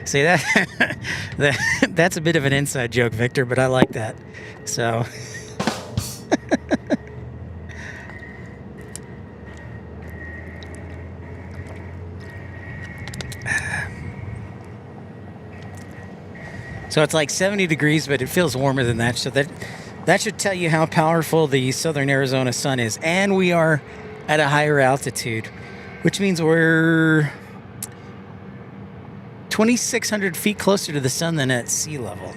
Speaker 1: See that's a bit of an inside joke, Victor, but I like that. So so it's like 70 degrees, but it feels warmer than that. So that should tell you how powerful the southern Arizona sun is. And we are at a higher altitude, which means we're 2,600 feet closer to the sun than at sea level.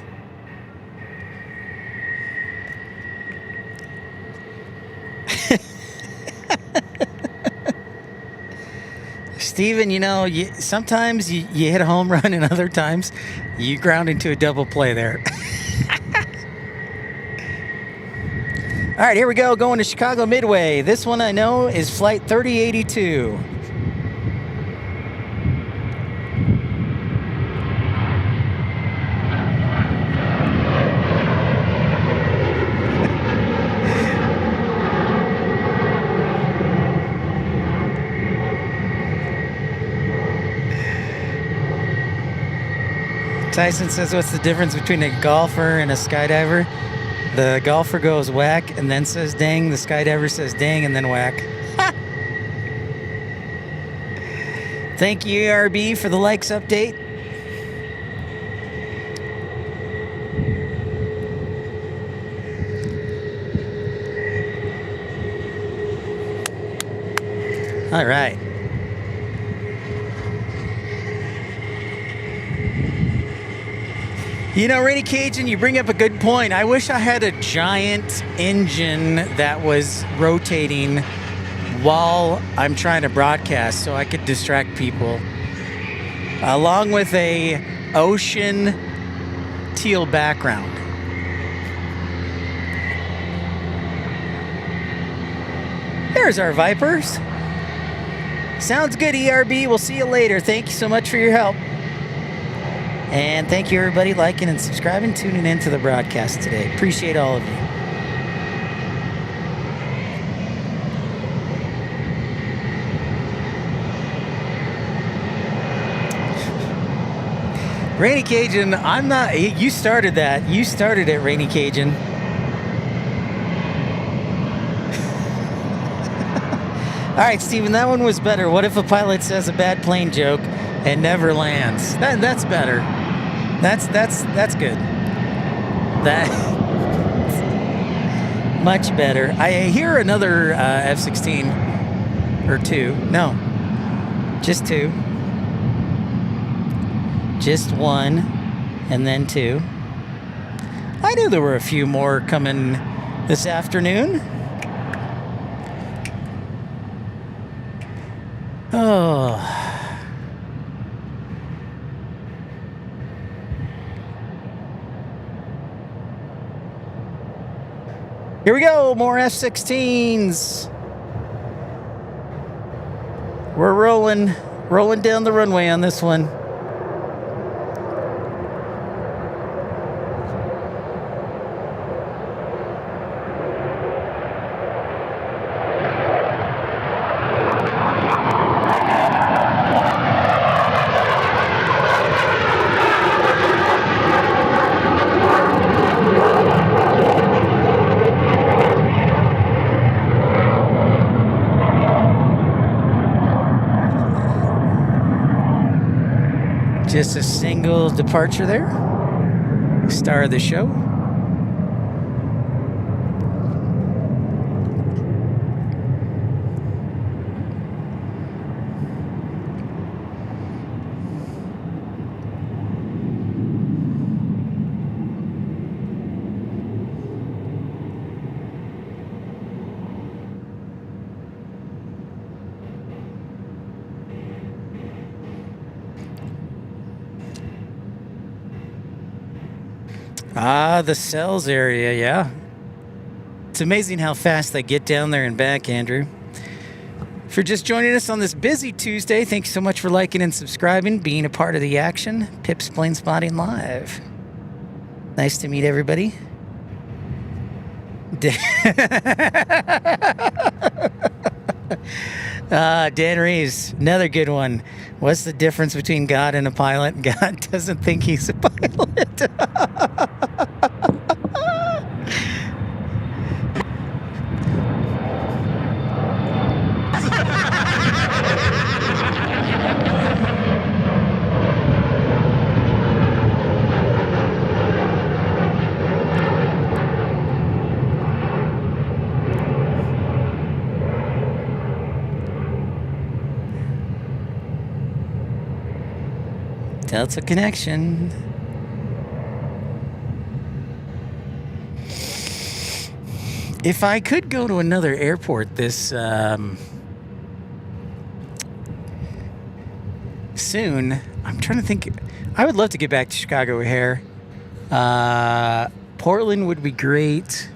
Speaker 1: Steven, you know, sometimes you hit a home run and other times you ground into a double play there. All right, here we go, going to Chicago Midway. This one I know is Flight 3082. Tyson says, what's the difference between a golfer and a skydiver? The golfer goes whack and then says dang. The skydiver says dang and then whack. Thank you, ARB, for the likes update. All right. You know, Rainy Cajun, you bring up a good point. I wish I had a giant engine that was rotating while I'm trying to broadcast so I could distract people. Along with a ocean teal background. There's our Vipers. Sounds good, ERB. We'll see you later. Thank you so much for your help. And thank you, everybody, liking and subscribing, tuning in to the broadcast today. Appreciate all of you. Rainy Cajun, I'm not... You started that. You started it, Rainy Cajun. All right, Steven, that one was better. What if a pilot says a bad plane joke and never lands? That's better. That's good. That much better. I hear another F-16 or 2. No, just 2. Just 1 and then 2. I knew there were a few more coming this afternoon. Oh. Here we go, more F-16s. We're rolling down the runway on this one. Just a single departure there. Star of the show. Ah, the cells area, yeah. It's amazing how fast they get down there and back, Andrew. For just joining us on this busy Tuesday, thank you so much for liking and subscribing, being a part of the action. Pip's Plane Spotting Live. Nice to meet everybody. Dan Reeves, another good one. What's the difference between God and a pilot? God doesn't think he's a pilot. Delta connection. If I could go to another airport this soon, I'm trying to think. I would love to get back to Chicago O'Hare. Portland would be great,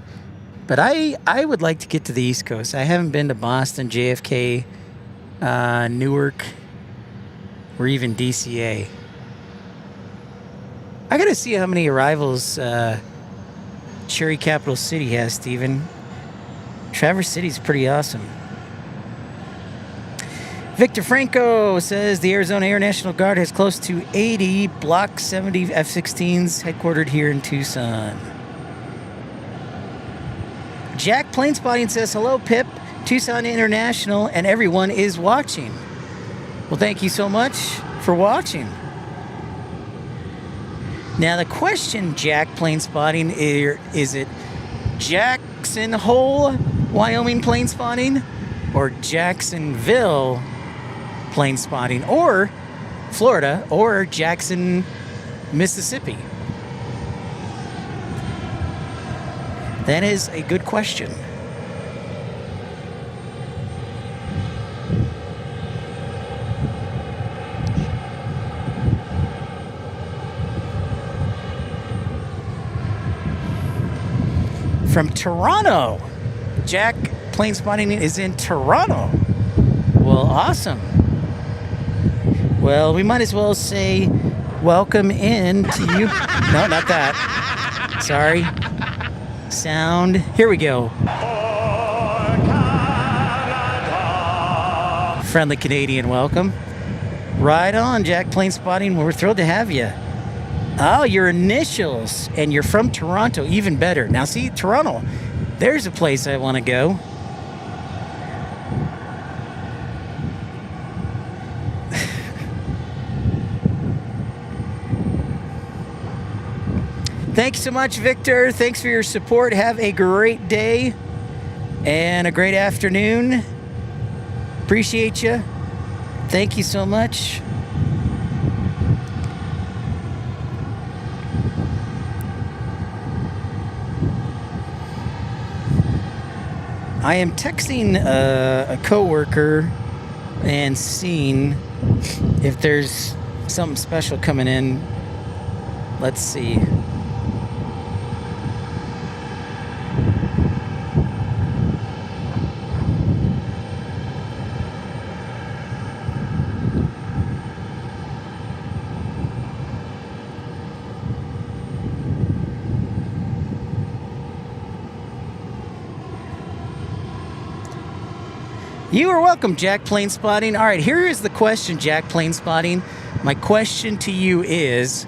Speaker 1: but I would like to get to the East Coast. I haven't been to Boston, JFK, Newark, or even DCA. I gotta see how many arrivals Cherry Capital City has, Steven. Traverse City's pretty awesome. Victor Franco says the Arizona Air National Guard has close to 80 Block 70 F-16s headquartered here in Tucson. Jack Plane Spotting says, hello, Pip, Tucson International, and everyone is watching. Well, thank you so much for watching. Now, the question, Jack Plane Spotting, is it Jackson Hole, Wyoming Plane Spotting, or Jacksonville Plane Spotting, or Florida, or Jackson, Mississippi? That is a good question. From Toronto. Jack Plane Spotting is in Toronto. Well, awesome. Well, we might as well say welcome in to you. No, not that. Sorry. Sound. Here we go. Friendly Canadian welcome. Right on, Jack Plane Spotting. We're thrilled to have you. Oh, your initials, and you're from Toronto, even better. Now, see, Toronto, there's a place I want to go. Thanks so much, Victor. Thanks for your support. Have a great day and a great afternoon. Appreciate you. Thank you so much. I am texting a coworker and seeing if there's something special coming in. Let's see. You are welcome, Jack Plane Spotting. All right, here is the question, Jack Plane Spotting. My question to you is,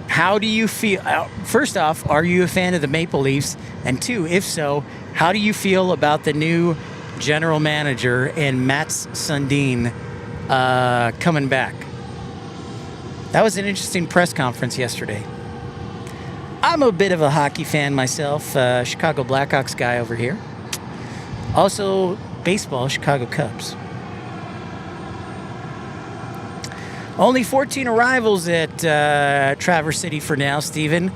Speaker 1: how do you feel? First off, are you a fan of the Maple Leafs? And two, if so, how do you feel about the new general manager and Mats Sundin coming back? That was an interesting press conference yesterday. I'm a bit of a hockey fan myself, Chicago Blackhawks guy over here. Also, baseball, Chicago Cubs. Only 14 arrivals at Traverse City for now, Steven.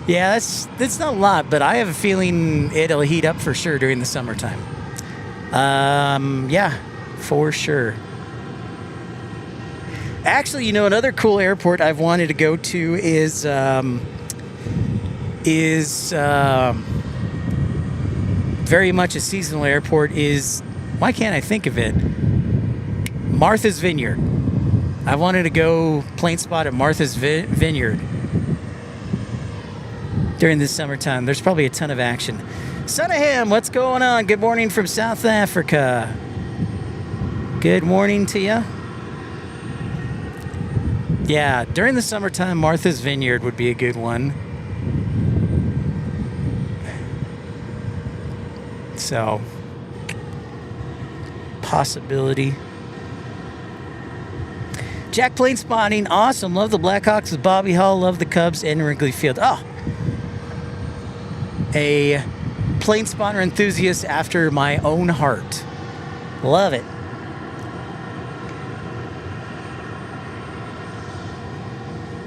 Speaker 1: Yeah, that's not a lot, but I have a feeling it'll heat up for sure during the summertime. Yeah, for sure. Actually, you know, another cool airport I've wanted to go to is very much a seasonal airport is, why can't I think of it? Martha's Vineyard. I wanted to go plane spot at Martha's Vineyard during the summertime. There's probably a ton of action. Son of Ham, what's going on? Good morning from South Africa. Good morning to you. Yeah, during the summertime, Martha's Vineyard would be a good one. So, possibility. Jack Plane Spotting, awesome. Love the Blackhawks with Bobby Hall. Love the Cubs and Wrigley Field. Oh, a plane spotter enthusiast after my own heart. Love it.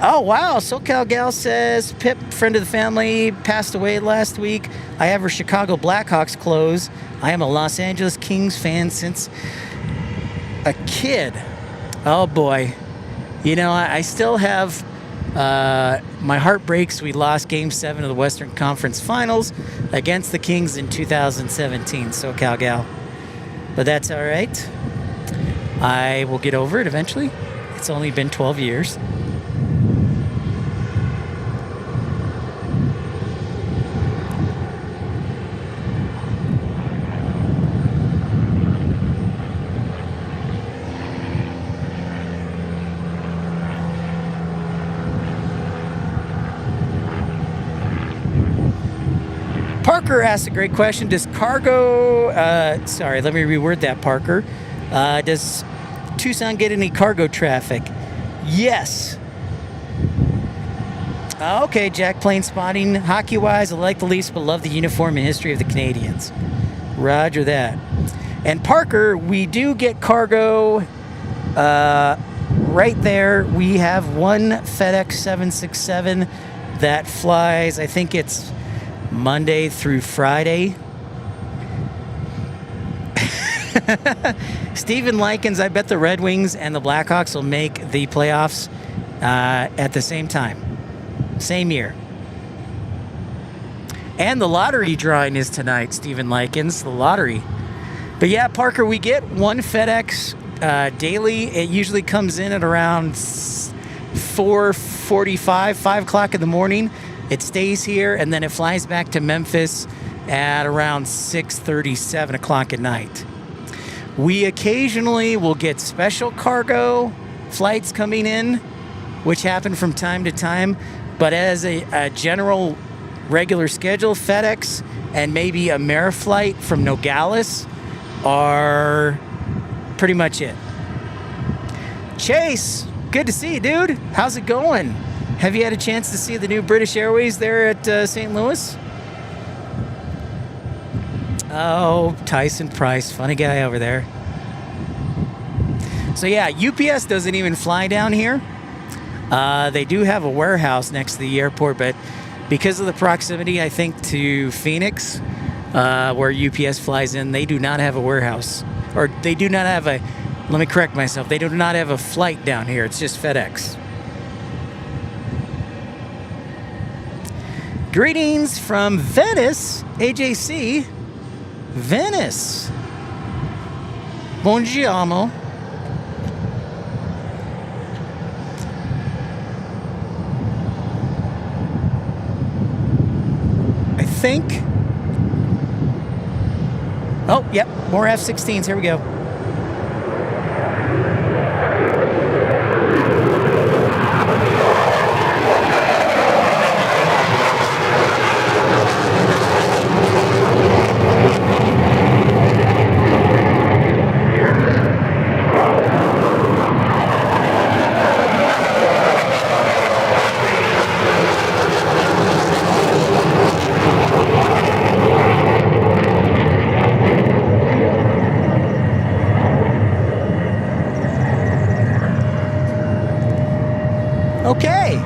Speaker 1: Oh, wow. SoCal Gal says, Pip, friend of the family, passed away last week. I have her Chicago Blackhawks clothes. I am a Los Angeles Kings fan since a kid. Oh, boy. You know, I still have... my heart breaks. We lost Game 7 of the Western Conference Finals against the Kings in 2017, SoCal Gal. But that's all right. I will get over it eventually. It's only been 12 years. Parker asked a great question. Does cargo, sorry, let me reword that, Parker. Does Tucson get any cargo traffic? Yes. Okay, Jack Plane Spotting. Hockey-wise, I like the Leafs, but love the uniform and history of the Canadians. Roger that. And Parker, we do get cargo right there. We have one FedEx 767 that flies, I think it's Monday through Friday. Steven Likens, I bet the Red Wings and the Blackhawks will make the playoffs at the same time. Same year. And the lottery drawing is tonight, Steven Likens, the lottery. But yeah, Parker, we get one FedEx daily. It usually comes in at around 4:45, 5 o'clock in the morning. It stays here, and then it flies back to Memphis at around 6:30, 7 o'clock at night. We occasionally will get special cargo flights coming in, which happen from time to time. But as a general regular schedule, FedEx and maybe a Ameriflight from Nogales are pretty much it. Chase, good to see you, dude. How's it going? Have you had a chance to see the new British Airways there at St. Louis? Oh, Tyson Price, funny guy over there. So yeah, UPS doesn't even fly down here. They do have a warehouse next to the airport, but because of the proximity, I think, to Phoenix, where UPS flies in, they do not have a warehouse. Or they do not have a, let me correct myself, they do not have a flight down here. It's just FedEx. Greetings from Venice, AJC. Venice. Buongiorno. I think Oh, yep, more F-16s. Here we go. Okay.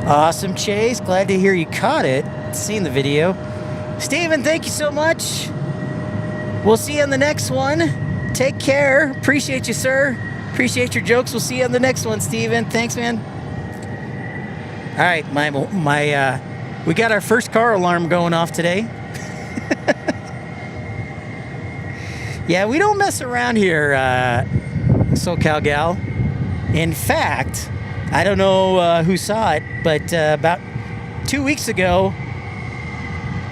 Speaker 1: Awesome, Chase. Glad to hear you caught it. Seen the video. Steven, thank you so much. We'll see you on the next one. Take care. Appreciate you, sir. Appreciate your jokes. We'll see you on the next one, Steven. Thanks, man. All right, we got our first car alarm going off today. Yeah, we don't mess around here, SoCal Gal. In fact, I don't know who saw it, but about 2 weeks ago,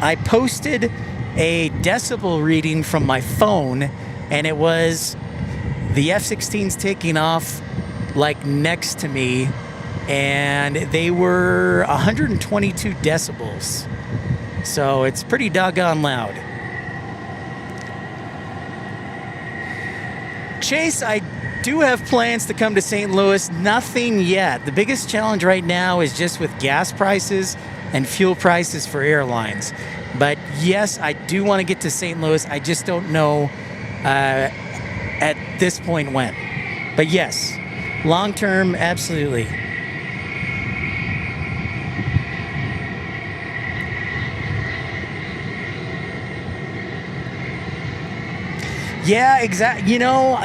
Speaker 1: I posted a decibel reading from my phone, and it was the F-16s taking off like next to me, and they were 122 decibels. So it's pretty doggone loud. Chase, I do have plans to come to St. Louis. Nothing yet. The biggest challenge right now is just with gas prices and fuel prices for airlines. But yes, I do want to get to St. Louis. I just don't know at this point when. But yes, long term, absolutely. Yeah, exactly. You know,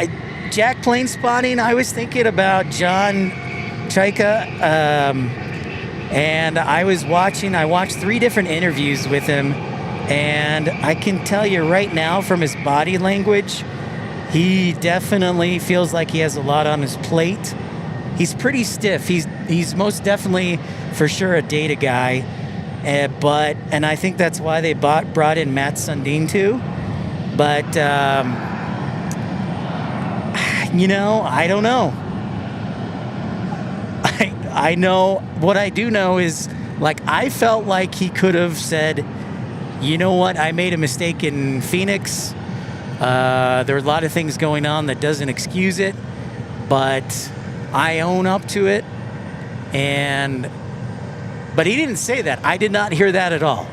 Speaker 1: Jack Plane Spotting, I was thinking about John Chaika, and I watched 3 different interviews with him, and I can tell you right now from his body language, he definitely feels like he has a lot on his plate. He's pretty stiff. He's most definitely, for sure, a data guy, and I think that's why they brought in Matt Sundin too. But you know, I don't know. I know, what I do know is, like, I felt like he could have said, you know what, I made a mistake in Phoenix. There were a lot of things going on that doesn't excuse it, but I own up to it. But he didn't say that. I did not hear that at all.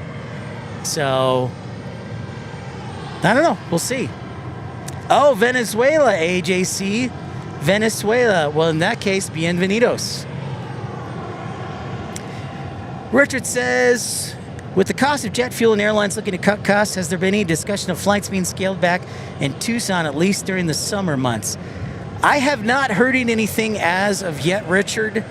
Speaker 1: So, I don't know. We'll see. Oh, Venezuela, AJC. Venezuela. Well, in that case, bienvenidos. Richard says, with the cost of jet fuel and airlines looking to cut costs, has there been any discussion of flights being scaled back in Tucson, at least during the summer months? I have not heard anything as of yet, Richard.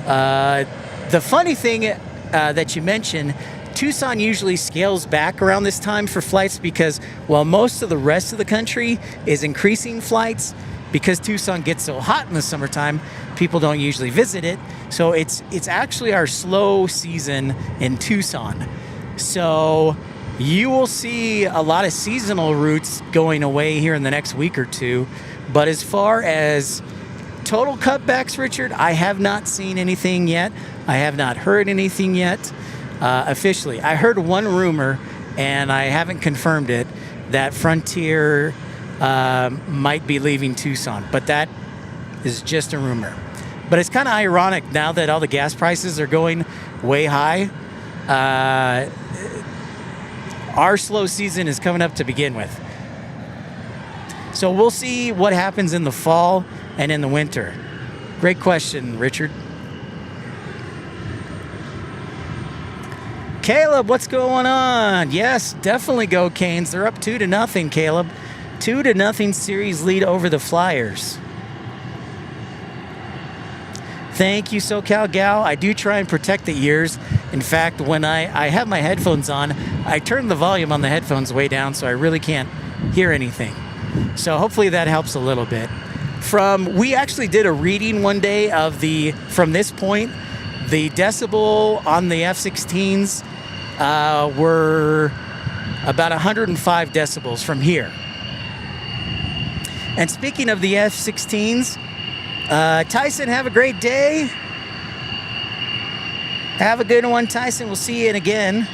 Speaker 1: The funny thing that you mentioned, Tucson usually scales back around this time for flights because while most of the rest of the country is increasing flights, because Tucson gets so hot in the summertime, people don't usually visit it. So it's actually our slow season in Tucson. So you will see a lot of seasonal routes going away here in the next week or two. But as far as total cutbacks, Richard, I have not seen anything yet. I have not heard anything yet. Officially, I heard one rumor, and I haven't confirmed it, that Frontier might be leaving Tucson, but that is just a rumor. But it's kind of ironic now that all the gas prices are going way high. Our slow season is coming up to begin with. So we'll see what happens in the fall and in the winter. Great question, Richard. Caleb, what's going on? Yes, definitely go Canes. They're up 2-0, Caleb. 2-0 series lead over the Flyers. Thank you, SoCal Gal. I do try and protect the ears. In fact, when I have my headphones on, I turn the volume on the headphones way down so I really can't hear anything. So hopefully that helps a little bit. We actually did a reading one day of from this point, the decibel on the F-16s were about 105 decibels from here. And speaking of the F-16s, Tyson, have a great day. Have a good one, Tyson. We'll see you again.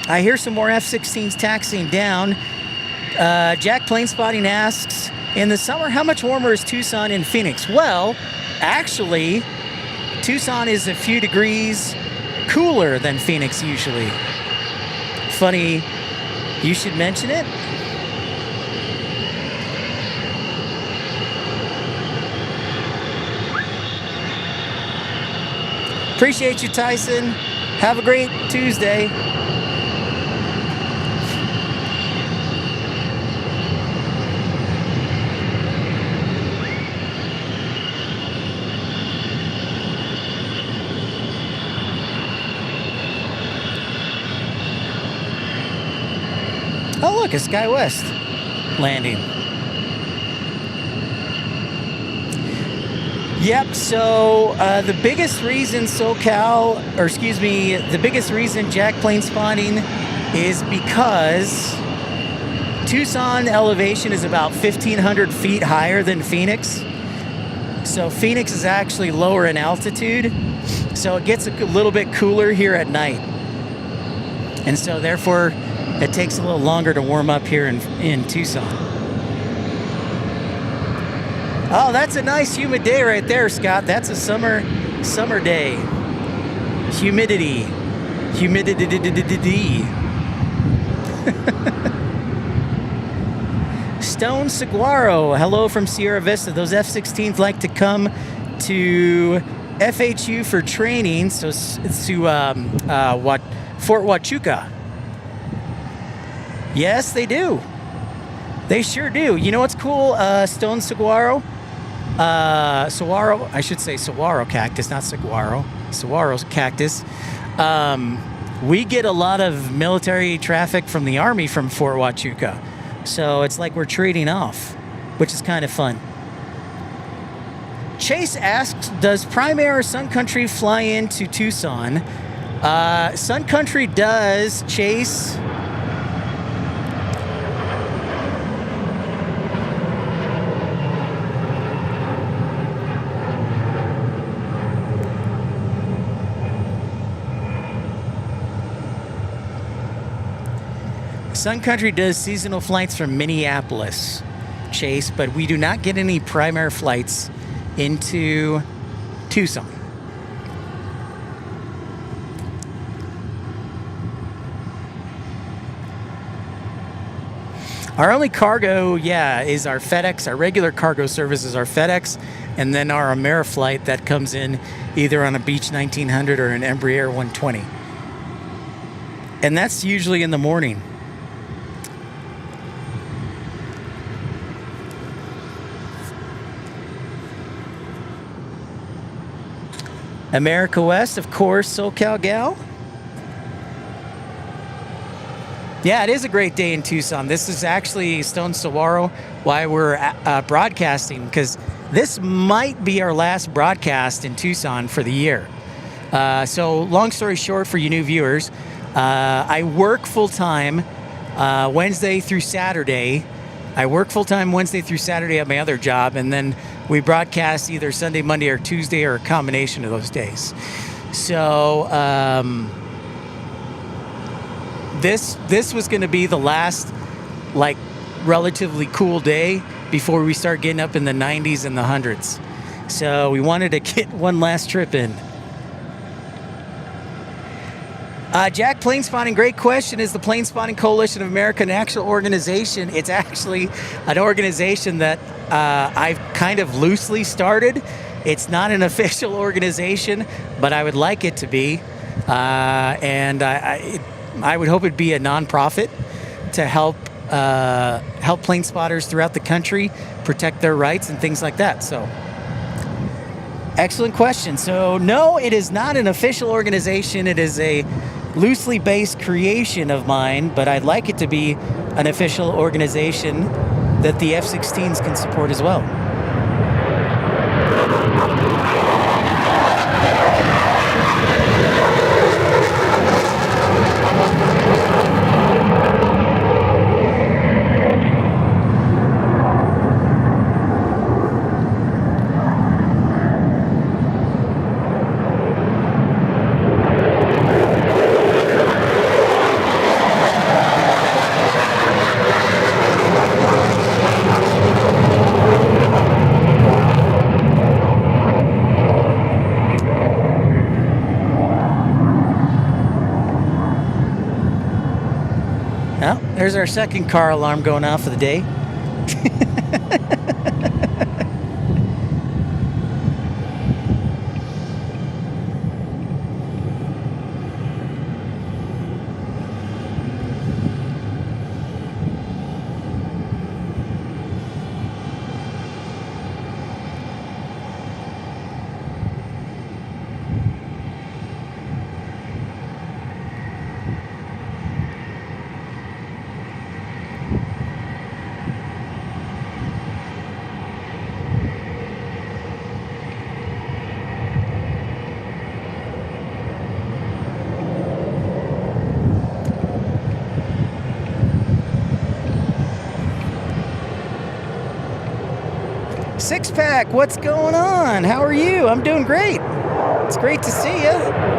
Speaker 1: I hear some more F-16s taxiing down. Jack Plane Spotting asks, in the summer, how much warmer is Tucson and Phoenix? Well, actually, Tucson is a few degrees cooler than Phoenix usually. Funny, you should mention it. Appreciate you, Tyson. Have a great Tuesday. Oh, look, a SkyWest landing. Yep, so the biggest reason the biggest reason Jack Plane Spotting is because Tucson elevation is about 1,500 feet higher than Phoenix. So Phoenix is actually lower in altitude, so it gets a little bit cooler here at night. And so therefore, it takes a little longer to warm up here in Tucson. Oh, that's a nice humid day right there, Scott. That's a summer day. Humidity. Stone Saguaro, hello from Sierra Vista. Those F-16s like to come to FHU for training, so it's to Fort Huachuca. Yes, they do. They sure do. You know what's cool, Stone Saguaro? Saguaro cactus, not saguaro. Saguaro cactus. We get a lot of military traffic from the Army from Fort Huachuca. So it's like we're trading off, which is kind of fun. Chase asks, does Prime Air or Sun Country fly into Tucson? Sun Country does, Chase. Sun Country does seasonal flights from Minneapolis, Chase, but we do not get any Prime Air flights into Tucson. Our only cargo, is our FedEx. Our regular cargo service is our FedEx, and then our Ameriflight that comes in either on a Beech 1900 or an Embraer 120. And that's usually in the morning. America West, of course, SoCal Gal. Yeah, it is a great day in Tucson. This is actually Stone Saguaro why we're broadcasting, because this might be our last broadcast in Tucson for the year. So long story short for you new viewers, I work full-time Wednesday through Saturday. I work full-time Wednesday through Saturday at my other job, and then we broadcast either Sunday, Monday, or Tuesday, or a combination of those days. So this was going to be the last, relatively cool day before we start getting up in the 90s and the hundreds. So we wanted to get one last trip in. Jack Plane Spotting, great question. Is the Plane Spotting Coalition of America an actual organization? It's actually an organization that I've kind of loosely started. It's not an official organization, but I would like it to be. And I would hope it'd be a nonprofit to help plane spotters throughout the country protect their rights and things like that. So, excellent question. So, no, it is not an official organization. It is a loosely based creation of mine, but I'd like it to be an official organization that the F-16s can support as well. there's our second car alarm going off for the day. Six Pack, what's going on? How are you? I'm doing great. It's great to see you.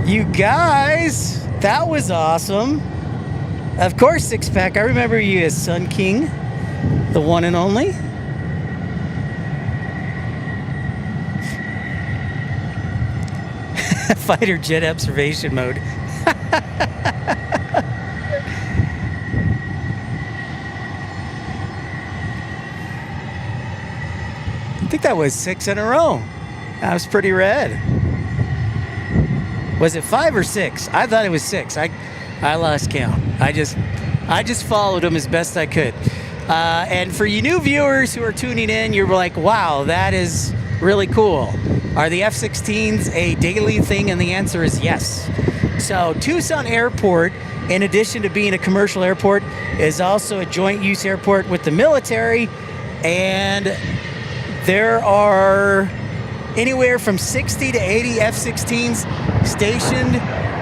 Speaker 1: You guys, that was awesome. Of course, Six Pack, I remember you as Sun King, the one and only. Fighter jet observation mode. I think that was 6 in a row. That was pretty rad. Was it 5 or 6? I thought it was 6. I lost count. I just followed them as best I could. And for you new viewers who are tuning in, you're like, wow, that is really cool. Are the F-16s a daily thing? And the answer is yes. So Tucson Airport, in addition to being a commercial airport, is also a joint use airport with the military. And there are anywhere from 60 to 80 F-16s stationed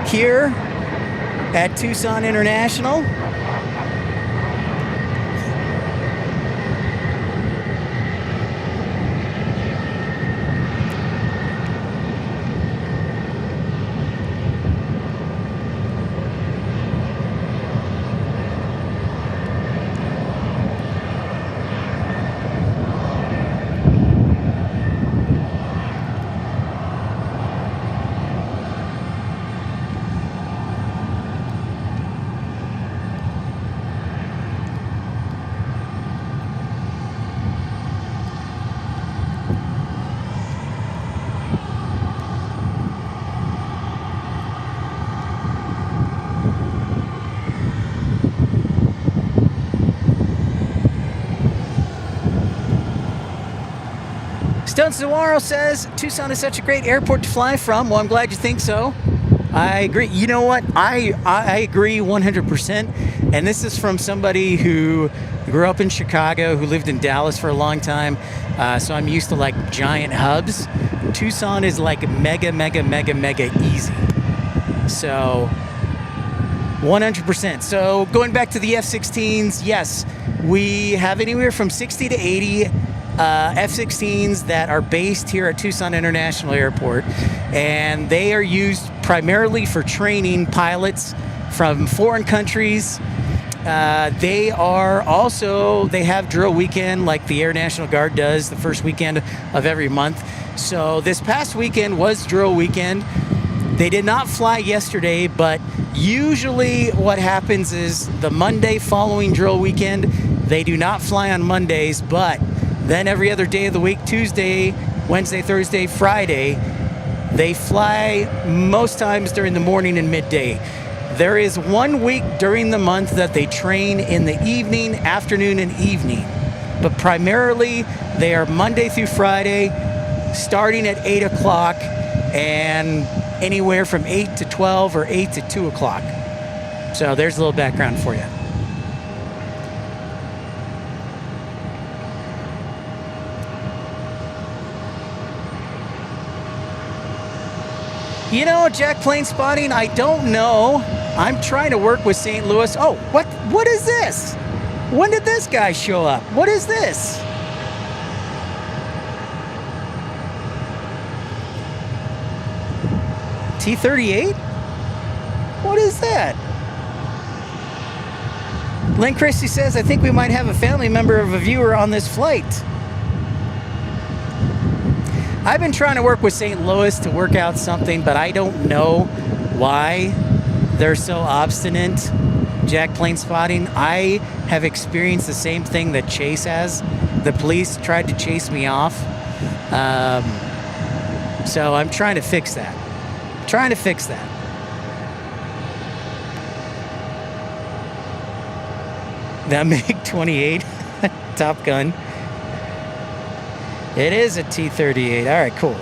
Speaker 1: here at Tucson International. Stone Saguaro says, Tucson is such a great airport to fly from. Well, I'm glad you think so. I agree. You know what? I agree 100%. And this is from somebody who grew up in Chicago, who lived in Dallas for a long time. So I'm used to like giant hubs. Tucson is like mega easy. So 100%. So going back to the F-16s, yes, we have anywhere from 60 to 80 F-16s that are based here at Tucson International Airport, and they are used primarily for training pilots from foreign countries. They have drill weekend like the Air National Guard does the first weekend of every month. So this past weekend was drill weekend. They did not fly yesterday, but usually what happens is the Monday following drill weekend, they do not fly on Mondays, but then every other day of the week, Tuesday, Wednesday, Thursday, Friday, They fly most times during the morning and midday. There is 1 week during the month that they train in the evening, afternoon, and evening. But primarily, they are Monday through Friday, starting at 8 o'clock and anywhere from 8 to 12 or 8 to 2 o'clock. So there's a little background for you. You know, Jack Plane Spotting, I don't know. I'm trying to work with St. Louis. Oh, what is this? When did this guy show up? What is this? T-38? What is that? Lynn Christie says, I think we might have a family member of a viewer on this flight. I've been trying to work with St. Louis to work out something, but I don't know why they're so obstinate. Jack Plane Spotting, I have experienced the same thing that Chase has. The police tried to chase me off. So I'm trying to fix that. That MiG-28 Top Gun. It is a T-38. All right, cool.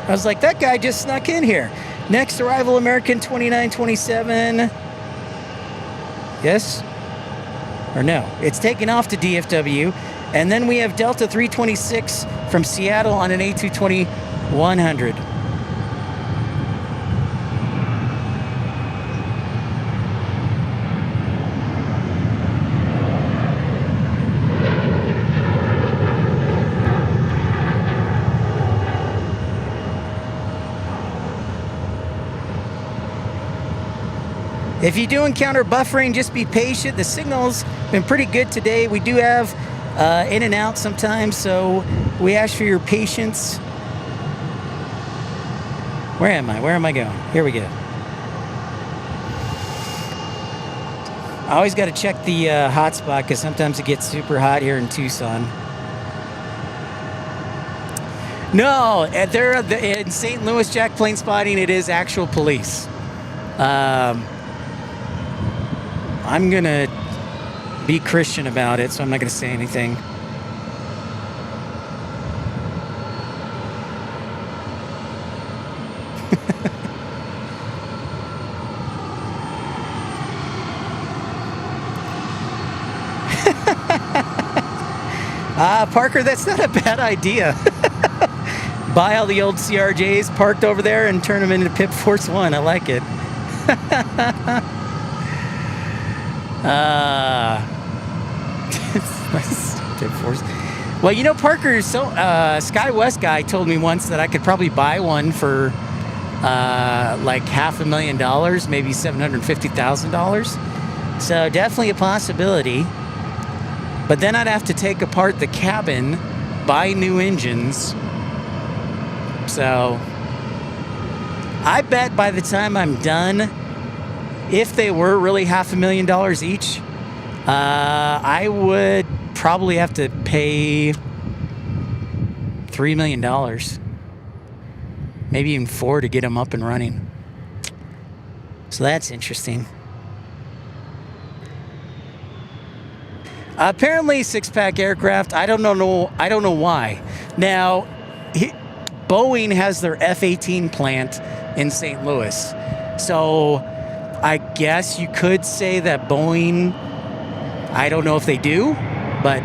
Speaker 1: I was like, that guy just snuck in here. Next arrival, American 2927. Yes? Or no? It's taking off to DFW. And then we have Delta 326 from Seattle on an A220-100. If you do encounter buffering, just be patient. The signal's been pretty good today. We do have in and out sometimes, so we ask for your patience. Where am I? Where am I going? Here we go. I always got to check the hotspot because sometimes it gets super hot here in Tucson. No, in St. Louis, Jack Plane Spotting, it is actual police. I'm going to be Christian about it, so I'm not going to say anything. Parker, that's not a bad idea. Buy all the old CRJs parked over there and turn them into Pip Force 1. I like it. Pip Force. Well, you know, Parker, SkyWest guy told me once that I could probably buy one for like $500,000, maybe $750,000. So definitely a possibility. But then I'd have to take apart the cabin, buy new engines. So I bet by the time I'm done, if they were really $500,000 each, I would probably have to pay $3 million. Maybe even $4 million to get them up and running. So that's interesting. Apparently, six-pack aircraft. I don't know why. Now, Boeing has their F-18 plant in St. Louis, so I guess you could say that Boeing. I don't know if they do, but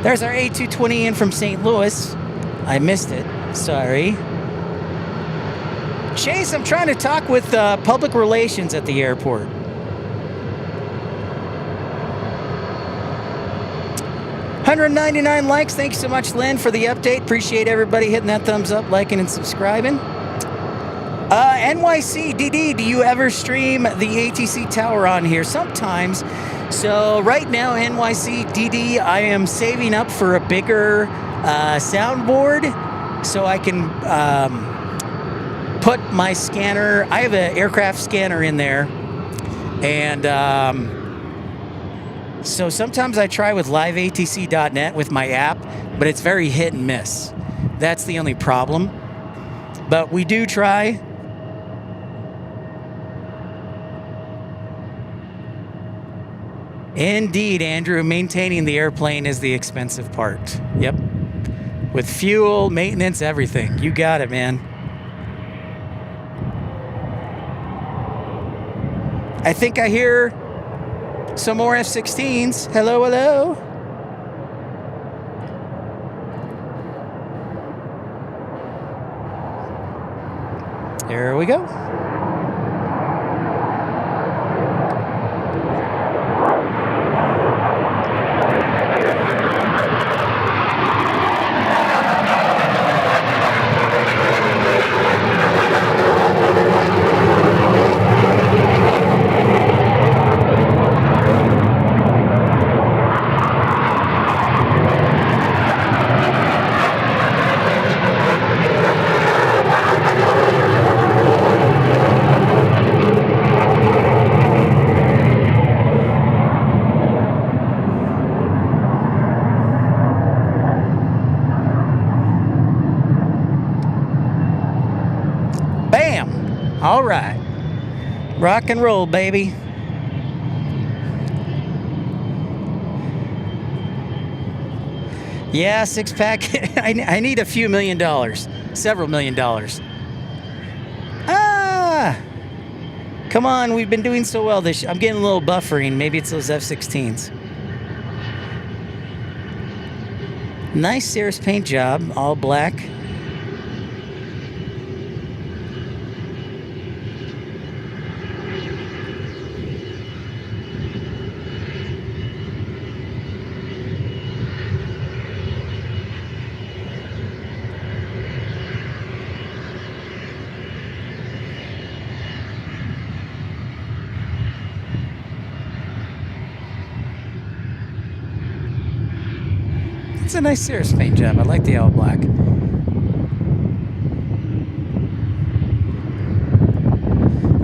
Speaker 1: there's our A220 in from St. Louis. I missed it. Sorry. Chase, I'm trying to talk with public relations at the airport. $199 likes. Thanks so much, Lynn, for the update. Appreciate everybody hitting that thumbs up, liking, and subscribing. NYC, DD, do you ever stream the ATC tower on here? Sometimes. So right now, NYC, DD, I am saving up for a bigger soundboard so I can put my scanner. I have an aircraft scanner in there, and So sometimes I try with liveatc.net with my app, but it's very hit and miss. That's the only problem. But we do try. Indeed, Andrew, maintaining the airplane is the expensive part. Yep. With fuel, maintenance, everything. You got it, man. I think I hear some more F-16s. Hello, hello. There we go. All right. Rock and roll, baby. Yeah, six pack. I need a few $1 million. Several $1 million. Ah! Come on, we've been doing so well this year. I'm getting a little buffering. Maybe it's those F-16s. Nice Cirrus paint job, all black. It's a nice Cirrus paint job. I like the all black.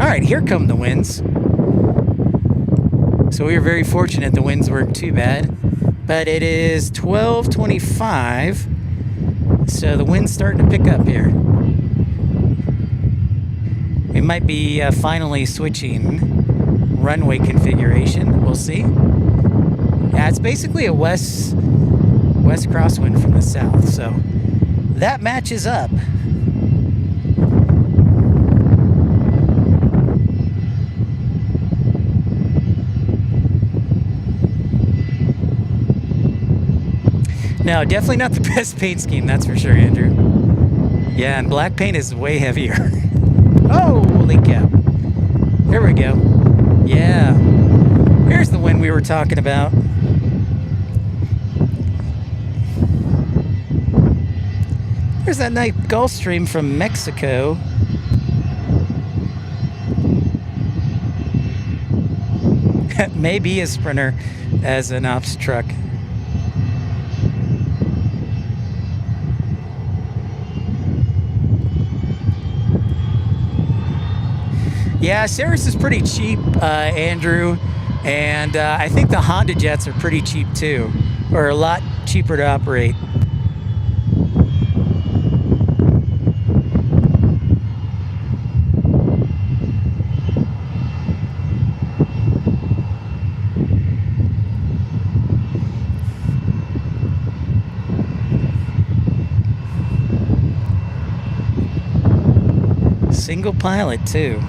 Speaker 1: All right, here come the winds. So we were very fortunate the winds weren't too bad. But it is 12:25, so the wind's starting to pick up here. We might be finally switching runway configuration. We'll see. Yeah, it's basically a west crosswind from the south, so that matches up. No, definitely not the best paint scheme, that's for sure, Andrew. Yeah, and black paint is way heavier. Oh, holy cow. There we go. Yeah. Here's the wind we were talking about. There's that nice Gulf Stream from Mexico. Maybe a Sprinter as an ops truck. Yeah, Cirrus is pretty cheap, Andrew, and I think the Honda jets are pretty cheap too, or a lot cheaper to operate. Single pilot too.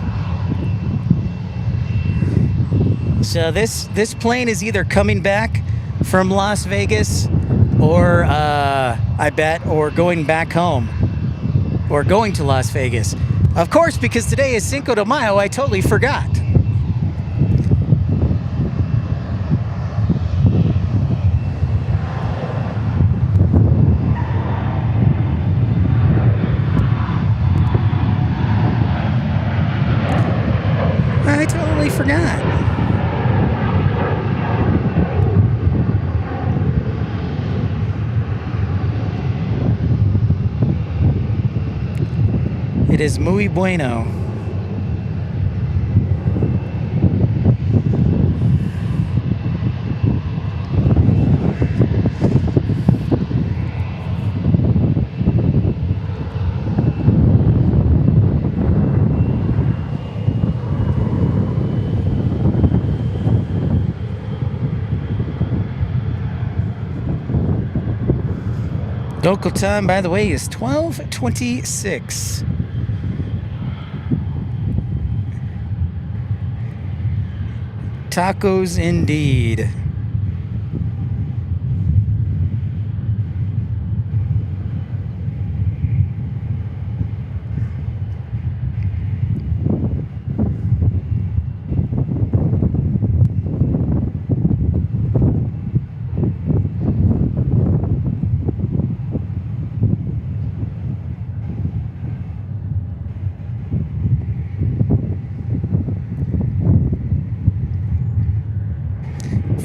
Speaker 1: So this plane is either coming back from Las Vegas or I bet, or going back home, or going to Las Vegas. Of course, because today is Cinco de Mayo, I totally forgot. I totally forgot. It is muy bueno. Local time, by the way, is 12:26. Tacos indeed.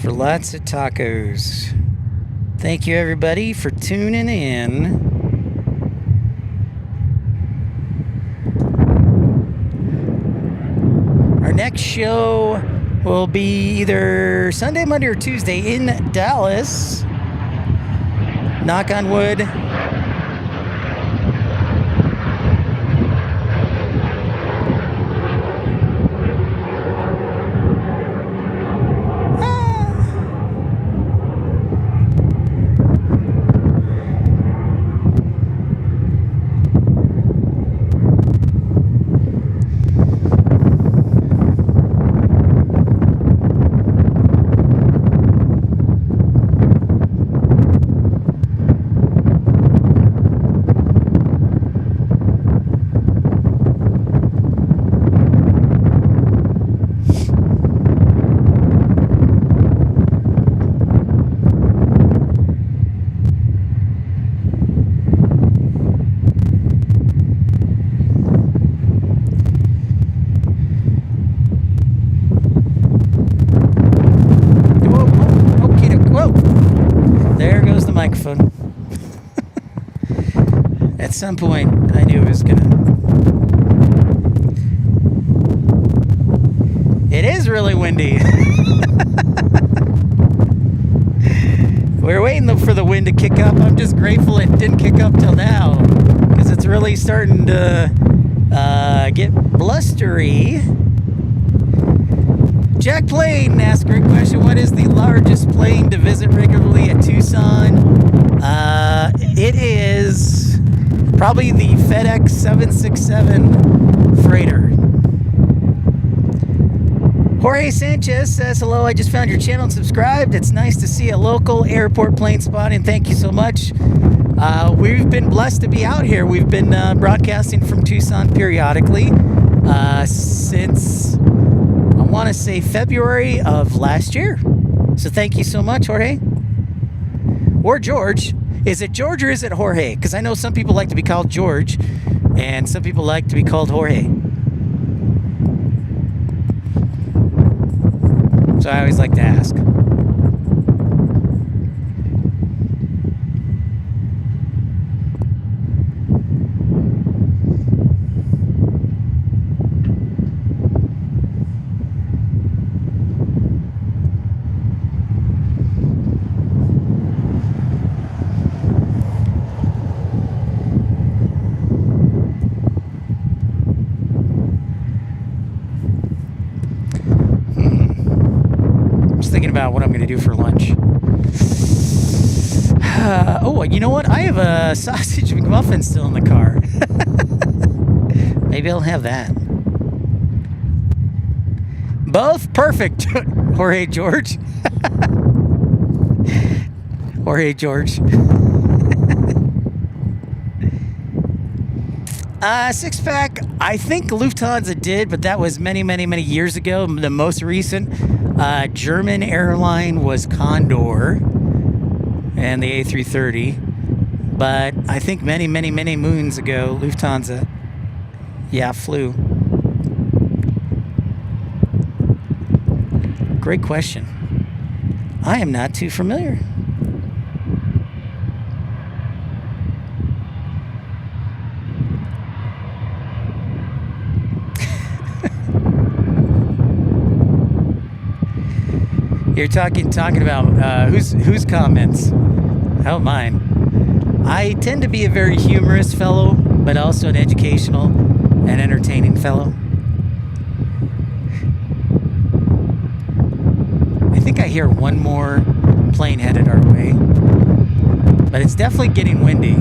Speaker 1: For lots of tacos. Thank you, everybody, for tuning in. Our next show will be either Sunday, Monday, or Tuesday in Dallas. Knock on wood. Microphone. At some point, I knew it was gonna. It is really windy. We're waiting for the wind to kick up. I'm just grateful it didn't kick up till now, because it's really starting to get blustery. Jack Plain asked a great question. What is the largest plane to visit regularly at Tucson? It is probably the FedEx 767 freighter. Jorge Sanchez says, hello, I just found your channel and subscribed. It's nice to see a local airport plane spotting. Thank you so much. We've been blessed to be out here. We've been broadcasting from Tucson periodically since, I want to say, February of last year. So thank you so much, Jorge. Or George. Is it George or is it Jorge? Because I know some people like to be called George, and some people like to be called Jorge. So I always like to ask. About what I'm going to do for lunch. Oh, you know what? I have a sausage McMuffin still in the car. Maybe I'll have that. Both perfect. Jorge George. Jorge George. Six-pack, I think Lufthansa did, but that was many, many, many years ago. The most recent German airline was Condor and the A330. But I think many, many, many moons ago, Lufthansa, flew. Great question. I am not too familiar. You're talking about whose comments? How mine? I tend to be a very humorous fellow, but also an educational and entertaining fellow. I think I hear one more plane headed our way. but it's definitely getting windy,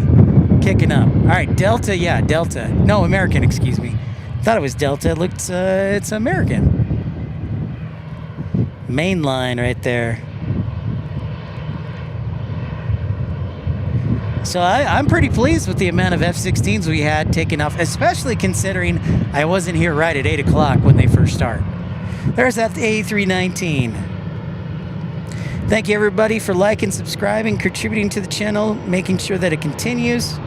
Speaker 1: kicking up. All right, Delta, yeah, Delta. No, American, excuse me. Thought it was Delta. It looked, it's American. Main line right there. So I'm pretty pleased with the amount of F-16s we had taking off, especially considering I wasn't here right at 8 o'clock when they first start. There's that A319. Thank you, everybody, for liking, subscribing, contributing to the channel, making sure that it continues.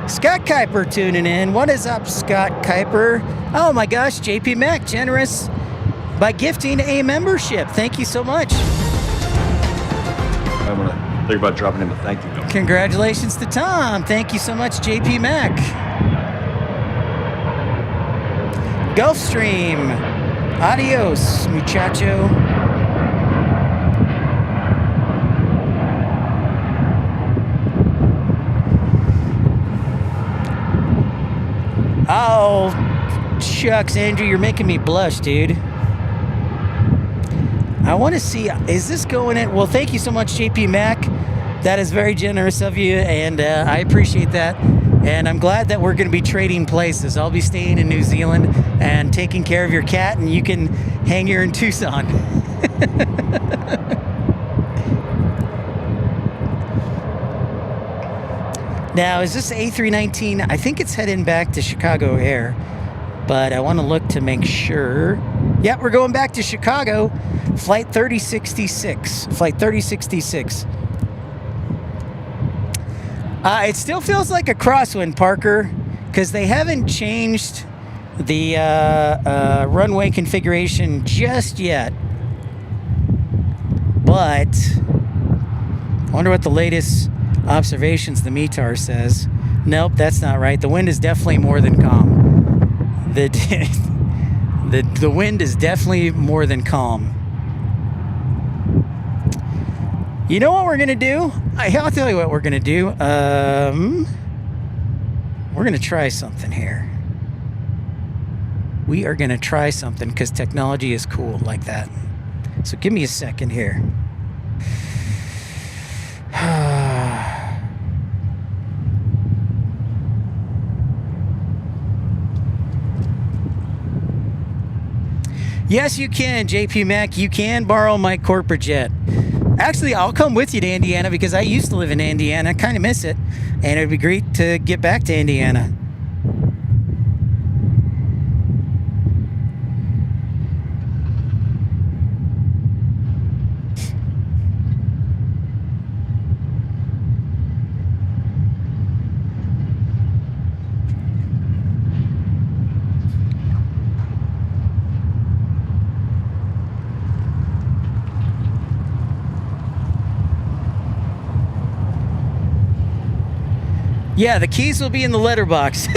Speaker 1: Scott Kuiper tuning in. What is up, Scott Kuiper? Oh my gosh, JP Mac, generous by gifting a membership. Thank you so much.
Speaker 2: I want to think about dropping him a thank you note.
Speaker 1: Congratulations to Tom. Thank you so much, JP Mac. Gulfstream. Adios, muchacho. Oh, shucks, Andrew, you're making me blush, dude. I want to see, is this going in? Well, thank you so much, JP Mac. That is very generous of you, and I appreciate that. And I'm glad that we're going to be trading places. I'll be staying in New Zealand and taking care of your cat, and you can hang here in Tucson. Now, is this A319? I think it's heading back to Chicago Air, but I want to look to make sure. Yep, we're going back to Chicago. Flight 3066. Flight 3066. It still feels like a crosswind, Parker, because they haven't changed the runway configuration just yet. But I wonder what the latest observations the METAR says. Nope, that's not right. The wind is definitely more than calm. The wind is definitely more than calm. You know what we're gonna do? I'll tell you what we're gonna do. We're gonna try something here. We are gonna try something because technology is cool like that. So give me a second here. Yes, you can, JP Mac. You can borrow my corporate jet. Actually, I'll come with you to Indiana because I used to live in Indiana. I kind of miss it. And it'd be great to get back to Indiana. Yeah, the keys will be in the letterbox.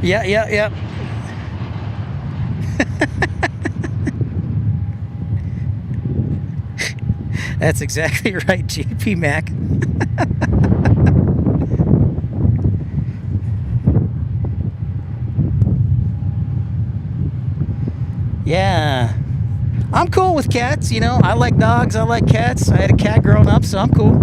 Speaker 1: Yeah. That's exactly right, JP Mac. Yeah. I'm cool with cats, you know. I like dogs, I like cats. I had a cat growing up, so I'm cool.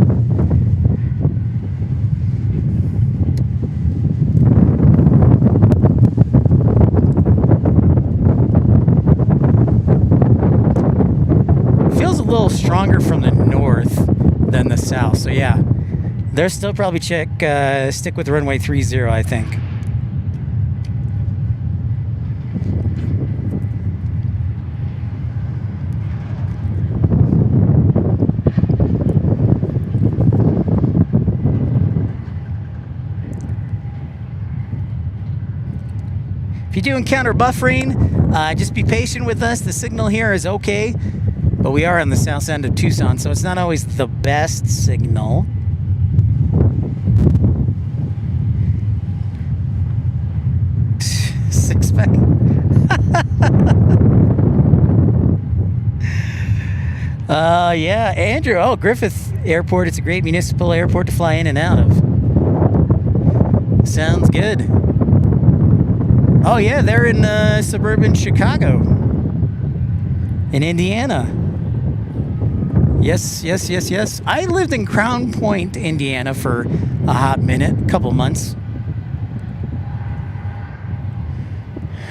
Speaker 1: Little stronger from the north than the south, so yeah, they're still probably stick with runway 30, I think. If you do encounter buffering, just be patient with us. The signal here is okay. But we are on the south end of Tucson, so it's not always the best signal. Six-pack. Yeah, Andrew. Oh, Griffith Airport. It's a great municipal airport to fly in and out of. Sounds good. Oh, yeah, they're in suburban Chicago. In Indiana. Yes. I lived in Crown Point, Indiana for a hot minute, a couple months.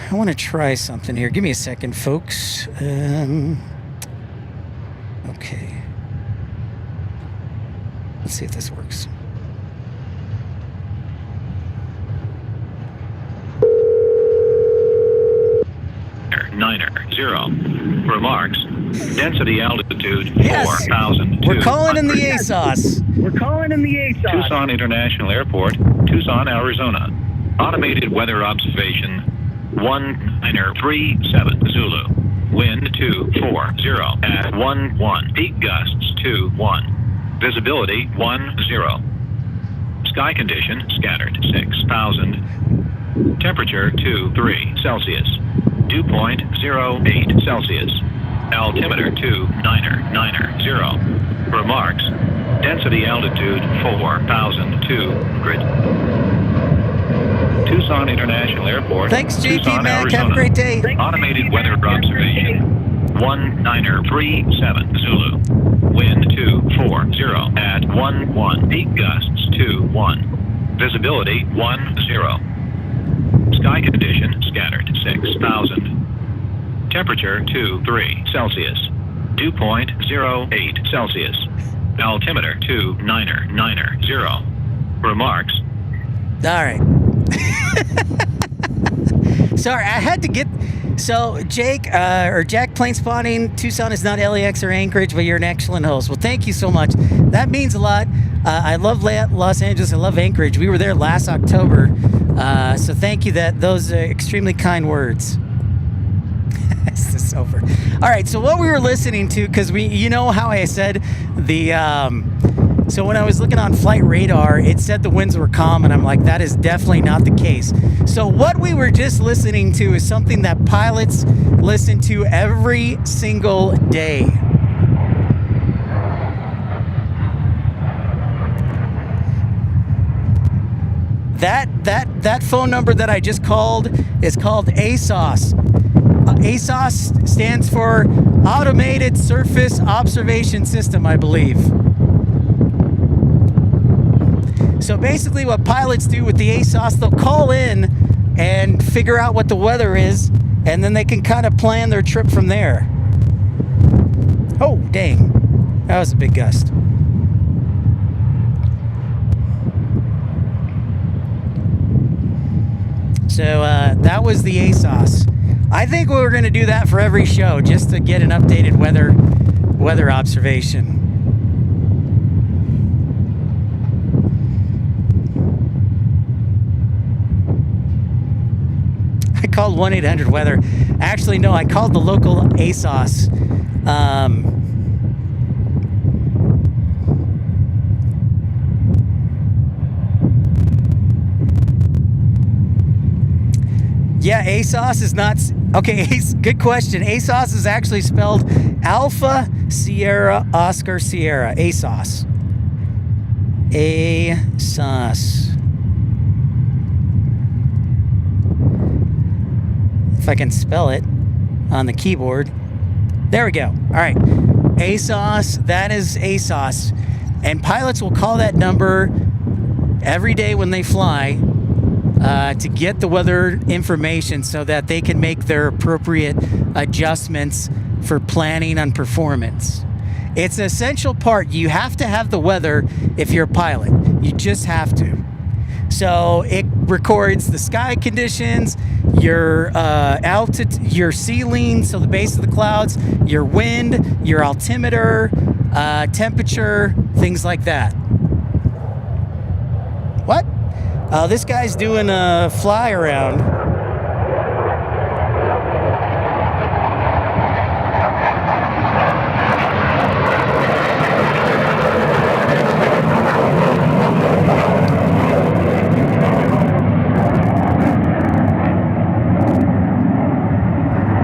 Speaker 1: I want to try something here. Give me a second, folks. Okay. Let's see if this works.
Speaker 3: Niner 0. Remarks. Density altitude
Speaker 1: Yes.
Speaker 3: 4,000.
Speaker 1: We're calling in the ASOS.
Speaker 3: Tucson International Airport, Tucson, Arizona. Automated weather observation 1937 Zulu. Wind 240 at 11. Peak gusts 21. Visibility 10. Sky condition scattered 6,000. Temperature 23 Celsius. Dew point 08 Celsius. Altimeter 2990. Remarks. Density altitude 4,200. Tucson International Airport.
Speaker 1: Thanks, JP
Speaker 3: Tucson,
Speaker 1: Mac.
Speaker 3: Arizona.
Speaker 1: Have a great day.
Speaker 3: Automated weather observation 1937 Zulu. Wind 240 at 11. Peak gusts 21. Visibility 10. Sky condition scattered 6,000. Temperature 23 Celsius. Dew point 08 Celsius. Altimeter 2990. Remarks.
Speaker 1: All right. Sorry, I had to get... So, Jake, or Jack Plane Spotting, Tucson is not LAX or Anchorage, but you're an excellent host. Well, thank you so much. That means a lot. I love Los Angeles. I love Anchorage. We were there last October. So thank you. Those extremely kind words. Is this over? All right. So what we were listening to, because you know how I said so when I was looking on flight radar, it said the winds were calm, and I'm like, that is definitely not the case. So what we were just listening to is something that pilots listen to every single day. That phone number that I just called is called ASOS. ASOS stands for Automated Surface Observation System, I believe. So basically what pilots do with the ASOS, they'll call in and figure out what the weather is, and then they can kind of plan their trip from there. Oh, dang. That was a big gust. So that was the ASOS. I think we were going to do that for every show, just to get an updated weather observation. I called 1-800-WEATHER. Actually, no, I called the local ASOS. Yeah, ASOS is not... Okay, good question. ASOS is actually spelled Alpha Sierra Oscar Sierra. ASOS. ASOS. If I can spell it on the keyboard. There we go. All right. ASOS. That is ASOS. And pilots will call that number every day when they fly to get the weather information so that they can make their appropriate adjustments for planning on performance. It's an essential part. You have to have the weather if you're a pilot. You just have to. So it records the sky conditions, your altitude, your ceiling, so the base of the clouds, your wind, your altimeter, temperature, things like that. What? This guy's doing a fly around.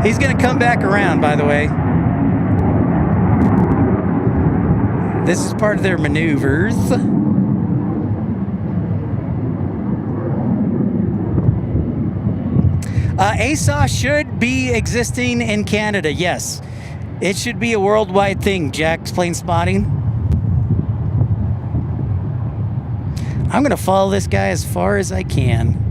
Speaker 1: He's going to come back around, by the way. This is part of their maneuvers. ASOS should be existing in Canada, yes. It should be a worldwide thing, Jack's Plane Spotting. I'm going to follow this guy as far as I can.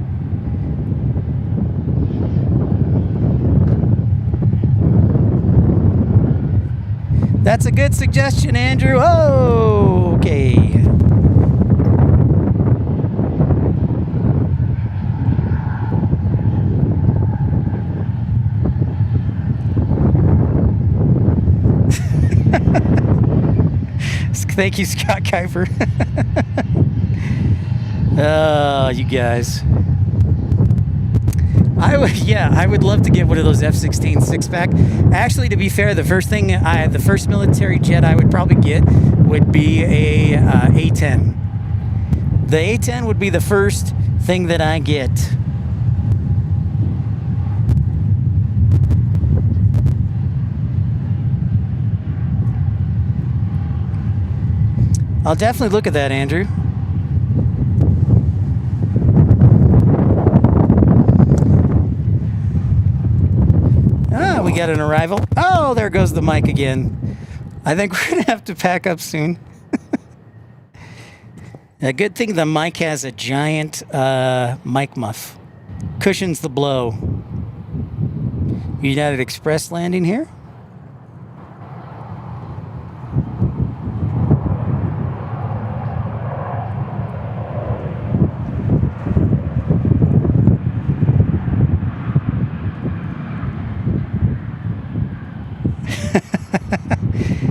Speaker 1: That's a good suggestion, Andrew. Oh, okay. Thank you, Scott Kuiper. Oh, you guys. I would love to get one of those F-16 six-pack. Actually, to be fair, the first military jet I would probably get would be a A-10. The A-10 would be the first thing that I get. I'll definitely look at that, Andrew. Ah, we got an arrival. Oh, there goes the mic again. I think we're going to have to pack up soon. A good thing the mic has a giant mic muff. Cushions the blow. United Express landing here.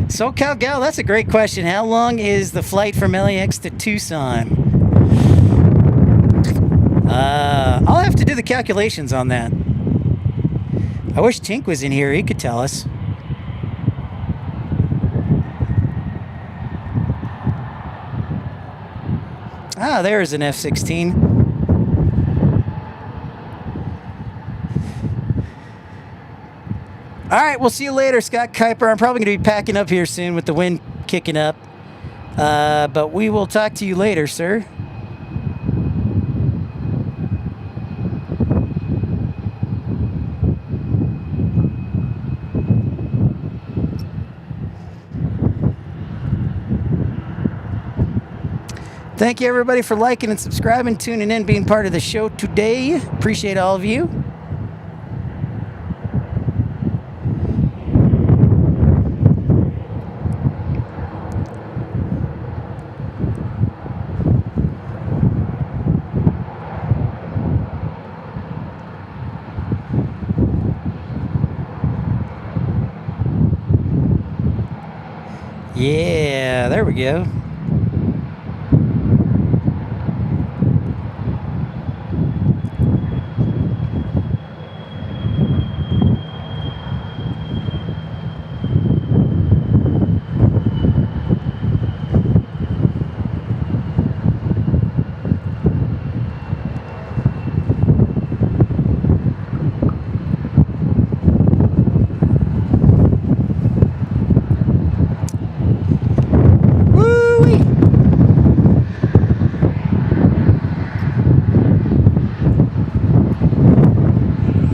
Speaker 1: SoCal Gal, that's a great question. How long is the flight from LAX to Tucson? I'll have to do the calculations on that. I wish Tink was in here. He could tell us. Ah, there's an F-16. All right, we'll see you later, Scott Kuiper. I'm probably going to be packing up here soon with the wind kicking up. But we will talk to you later, sir. Thank you, everybody, for liking and subscribing, tuning in, being part of the show today. Appreciate all of you. Yeah, there we go.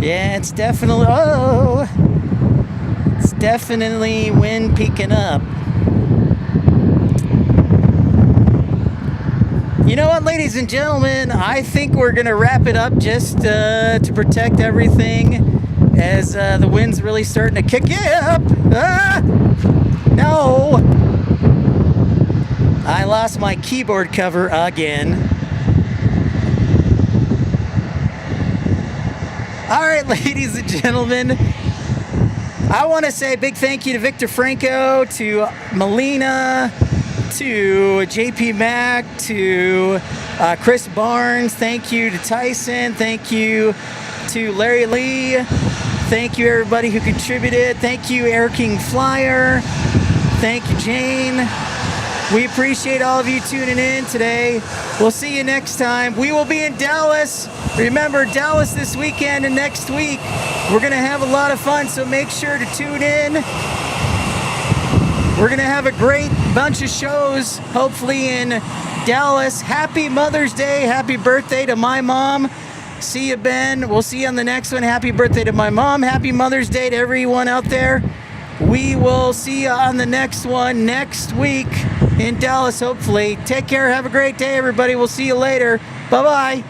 Speaker 1: Yeah, it's definitely, it's definitely wind peaking up. You know what, ladies and gentlemen, I think we're going to wrap it up just to protect everything as the wind's really starting to kick up. No! I lost my keyboard cover again. All right, ladies and gentlemen, I want to say a big thank you to Victor Franco, to Melina, to JP Mack, to Chris Barnes. Thank you to Tyson. Thank you to Larry Lee. Thank you, everybody who contributed. Thank you, Air King Flyer. Thank you, Jane. We appreciate all of you tuning in today. We'll see you next time. We will be in Dallas. Remember, Dallas this weekend and next week. We're going to have a lot of fun, so make sure to tune in. We're going to have a great bunch of shows, hopefully in Dallas. Happy Mother's Day. Happy birthday to my mom. See you, Ben. We'll see you on the next one. Happy birthday to my mom. Happy Mother's Day to everyone out there. We will see you on the next one next week in Dallas, hopefully. Take care. Have a great day, everybody. We'll see you later. Bye-bye.